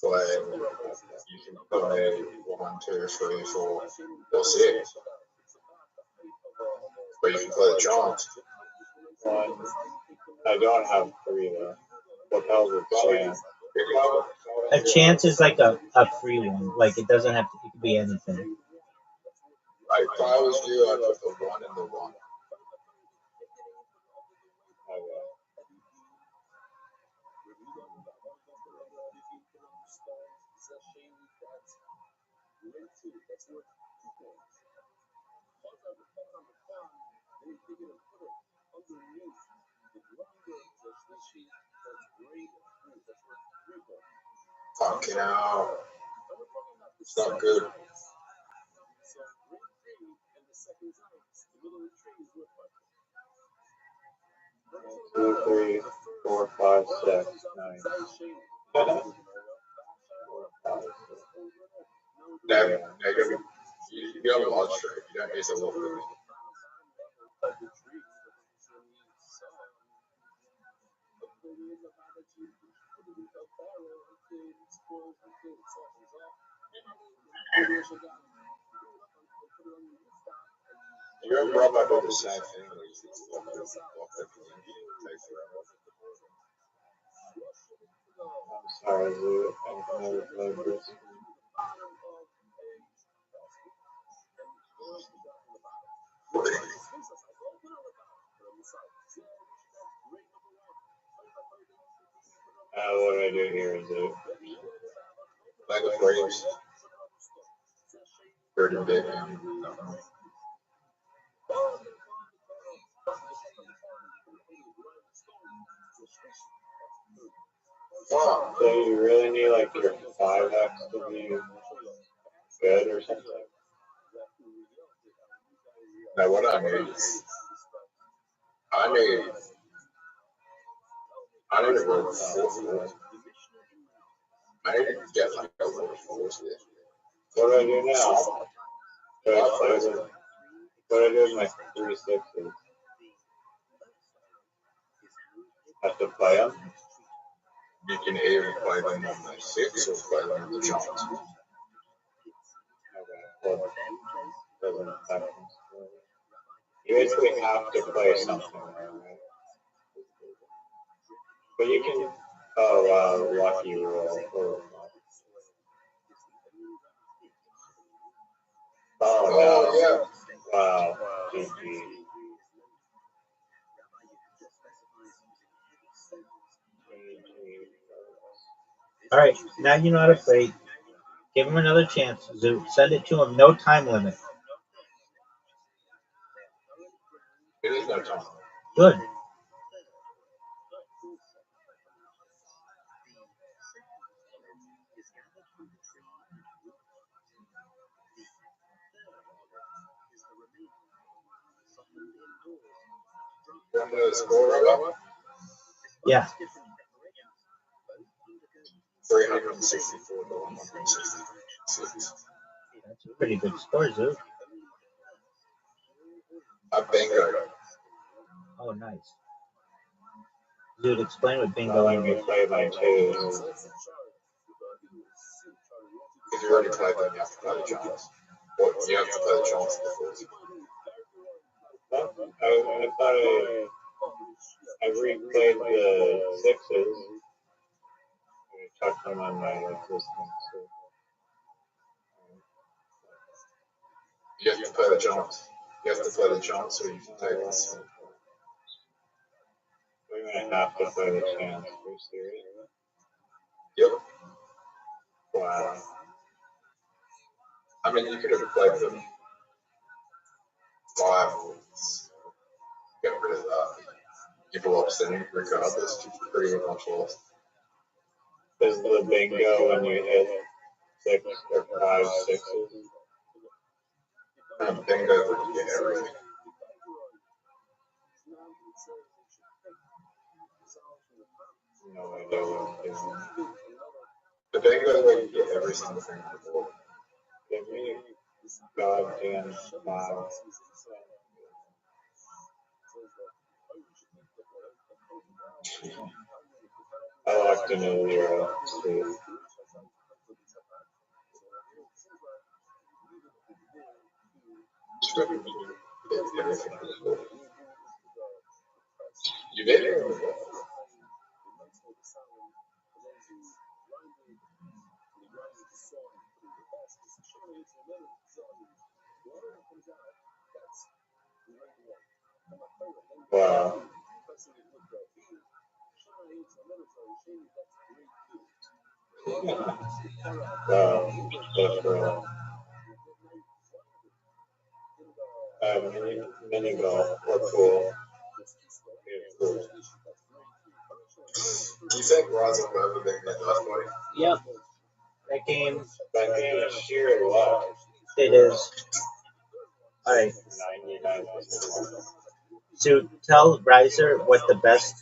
You can play 1, 2, 3, 4, or 6. But you can play the Giants. 1. I don't have 3 though. What the hell's a chance? A chance is like a free one. Like it doesn't have to. It could be anything. Like, if I was you, I'd put the 1 and the 1. Okay. Fucking hell. It's not good. 2, 3, 4, 5, 6, 9. 4, 5, 6. Now you have a lot straight. You don't need to look at it. You remember Rabbi did the same thing where you just lock it and it takes forever. I'm sorry, dude. I've never played this. What do I do here? Is it? Play the Braves. 30 big. Wow. So you really need like your 5x to be good or something? Now what I need to roll 4. I need to get like a little 4 here. What do I do now? Do I play them? What do I do with my 3 6s? Have to play them? You can either play them on the 6 or play them on the Giants. Okay, well, doesn't affect me. You basically have to play something there, right? But you can. Oh wow, lucky roll. Oh no. Yeah. Wow. GG. All right, now you know how to play. Give him another chance, Zoo. Send it to him. No time limit. It is no time. Good. Want to know the score, Rabbi? Yeah. 364 to 166. That's a pretty good score, Zoo. A bingo. Oh, nice. Dude, explain what Not bingo letting me is. play my twos. If you already played them, you have to play the Giants. What? You have to play the Giants before. I thought I replayed the sixes. I checked them on my existing. You have to play the Giants. You have to play the Giants so you can take this. We're gonna have to play the chance. Are you serious? Yep. Wow. I mean, you could have played them 5 or get rid of that. People upsetting regardless. You pretty much lost. Is the bingo when you hit 6 or 5 sixes? And bingo when you get everything. No idea what I'm doing. The bingo when you get every single thing on the board. Give me goddamn 5. I locked in a 0. Sweet. Everything on the board. You did it. Wow. Wow. That's real. Mini golf or pool. Cool. Do you think Rise will ever be that last play? Yep. That game, That game is sheer luck. it is. All right. 99%. So tell Riser what the best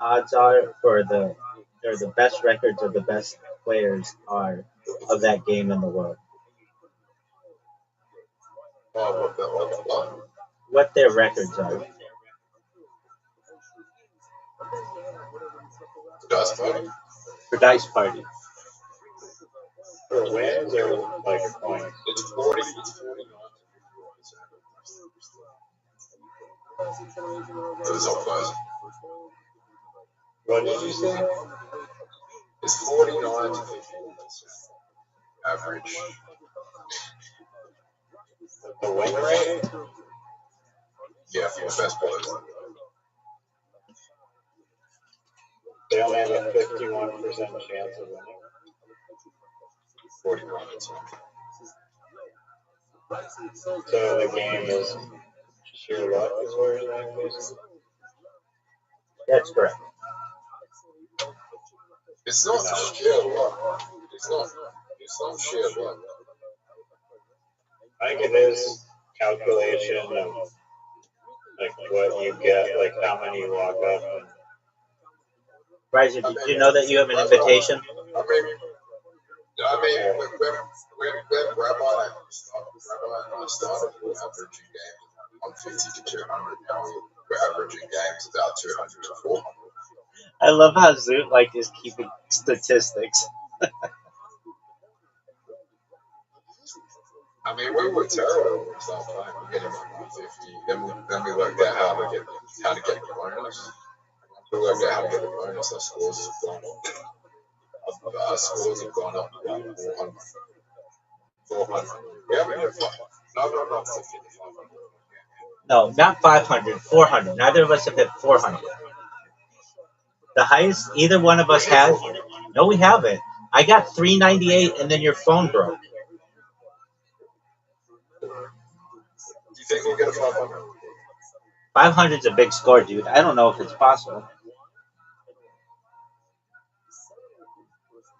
odds are for the, or the best records of the best players are of that game in the world. Oh, what the What their records are. Dice party? For Dice Party. For wins or like points? It's 40. It's 49. It was all close. What did you say? It's 49 to 50 average. The win rate? Yeah, for the best players. They only have a 51% chance of winning. 49. So the game is sheer luck, is what you're saying, basically? That's correct. It's not sheer luck. It's not sheer luck. I think it is calculation of like what you get, like how many you walk up and Riser, did you know that you have an invitation? I mean, when Rabbi and I started, we were averaging games 150 to 200. Now we're averaging games about 200 to 400. I love how Zoot like is keeping statistics. I mean, we were terrible at that time. We're getting like 150. Then we looked at how to get the bonus. We worked out how to get the bonus. Our scores have gone up. Our scores have gone up to about 400. 400. We haven't hit 500. No, not 50 to 500. No, not 500, 400. Neither of us have hit 400. The highest either one of us has. No, we haven't. I got 398, and then your phone broke. Do you think we'll get a 500? 500 is a big score, dude. I don't know if it's possible.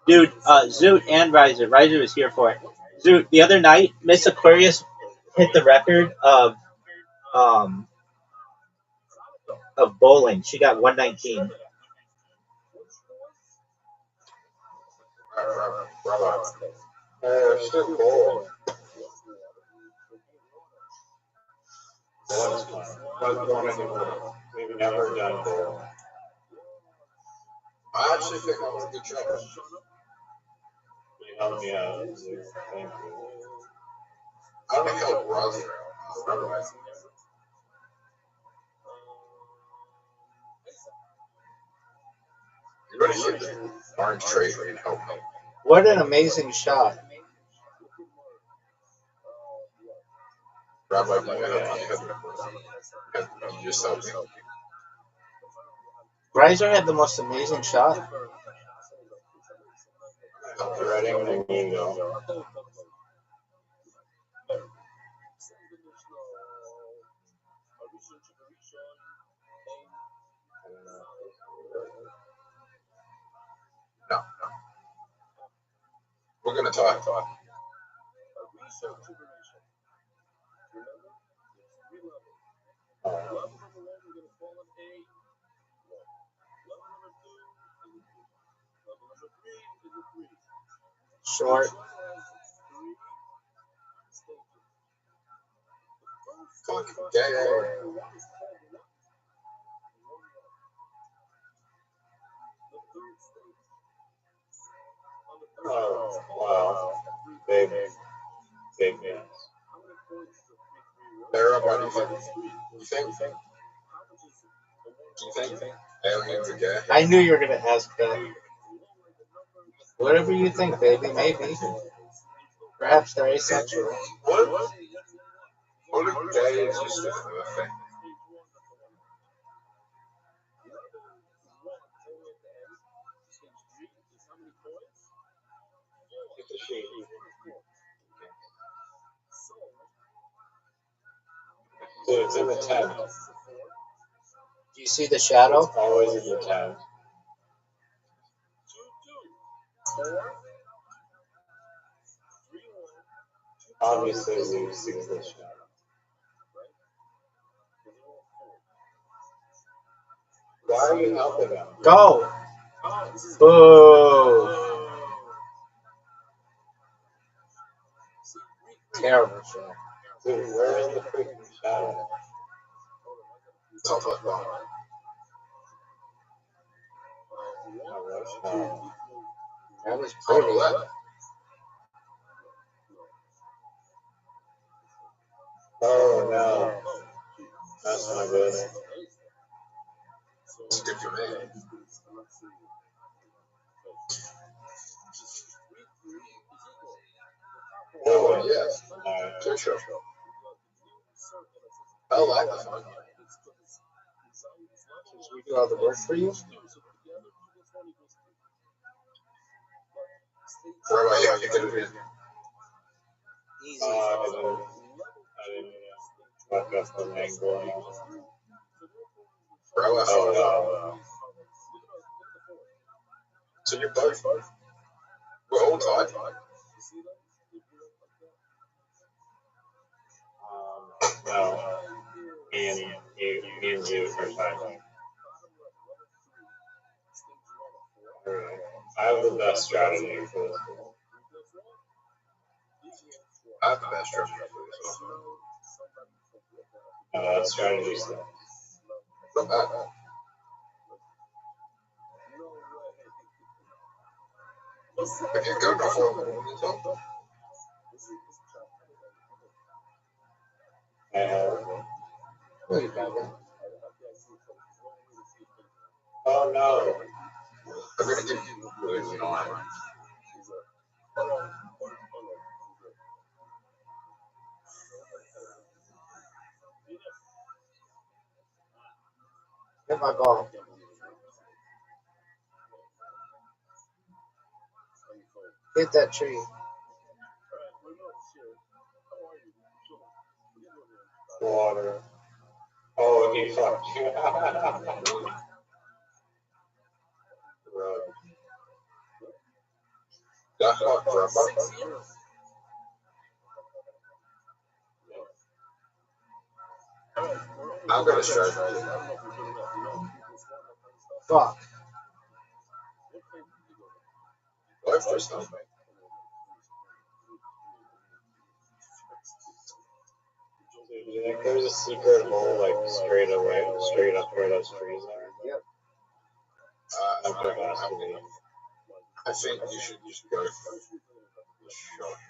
Dude, Zoot and Riser. Riser is here for it. Zoot, the other night, Miss Aquarius hit the record um of bowling. She got 119. Rabbi. Still cool. Bowling's fun. Not going anymore. We've never done bowling. I actually think that was a good choice. You helped me out. Thank you. I don't think help Rothschild. Rabbi. You better hit the orange tray and help me. What an amazing shot. Rabbi, you just help me. Riser had the most amazing shot. Threading the needle. No. We're going to talk. Short. Yeah. Oh, wow. Big man. Hey, Rabbi, you think aliens are gay? I knew you were going to ask that. Whatever you think, baby, maybe. Perhaps they're asexual. What if gay is just a thing? Get the sheet. Dude, it's in the tent. Do you see the shadow? It's always in the tent. Obviously, we see the shadow. Why are you helping them? Go! Boo! Terrible shot. Dude, where is the freaking shadow? It's all about bomb. Oh, That was Oh, pretty. left. oh no. That's not good. It's good for me. Oh, yes. Sure, sure. I like this one. Should we do all the work for you? Rabbi, yeah, you get it in. Easy. I didn't fuck up the angle. Rabbi, Oh no. so you're both. We're all tied. No. Me and you are tied. Alright. I have the best strategy for this. I have the best strategy for this one. No, that strategy stuff. Not bad. Have you gone to Florida as well? I have. No, you haven't. Oh no. I'm gonna give you a good 9. Hit my ball. Hit that tree. Water. Oh, he fucked you. Rug. That's not Rabbi. I'm gonna show you. Fuck. Go for something. Dude, do you think there's a secret hole like straight up where those trees are? Yep. Like there has to be. I think you should just go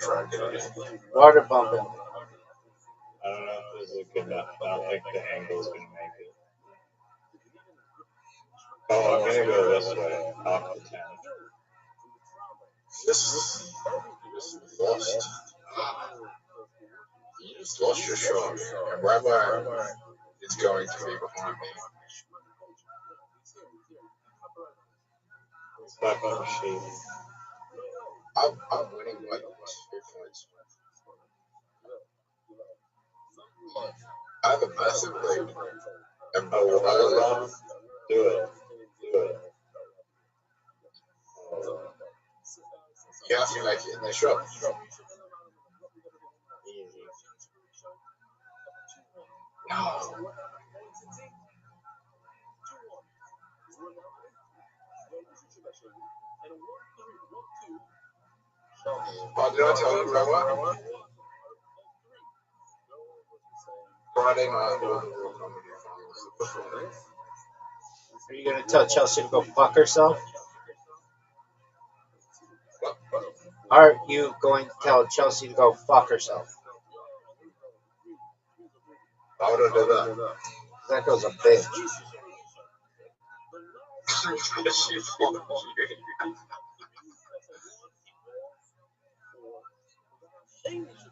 try and get it in. Water bumping. I don't know if this is good enough. I don't think the angle's gonna make it. Oh, I'm gonna go this way, off the 10. You just lost. You just lost your shot. And Rabbi is going to be behind me. It's back on the sheet. I'm winning by 2 points. I have a massive lead. And Oh, water run? Do it. Do it. you have to make it in the shot. Easy. No. Oh, did I tell you, Rabbi? Friday night, all the Royal Comedy Finals are performing. Are you gonna tell Chelsea to go fuck herself? Are you going to tell Chelsea to go fuck herself? Why would I do that? That goes a bitch. She follows you.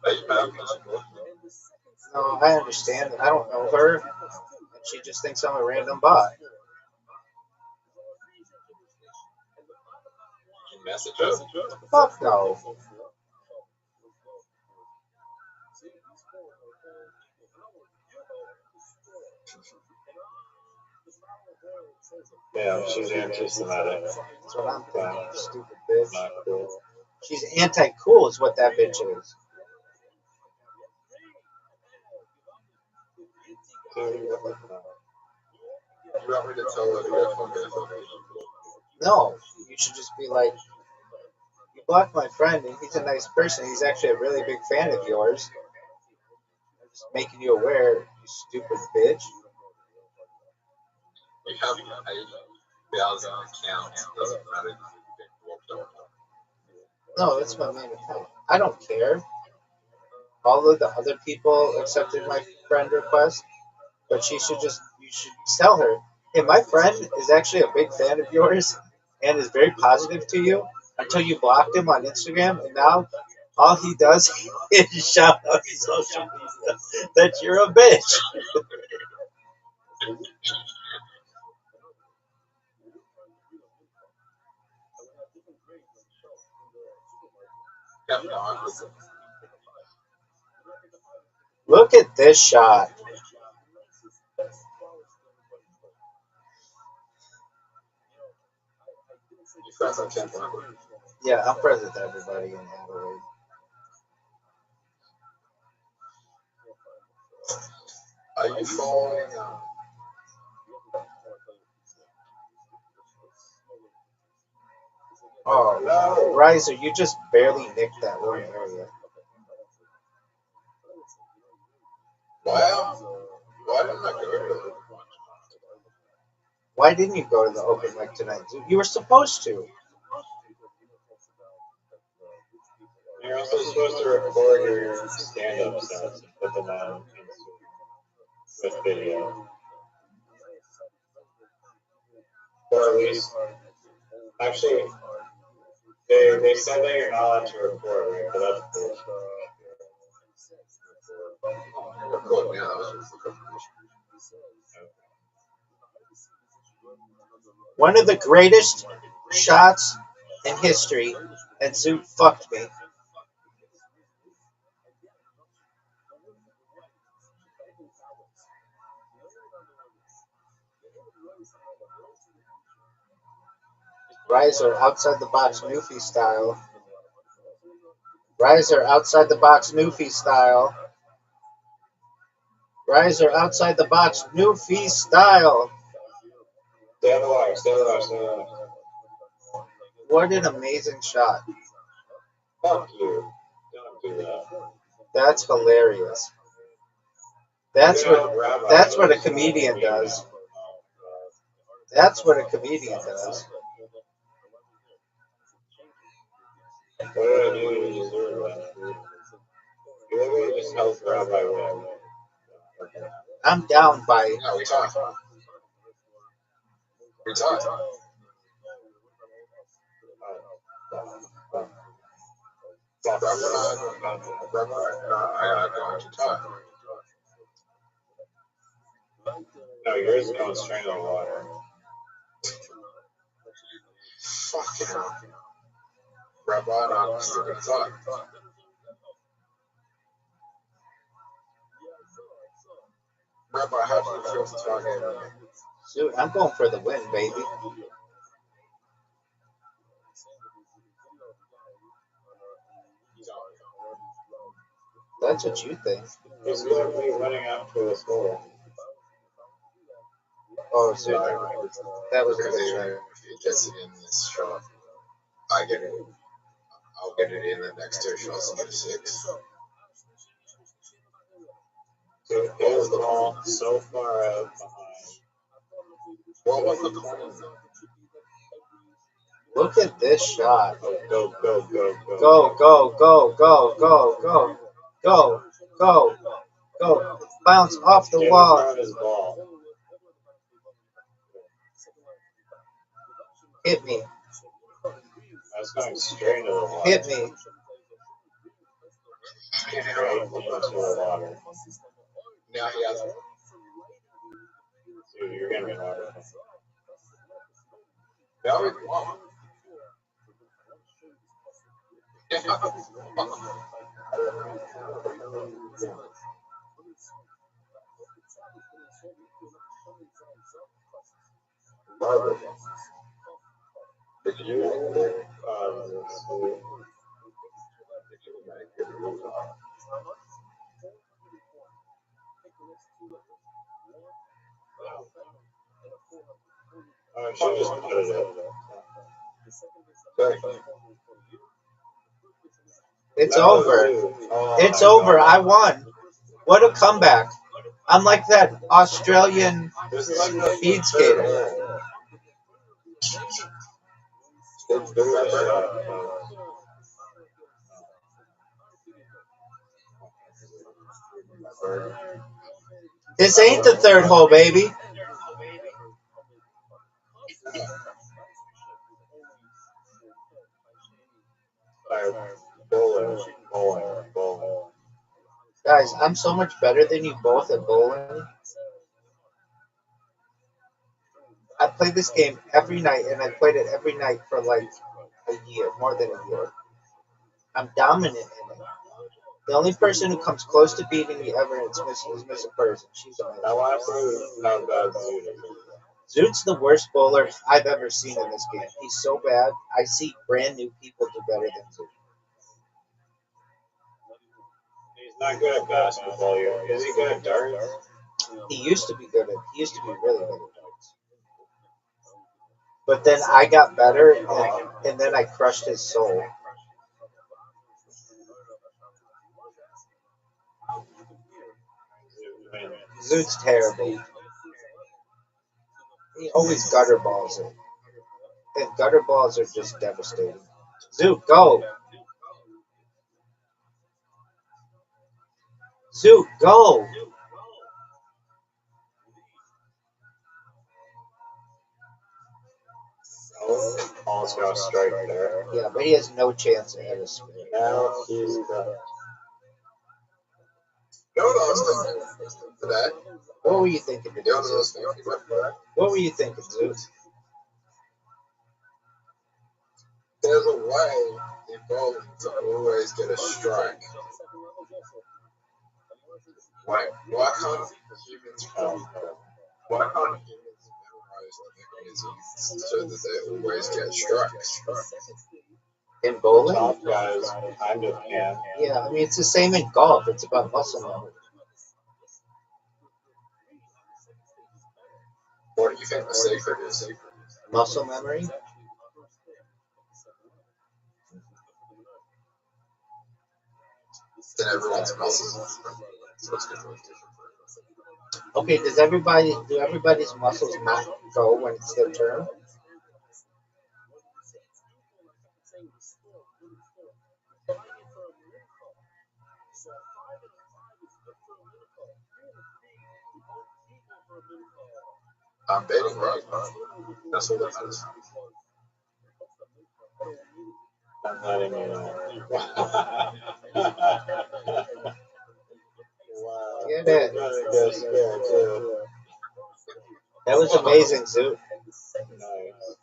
Are you mad because she blocked me? No, I understand. I don't know her, and she just thinks I'm a random bot. You message her? Fuck no. Yeah, she's anti-Semitic. That's what I'm thinking. Stupid bitch. Not cool. She's anti-cool, is what that bitch is. Dude, what the fuck? You want me to tell her to go fuck herself? No, you should just be like, you blocked my friend, and he's a nice person. He's actually a really big fan of yours. I'm just making you aware, you stupid bitch. You have 8,000 accounts. It doesn't matter if you've been blocked or not. No, that's my main account. I don't care. All of the other people accepted my friend request, but you should tell her, hey, my friend is actually a big fan of yours and is very positive to you until you blocked him on Instagram, and now all he does is shout out social media that you're a bitch. Have 9 with them. Look at this shot. You friends on 10 point. Yeah, I'm friends with everybody in Adelaide. Are you following? Oh, no. Riser, you just barely nicked that one area. Why didn't I go to it? Why didn't you go to the open mic tonight? You were supposed to. You're also supposed to record your stand-up sets and put them on Instagram with video. Or at least, actually, they said that you're not allowed to record, right? But that's bullshit. Record, yeah, that was a confirmation. One of the greatest shots in history, and Zoot fucked me. Riser outside the box Newfie style. Riser outside the box Newfie style. Riser outside the box Newfie style. Stay on the water, stay on the water, stay on the water. What an amazing shot. Fuck you. Don't do that. That's hilarious. That's what a comedian does. That's what a comedian does. What did I do to deserve that? You literally just helped Rabbi win. I'm down by. Yeah, we talked. We talked. I going to talk. No, yours is going straight in the water. Fucking hell. Rabbi and I'm still going to talk. Rabbi, how do you feel to talk every day? Dude, I'm going for the win, baby. That's what you think. He's going to be winning after this hole. Oh, so that was a Because good even shot. if he gets it in this shot, I get it. I'll get it in the next two shots and get a 6. So his ball so far out behind. What was the point? Look at this shot. Go, go, go, go. Go, go, go, go, go, go, go, go, go. Bounce off the Get in wall. front of his ball. Hit me. That's going straight into the water. Hit me. Straight into the water. Now he has. Dude, you're going to be water. Now we won. Did you? I should just put it in. It's over. It's over. I won. What a comeback. I'm like that Australian speed skater. This ain't the third hole, baby. Bowling. Guys, I'm so much better than you both at bowling. I play this game every night, and I played it every night for like a year, more than a year. I'm dominant in it. The only person who comes close to beating me ever is Miss Person. She's amazing. I want to prove how bad Zoot is. Zoot's the worst bowler I've ever seen in this game. He's so bad. I see brand new people do better than Zoot. He's not good at basketball. Is he good at darts? He used to be really good at darts. But then I got better, and then I crushed his soul. Zoot's terrible. He always gutter balls it. And gutter balls are just devastating. Zoot, go! Zoot, go! Oh, almost got a strike there. Yeah, but he has no chance at a spare. Now he's got. You know what I was thinking today? What were you thinking today, You know what I was Zoot? thinking today? What were you thinking, Zoot? There's a way in bowling to always get a strike. Why can't humans memorize the mechanisms so that they always get strikes? In The bowling? top guys kind of can. Yeah, I mean, it's the same in golf. It's about muscle memory. What do you think the secret is? Muscle memory? Then everyone's muscles. So it's going to look different. Okay, do everybody's muscles not go when it's their turn? I'm betting right. That's all that matters. I'm letting you know. Wow. Get it. Really good scare too. That was amazing, Zoot. Nice.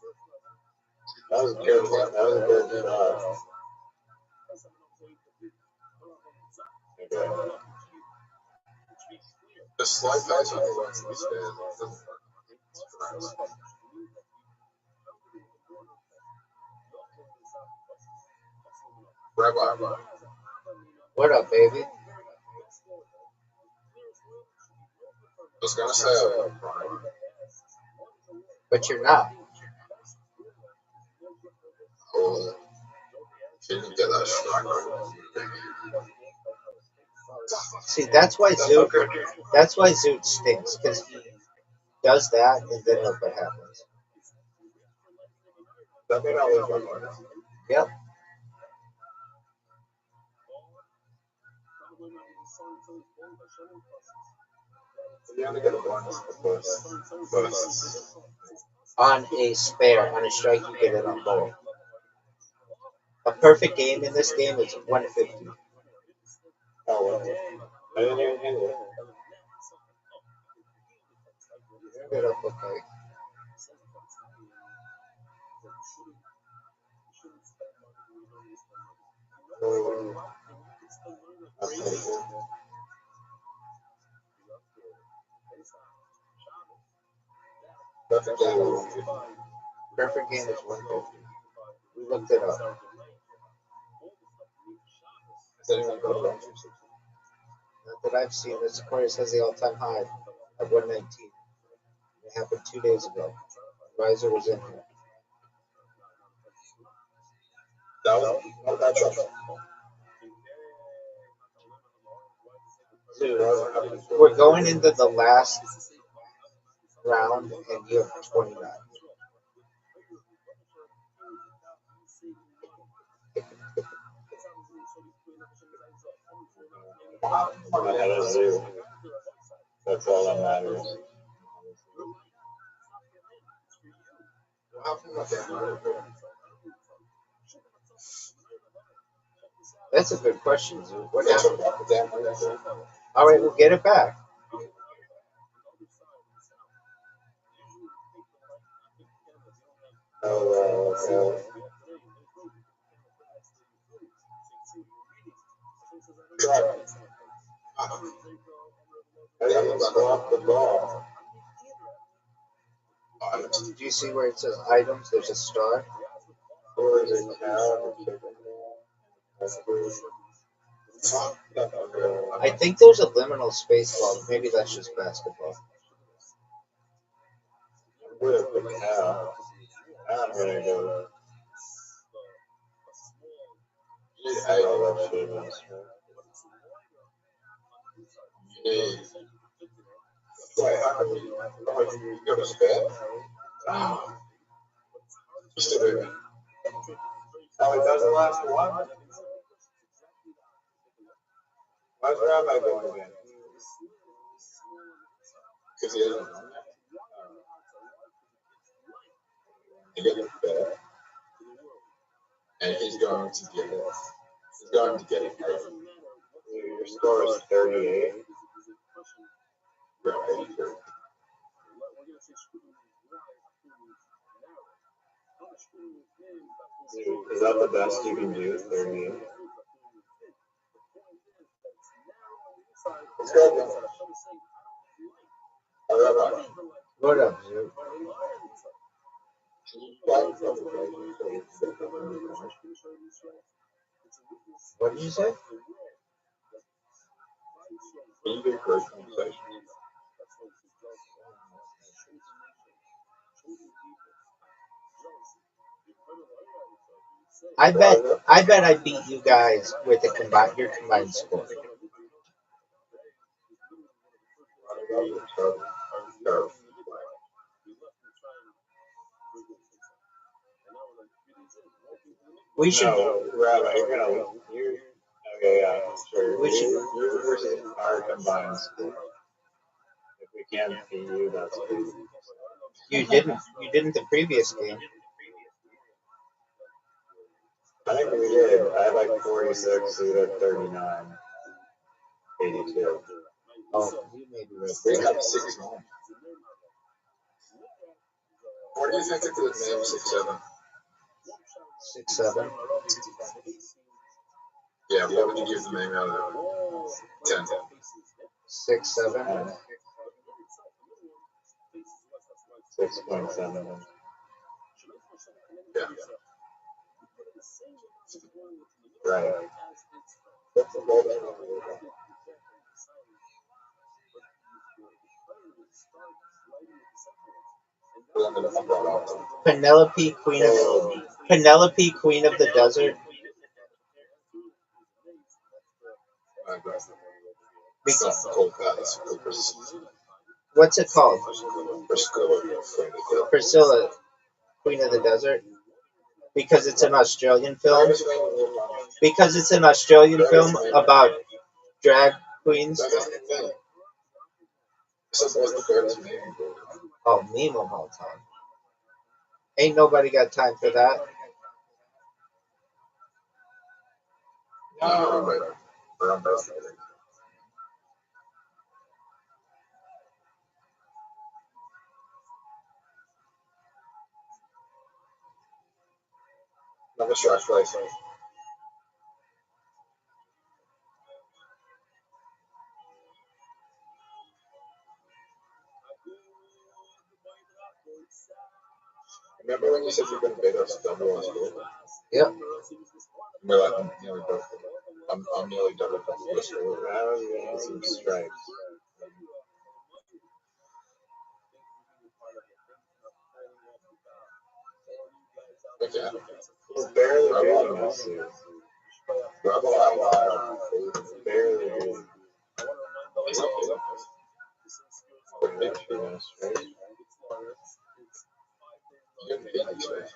That was good. That was a good shot. Okay. The slow pace only works in the stairs. It doesn't work in the strikes. Rabbi, What up, baby? I was going to say, But you're not. oh, can you get that strike? See, that's why Zoot stinks, because he does that and then look what happens. That made all this one more. Yep. You only get a bonus for first. On a spare, on a strike, you get it on both. A perfect game in this game is 150. Oh, well. I didn't even hit it. Get up, okay. Oh, that's pretty good. Perfect game. Perfect game is 150. We looked it up. Has anyone got a bunch? Not that I've seen. This Aquarius has the all-time high at 119. It happened 2 days ago. Riser was in here. That was not a bad shot. Dude, we're going into the last round, and you have 29. I had a zoo. That's all that matters. What happened with that? That's a good question, Zoo. What They took happened? out the damn ring. All right, we'll get it back. Oh, okay. Drive. I didn't swap the ball. Do you see where it says items? There's a star. Or is it cow? That's good. I think there's a liminal space ball. Maybe that's just basketball. With the cow. I'm gonna go. Oh, that should have been straight. You need. Wait, how come you got a spare? You still do. Oh, it doesn't last one? How's Rabbi going again? Because he hasn't won yet. He got fed, and he's going to get it. He's going to get it. Your score is 38. Right. Is that the best you can do? 38. Let's go again. Rabbi, What up, dude? can you fly from the plane so we can get the money? What did you say? Can you do first conversation? I bet I beat you guys with your combined score. We should. No, Rabbi, you're gonna. You. Okay, yeah, sure. We should. You versus our combined score. If we can't beat you, that's good. You didn't the previous game. I think we did. I had like 46, you had 39, 82. Oh, you may be right We there. have 6 more. What do you think of the name 6-7? 6-7. Yeah, what would you give the name out of 10? 6-7. 6.7. Yeah. Right. What's the goal? Penelope, Queen of the Desert. Something called that. It's called What's it called? Priscilla. Priscilla, Queen of the Desert. Because it's an Australian film. Because it's an Australian film about drag queens. That's the thing. This was the greatest name. Oh, meme of all time. Ain't nobody got time for that. No, I'm best. I'm a stress place. Remember when you said you were going to beat us double on school? Yep. We're like, I'm nearly double. I'm nearly double the school. I was getting some stripes. Okay. We're barely beating us, dude. Rebel out Barely beating. He's okay. We're beating us, right? You didn't beat these guys.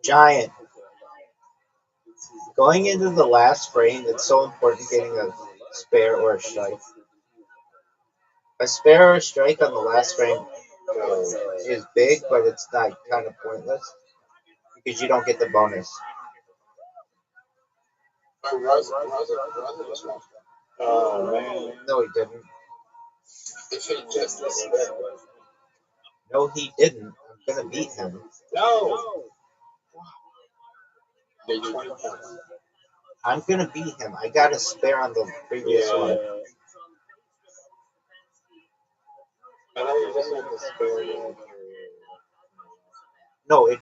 Giant. Going into the last frame, it's so important getting a spare or a strike. A spare or a strike on the last frame is big, but it's not kind of pointless because you don't get the bonus. Raza just won. Oh, man. No, he didn't. If he gets this spin, No, he didn't. I'm gonna beat him. No! they 20 points. I'm gonna beat him. I got a spare on the previous one. just like the spinning period. No,